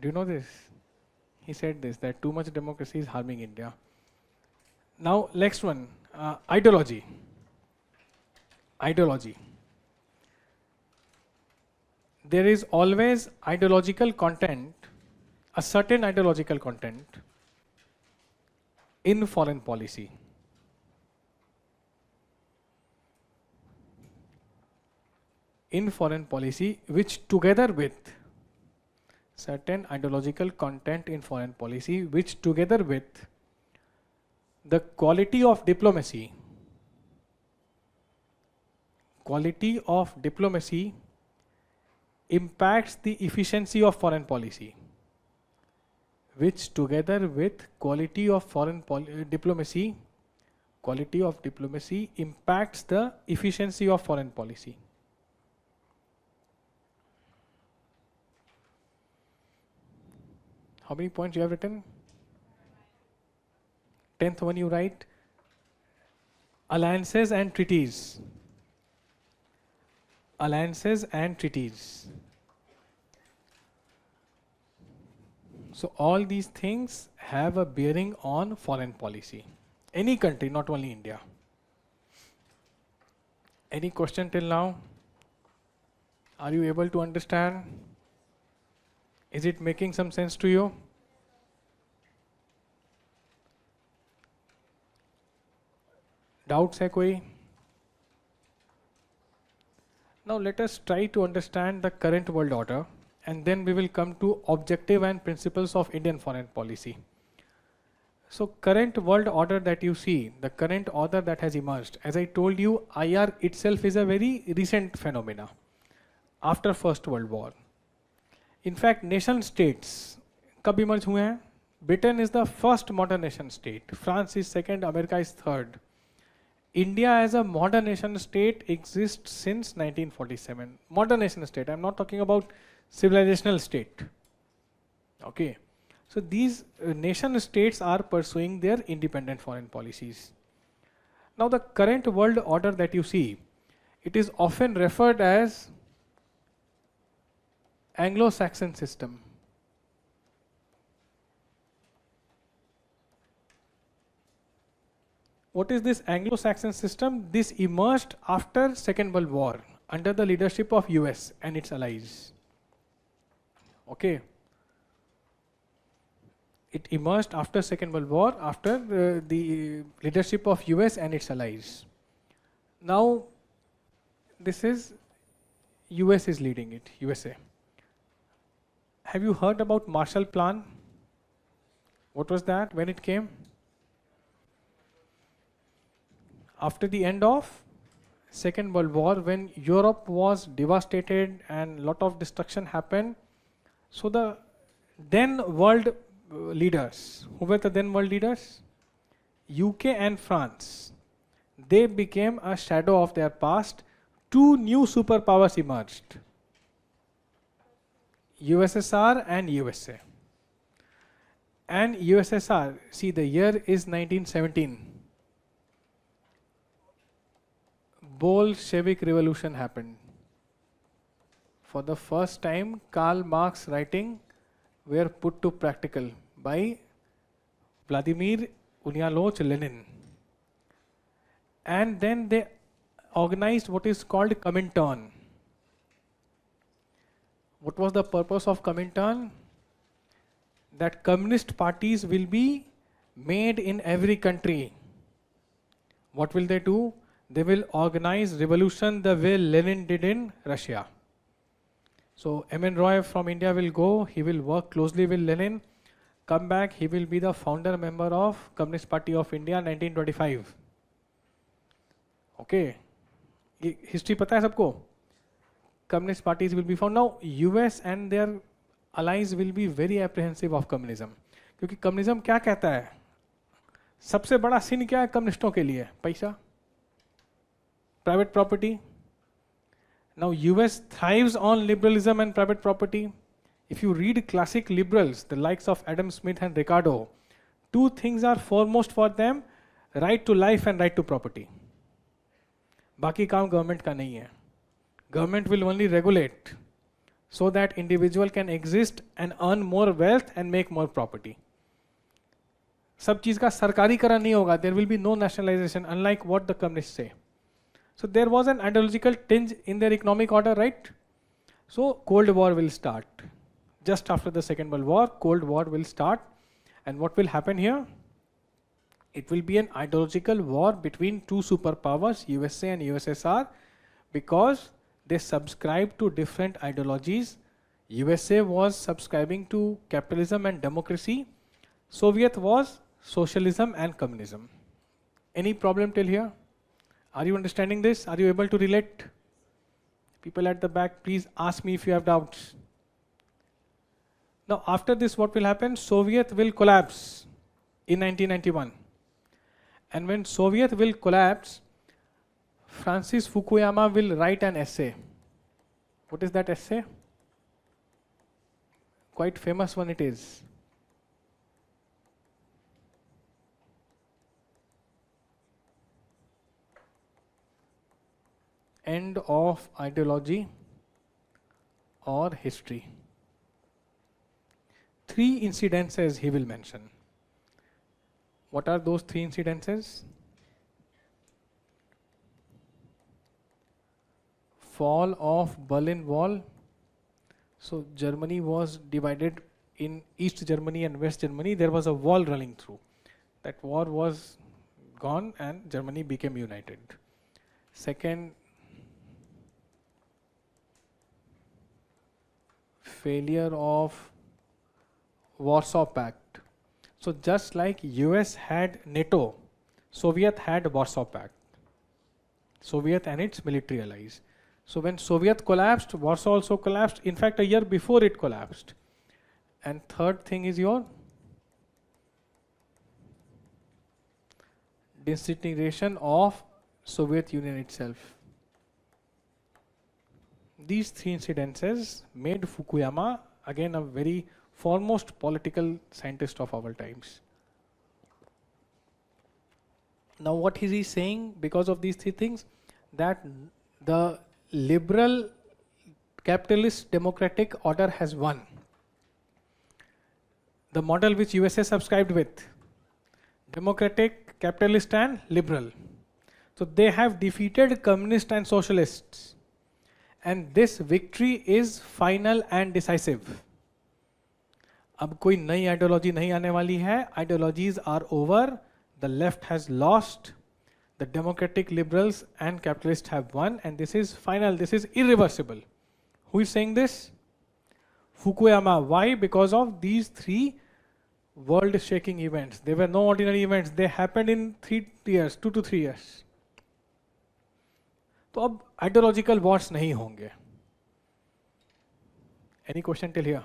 Do you know this? He said this, that too much democracy is harming India. Now, next one, ideology. Ideology. There is always ideological content, a certain ideological content in foreign policy. In foreign policy, which together with certain ideological content in foreign policy, which together with the quality of diplomacy impacts the efficiency of foreign policy, which together with quality of diplomacy impacts the efficiency of foreign policy. How many points you have written? 10th one you write, alliances and treaties. Alliances and treaties. So all these things have a bearing on foreign policy. Any country, not only India. Any question till now? Are you able to understand? Is it making some sense to you? Doubts hai koi? Now let us try to understand the current world order, and then we will come to objective and principles of Indian foreign policy. So current world order that you see, the current order that has emerged, as I told you, IR itself is a very recent phenomena after First World War. In fact, nation states कब emerge हुए हैं? Britain is the first modern nation state. France is second, America is third. India as a modern nation state exists since 1947. Modern nation state, I'm not talking about civilizational state. Okay. So these nation states are pursuing their independent foreign policies. Now the current world order that you see, it is often referred as Anglo-Saxon system. What is this Anglo-Saxon system? This emerged after Second World War under the leadership of US and its allies. Okay. It emerged after Second World War, after the leadership of US and its allies. Now, this is US is leading it, USA. Have you heard about Marshall Plan? What was that when it came? After the end of Second World War, when Europe was devastated and lot of destruction happened, so the then world leaders, who were the then world leaders? UK and France. They became a shadow of their past. Two new superpowers emerged, USSR and USA. And USSR, see, the year is 1917. Bolshevik revolution happened. For the first time, Karl Marx writing were put to practical by Vladimir Ulyanov Lenin. And then they organized what is called Comintern. What was the purpose of Comintern? That communist parties will be made in every country. What will they do? They will organize revolution the way Lenin did in Russia. So M.N. Roy from India will go, he will work closely with Lenin, come back, he will be the founder member of Communist Party of India 1925. Okay. History pata hai sabko? Communist parties will be found. Now US and their allies will be very apprehensive of communism. क्योंकि communism क्या कहता है? सबसे बड़ा sin क्या है कम्युनिस्टों के लिए? पैसा, private property. Now US thrives on liberalism and private property. If you read classic liberals, the likes of Adam Smith and Ricardo, two things are foremost for them: right to life and right to property. बाकी काम government का नहीं है. Government will only regulate so that individual can exist and earn more wealth and make more property. सब चीज का सरकारीकरण नहीं होगा. There will be no nationalization, unlike what the communists say. So there was an ideological tinge in their economic order, right? So Cold War will start. Just after the Second World War, Cold War will start. And what will happen here? It will be an ideological war between two superpowers, USA and USSR, because they subscribe to different ideologies. USA was subscribing to capitalism and democracy. Soviet was socialism and communism. Any problem till here? Are you understanding this? Are you able to relate? People at the back, please ask me if you have doubts. Now after this, what will happen? Soviet will collapse in 1991. And when Soviet will collapse, Francis Fukuyama will write an essay. What is that essay? Quite famous one it is. End of ideology or history. Three incidences he will mention. What are those three incidences? Fall of Berlin Wall. So Germany was divided in East Germany and West Germany. There was a wall running through. That war was gone and Germany became united. Second, Failure of Warsaw Pact. So just like US had NATO, Soviet had Warsaw Pact. Soviet and its military allies. So when Soviet collapsed, Warsaw also collapsed. In fact, a year before it collapsed. And third thing is your disintegration of Soviet Union itself. These three incidences made Fukuyama again a very foremost political scientist of our times. Now what is he saying because of these three things? That the liberal capitalist democratic order has won. The model which USA subscribed with, democratic, capitalist and liberal. So they have defeated communists and socialists. And this victory is final and decisive. अब कोई नई ideology नहीं आने वाली है. Ideologies are over. The left has lost. The democratic liberals and capitalists have won, and this is final. This is irreversible. Who is saying this? Fukuyama. Why? Because of these three world-shaking events. They were no ordinary events. They happened in 3 years, 2 to 3 years. तो अब ideological wars नहीं होंगे. Any question till here?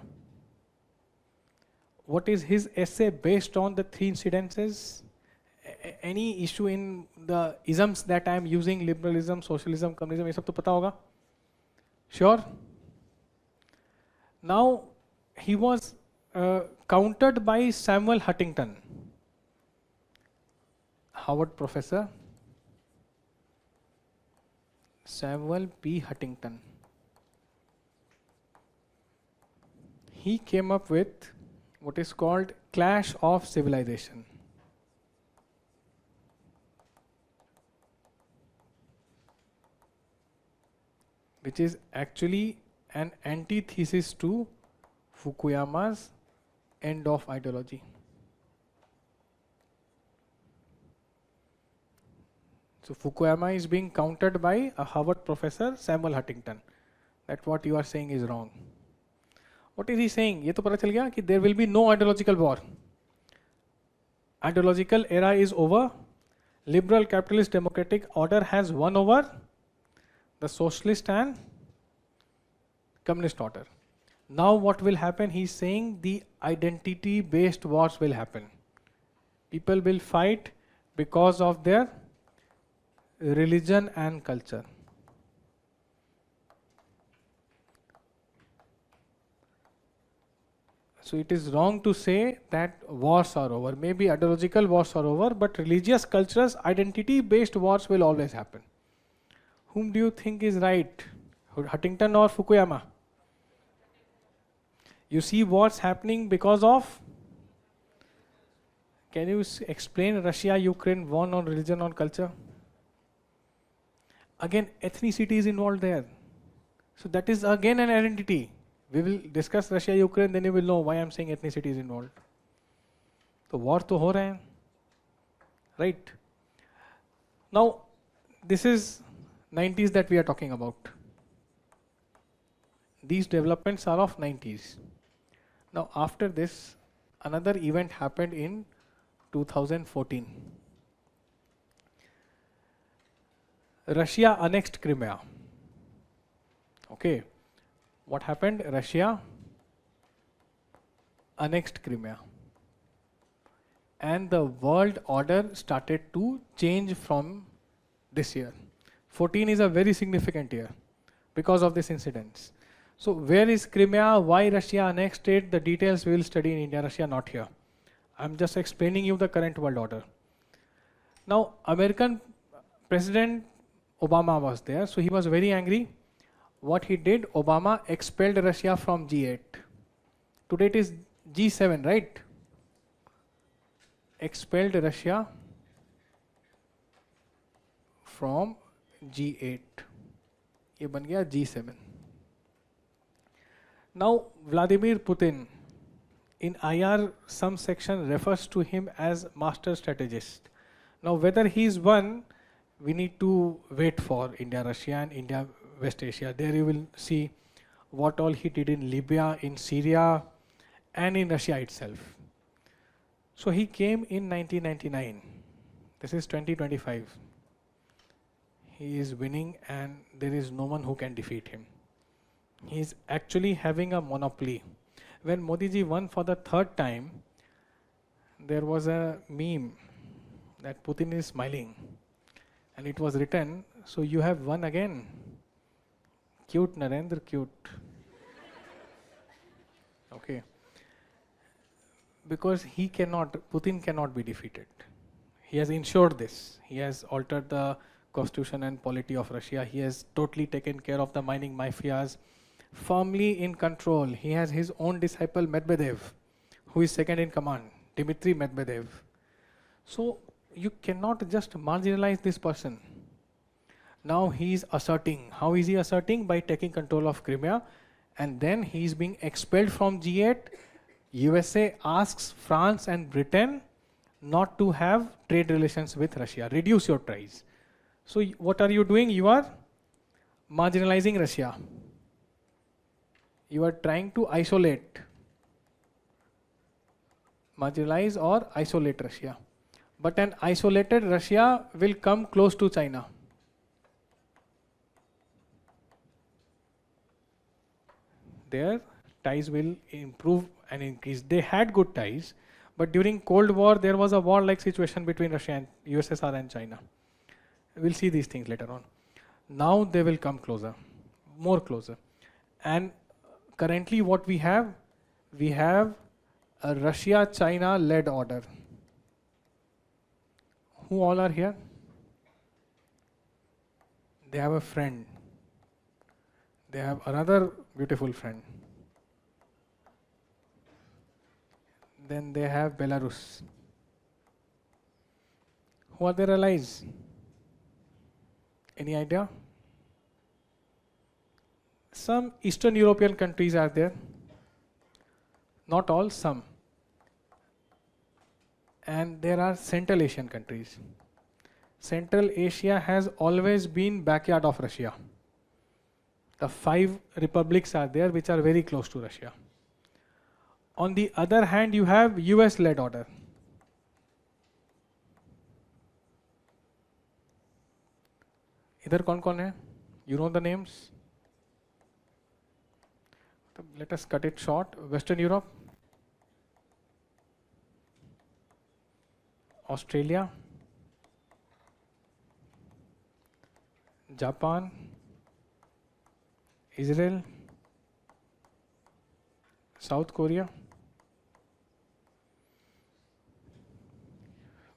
What is his essay based on the three incidences? Any issue in the isms that I am using, liberalism, socialism, communism, ये सब तो पता होगा? Sure? Now, he was countered by Samuel Huntington, Harvard professor, Samuel P. Huntington. He came up with what is called clash of civilization. Which is actually an antithesis to Fukuyama's end of ideology. So Fukuyama is being countered by a Harvard professor, Samuel Huntington. That what you are saying is wrong. What is he saying? ये तो पता चल गया कि there will be no ideological war. Ideological era is over. Liberal capitalist democratic order has won over the socialist and communist order. Now what will happen? He's saying the identity based wars will happen. People will fight because of their religion and culture. So it is wrong to say that wars are over. Maybe ideological wars are over, but religious, cultures, identity based wars will always happen. Whom do you think is right? Huntington or Fukuyama? You see what's happening because of? Can you explain Russia-Ukraine war on religion, on culture? Again, ethnicity is involved there. So that is again an identity. We will discuss Russia-Ukraine, then you will know why I'm saying ethnicity is involved. So war to ho rahe hain. Right? Now, this is 90s that we are talking about. These developments are of 90s. Now after this, another event happened in 2014. Russia annexed Crimea. Okay. What happened? Russia annexed Crimea. And the world order started to change from this year. 14 is a very significant year because of this incidents. So where is Crimea? Why Russia annexed it? The details we will study in India. Russia not here. I'm just explaining you the current world order. Now American President Obama was there, so he was very angry. What he did, Obama expelled Russia from G8. Today it is G7, right? Expelled Russia from G8. ये बन गया G7. Now Vladimir Putin, in IR some section refers to him as master strategist. Now whether he is one, we need to wait for India, Russia and India, West Asia. There you will see what all he did in Libya, in Syria, and in Russia itself. So he came in 1999. This is 2025. He is winning and there is no one who can defeat him. He is actually having a monopoly. When Modi ji won for the third time, there was a meme that Putin is smiling. And it was written, so you have won again. Cute Narendra, cute. Okay. Because Putin cannot be defeated. He has ensured this. He has altered the constitution and polity of Russia. He has totally taken care of the mining mafias, firmly in control. He has his own disciple Medvedev, who is second in command, Dmitry Medvedev. So you cannot just marginalize this person. Now he is asserting. How is he asserting? By taking control of Crimea, and then he is being expelled from G8. USA asks France and Britain not to have trade relations with Russia. Reduce your ties. So what are you doing? You are marginalizing Russia. You are trying to marginalize or isolate Russia. But an isolated Russia will come close to China. Their ties will improve and increase. They had good ties, but during Cold War, there was a war-like situation between Russia and USSR and China. We'll see these things later on. Now they will come closer, more closer. And currently what we have a Russia-China led order. Who all are here? They have a friend. They have another beautiful friend. Then they have Belarus. Who are their allies? Any idea? Some Eastern European countries are there. Not all, some. And there are Central Asian countries. Central Asia has always been backyard of Russia. The 5 republics are there which are very close to Russia. On the other hand, you have US-led order. इधर कौन-कौन है? You know the names? Let us cut it short. Western Europe, Australia, Japan, Israel, South Korea.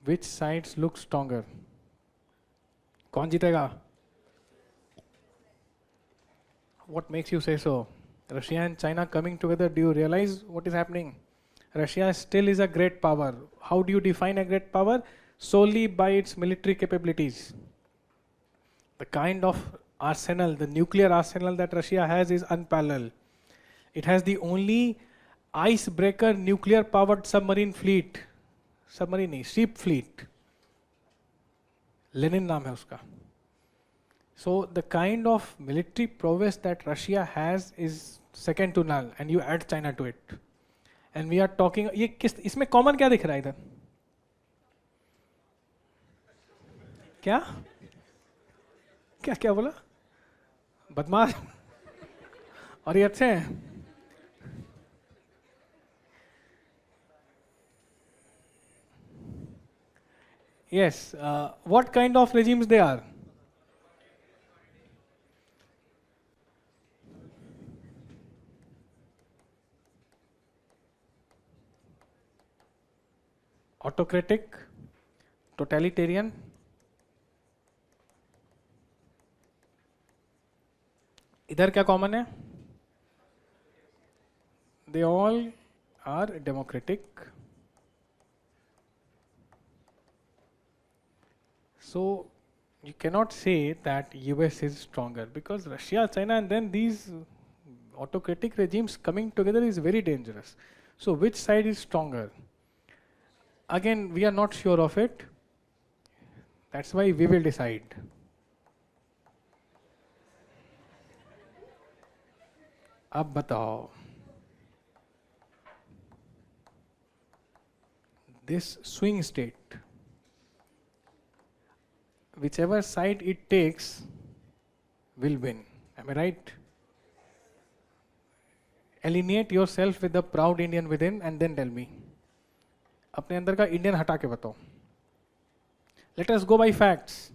Which sides look stronger? कौन जीतेगा? What makes you say so? Russia and China coming together, do you realize what is happening? Russia still is a great power. How do you define a great power? Solely by its military capabilities. The kind of arsenal, the nuclear arsenal that Russia has is unparalleled. It has the only icebreaker nuclear powered submarine fleet. Submarine, ship fleet. Lenin naam hai uska. So the kind of military prowess that Russia has is second to none, and you add China to it. And we are talking, ये किस इसमें common क्या दिख रहा है इधर? क्या? क्या क्या बोला? बदमाश और ये अच्छे हैं? Yes. What kind of regimes they are? Autocratic, totalitarian. इधर क्या कॉमन है? They all are democratic. So you cannot say that US is stronger because Russia, China, and then these autocratic regimes coming together is very dangerous. So which side is stronger? Again, we are not sure of it. That's why we will decide. अब बताओ, this swing state, whichever side it takes will win. Am I right? Alienate yourself with the proud Indian within and then tell me. अपने अंदर का Indian हटा के बताओ. Let us go by facts.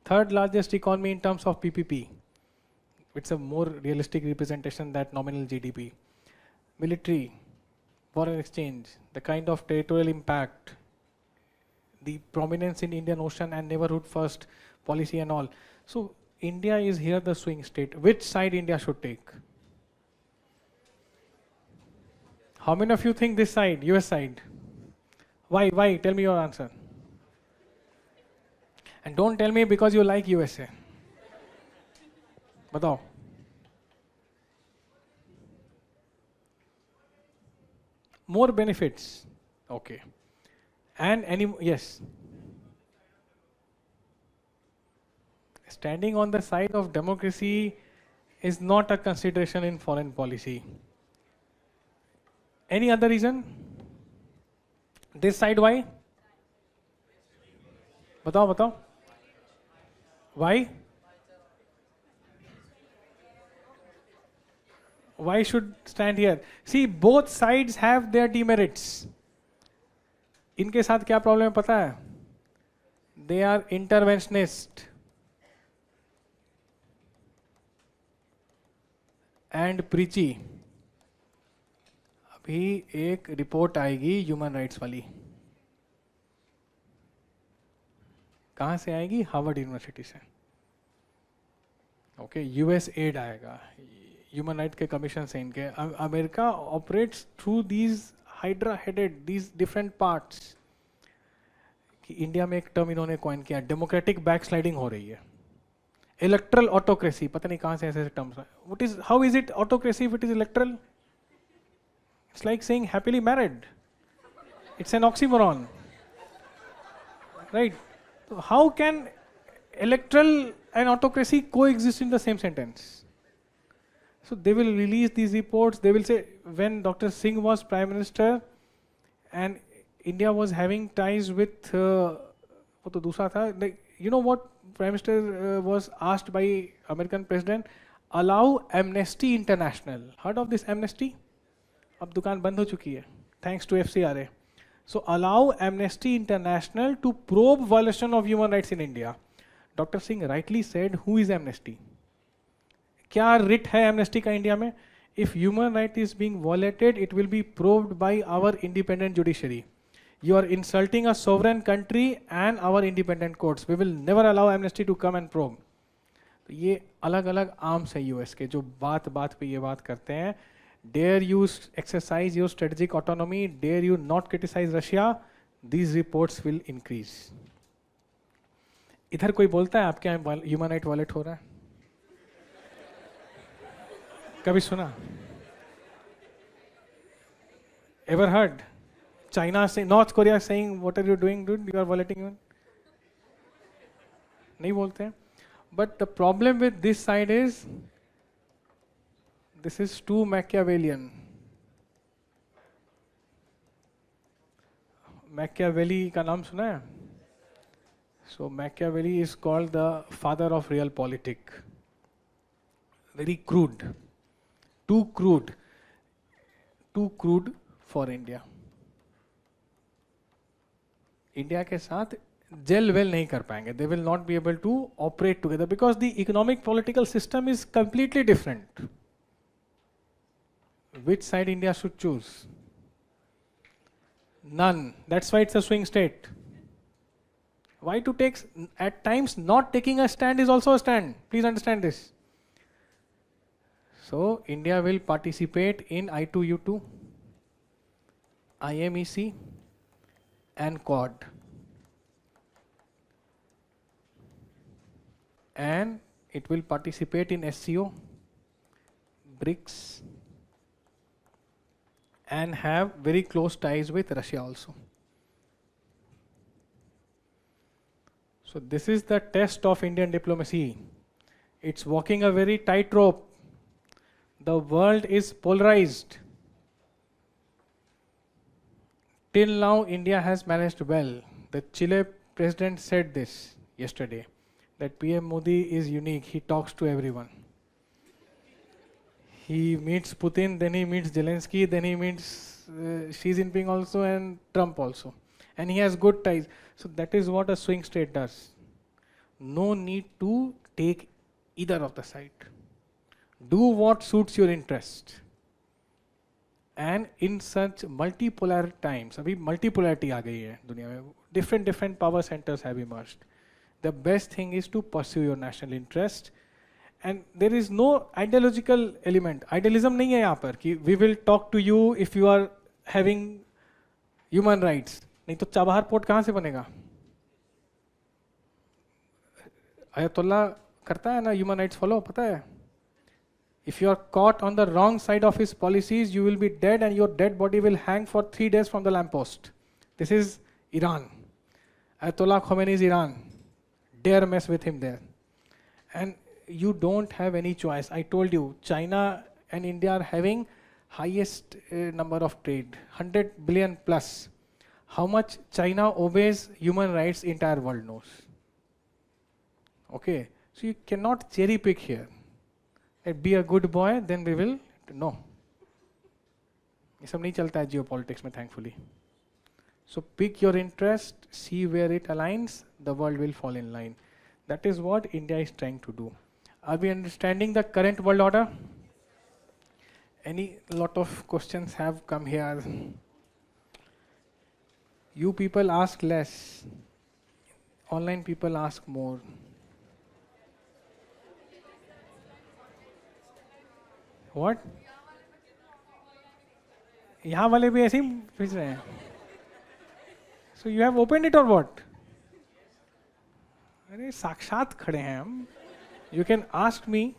Third largest economy in terms of PPP. It's a more realistic representation than nominal GDP. Military, foreign exchange, the kind of territorial impact, the prominence in Indian Ocean and neighborhood first policy and all. So India is here the swing state. Which side India should take? How many of you think this side, US side? Why? Why? Tell me your answer. And don't tell me because you like USA. बताओ. More benefits. Okay. And any, yes. Standing on the side of democracy is not a consideration in foreign policy. Any other reason? This side, why? बताओ बताओ. Why? Why should stand here? See, both sides have their demerits. इनके साथ क्या problem है पता है? They are interventionist and preachy. अभी एक रिपोर्ट आएगी ह्यूमन राइट्स वाली. कहाँ से आएगी? हार्वर्ड यूनिवर्सिटी से. ओके, यूएस एड आएगा ह्यूमन राइट के कमीशन से. इनके America operates through these hydra headed these different parts. कि इंडिया में एक टर्म इन्होंने कॉइन किया, डेमोक्रेटिक बैकस्लाइडिंग हो रही है. इलेक्ट्रल ऑटोक्रेसी, पता नहीं कहाँ से ऐसे terms. What is, how is it autocracy if it is electoral? It's like saying happily married. It's an oxymoron, right? So how can electoral and autocracy coexist in the same sentence? So they will release these reports. They will say when Dr. Singh was Prime Minister and India was having ties with वो तो दूसरा था. Like, you know what Prime Minister was asked by American President? Allow Amnesty International. Heard of this Amnesty? अब दुकान बंद हो चुकी है thanks to FCRA. So allow Amnesty International to probe violation of human rights in India. Dr. Singh rightly said, who is Amnesty? क्या writ है Amnesty का India में? If human right is being violated, it will be probed by our independent judiciary. You are insulting a sovereign country and our independent courts. We will never allow Amnesty to come and probe. तो ये अलग अलग arms है US के जो बात बात पे ये बात करते हैं. Dare you exercise your strategic autonomy, dare you not criticize Russia, these reports will increase. इधर कोई बोलता है आपके यहाँ ह्यूमन राइट वायलेट हो रहा है? कभी सुना? Ever heard? China saying, North Korea saying, what are you doing, dude? You are violating human. नहीं बोलते हैं. But the problem with this side is, this is too Machiavellian. Machiavelli का नाम सुना है? So Machiavelli is called the father of realpolitik. Very crude. Too crude. Too crude for India. India के साथ gel well नहीं कर पाएंगे. They will not be able to operate together because the economic political system is completely different. Which side India should choose? None. That's why it's a swing state. Why to take, at times not taking a stand is also a stand. Please understand this. So India will participate in I2U2, IMEC and Quad. And it will participate in SCO, BRICS, and have very close ties with Russia also. So this is the test of Indian diplomacy. It's walking a very tight rope. The world is polarized. Till now, India has managed well. The Chile president said this yesterday, that PM Modi is unique. He talks to everyone. He meets Putin, then he meets Zelensky, then he meets Xi Jinping also and Trump also. And he has good ties. So that is what a swing state does. No need to take either of the side. Do what suits your interest. And in such multipolar times, अभी multipolarity आ गई है दुनिया में, different power centers have emerged. The best thing is to pursue your national interest. And there is no ideological element. Idealism नहीं है यहाँ पर कि we will talk to you if you are having human rights. नहीं तो Chabahar port कहाँ से बनेगा? अयतुल्ला करता है ना human rights follow, पता है? If you are caught on the wrong side of his policies, you will be dead and your dead body will hang for 3 days from the lamppost. This is Iran. Ayatollah Khomeini is Iran. Dare mess with him there. And you don't have any choice. I told you, China and India are having highest number of trade, 100 billion plus. How much China obeys human rights, entire world knows. Okay, so you cannot cherry pick here. Be a good boy, then we will, no. ये सब नहीं चलता है geopolitics में, thankfully. So pick your interest, see where it aligns, the world will fall in line. That is what India is trying to do. Are we understanding the current world order? Any lot of questions have come here. You people ask less. Online people ask more. What? यहाँ वाले भी ऐसे ही भेज रहे हैं. So you have opened it or what? अरे साक्षात खड़े हैं हम. You can ask me.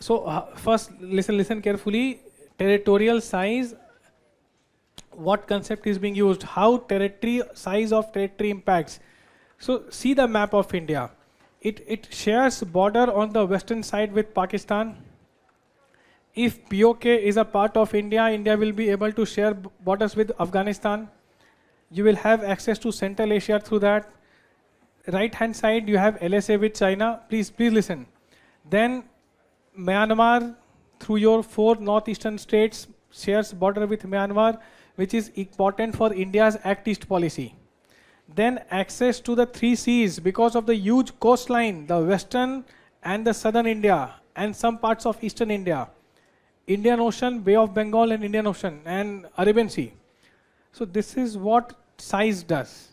So first listen carefully. Territorial size. What concept is being used? How territory, size of territory impacts. So see the map of India. It shares border on the western side with Pakistan. If POK is a part of India, India will be able to share borders with Afghanistan. You will have access to Central Asia through that. Right hand side, you have LSA with China. Please listen. Then Myanmar, through your 4 northeastern states, shares border with Myanmar, which is important for India's Act East policy. Then access to the 3 seas because of the huge coastline, the western and the southern India and some parts of eastern India. Indian Ocean, Bay of Bengal and Indian Ocean and Arabian Sea. So this is what size does.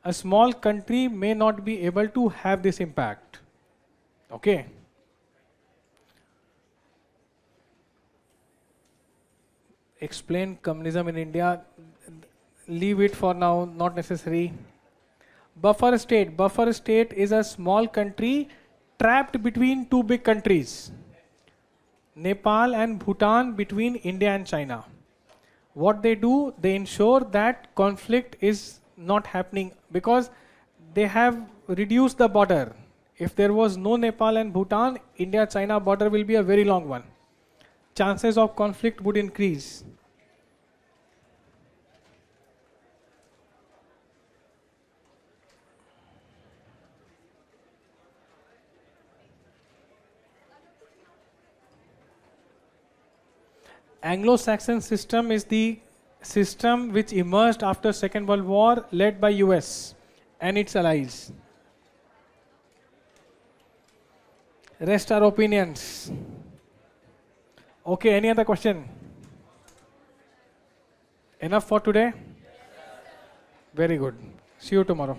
A small country may not be able to have this impact. Okay. Explain communism in India. Leave it for now, not necessary. Buffer state. Buffer state is a small country trapped between 2 big countries. Nepal and Bhutan between India and China. What they do, they ensure that conflict is not happening because they have reduced the border. If there was no Nepal and Bhutan, India-China border will be a very long one. Chances of conflict would increase. Anglo-Saxon system is the system which emerged after Second World War, led by US and its allies. Rest are opinions. Okay, any other question? Enough for today? Very good. See you tomorrow.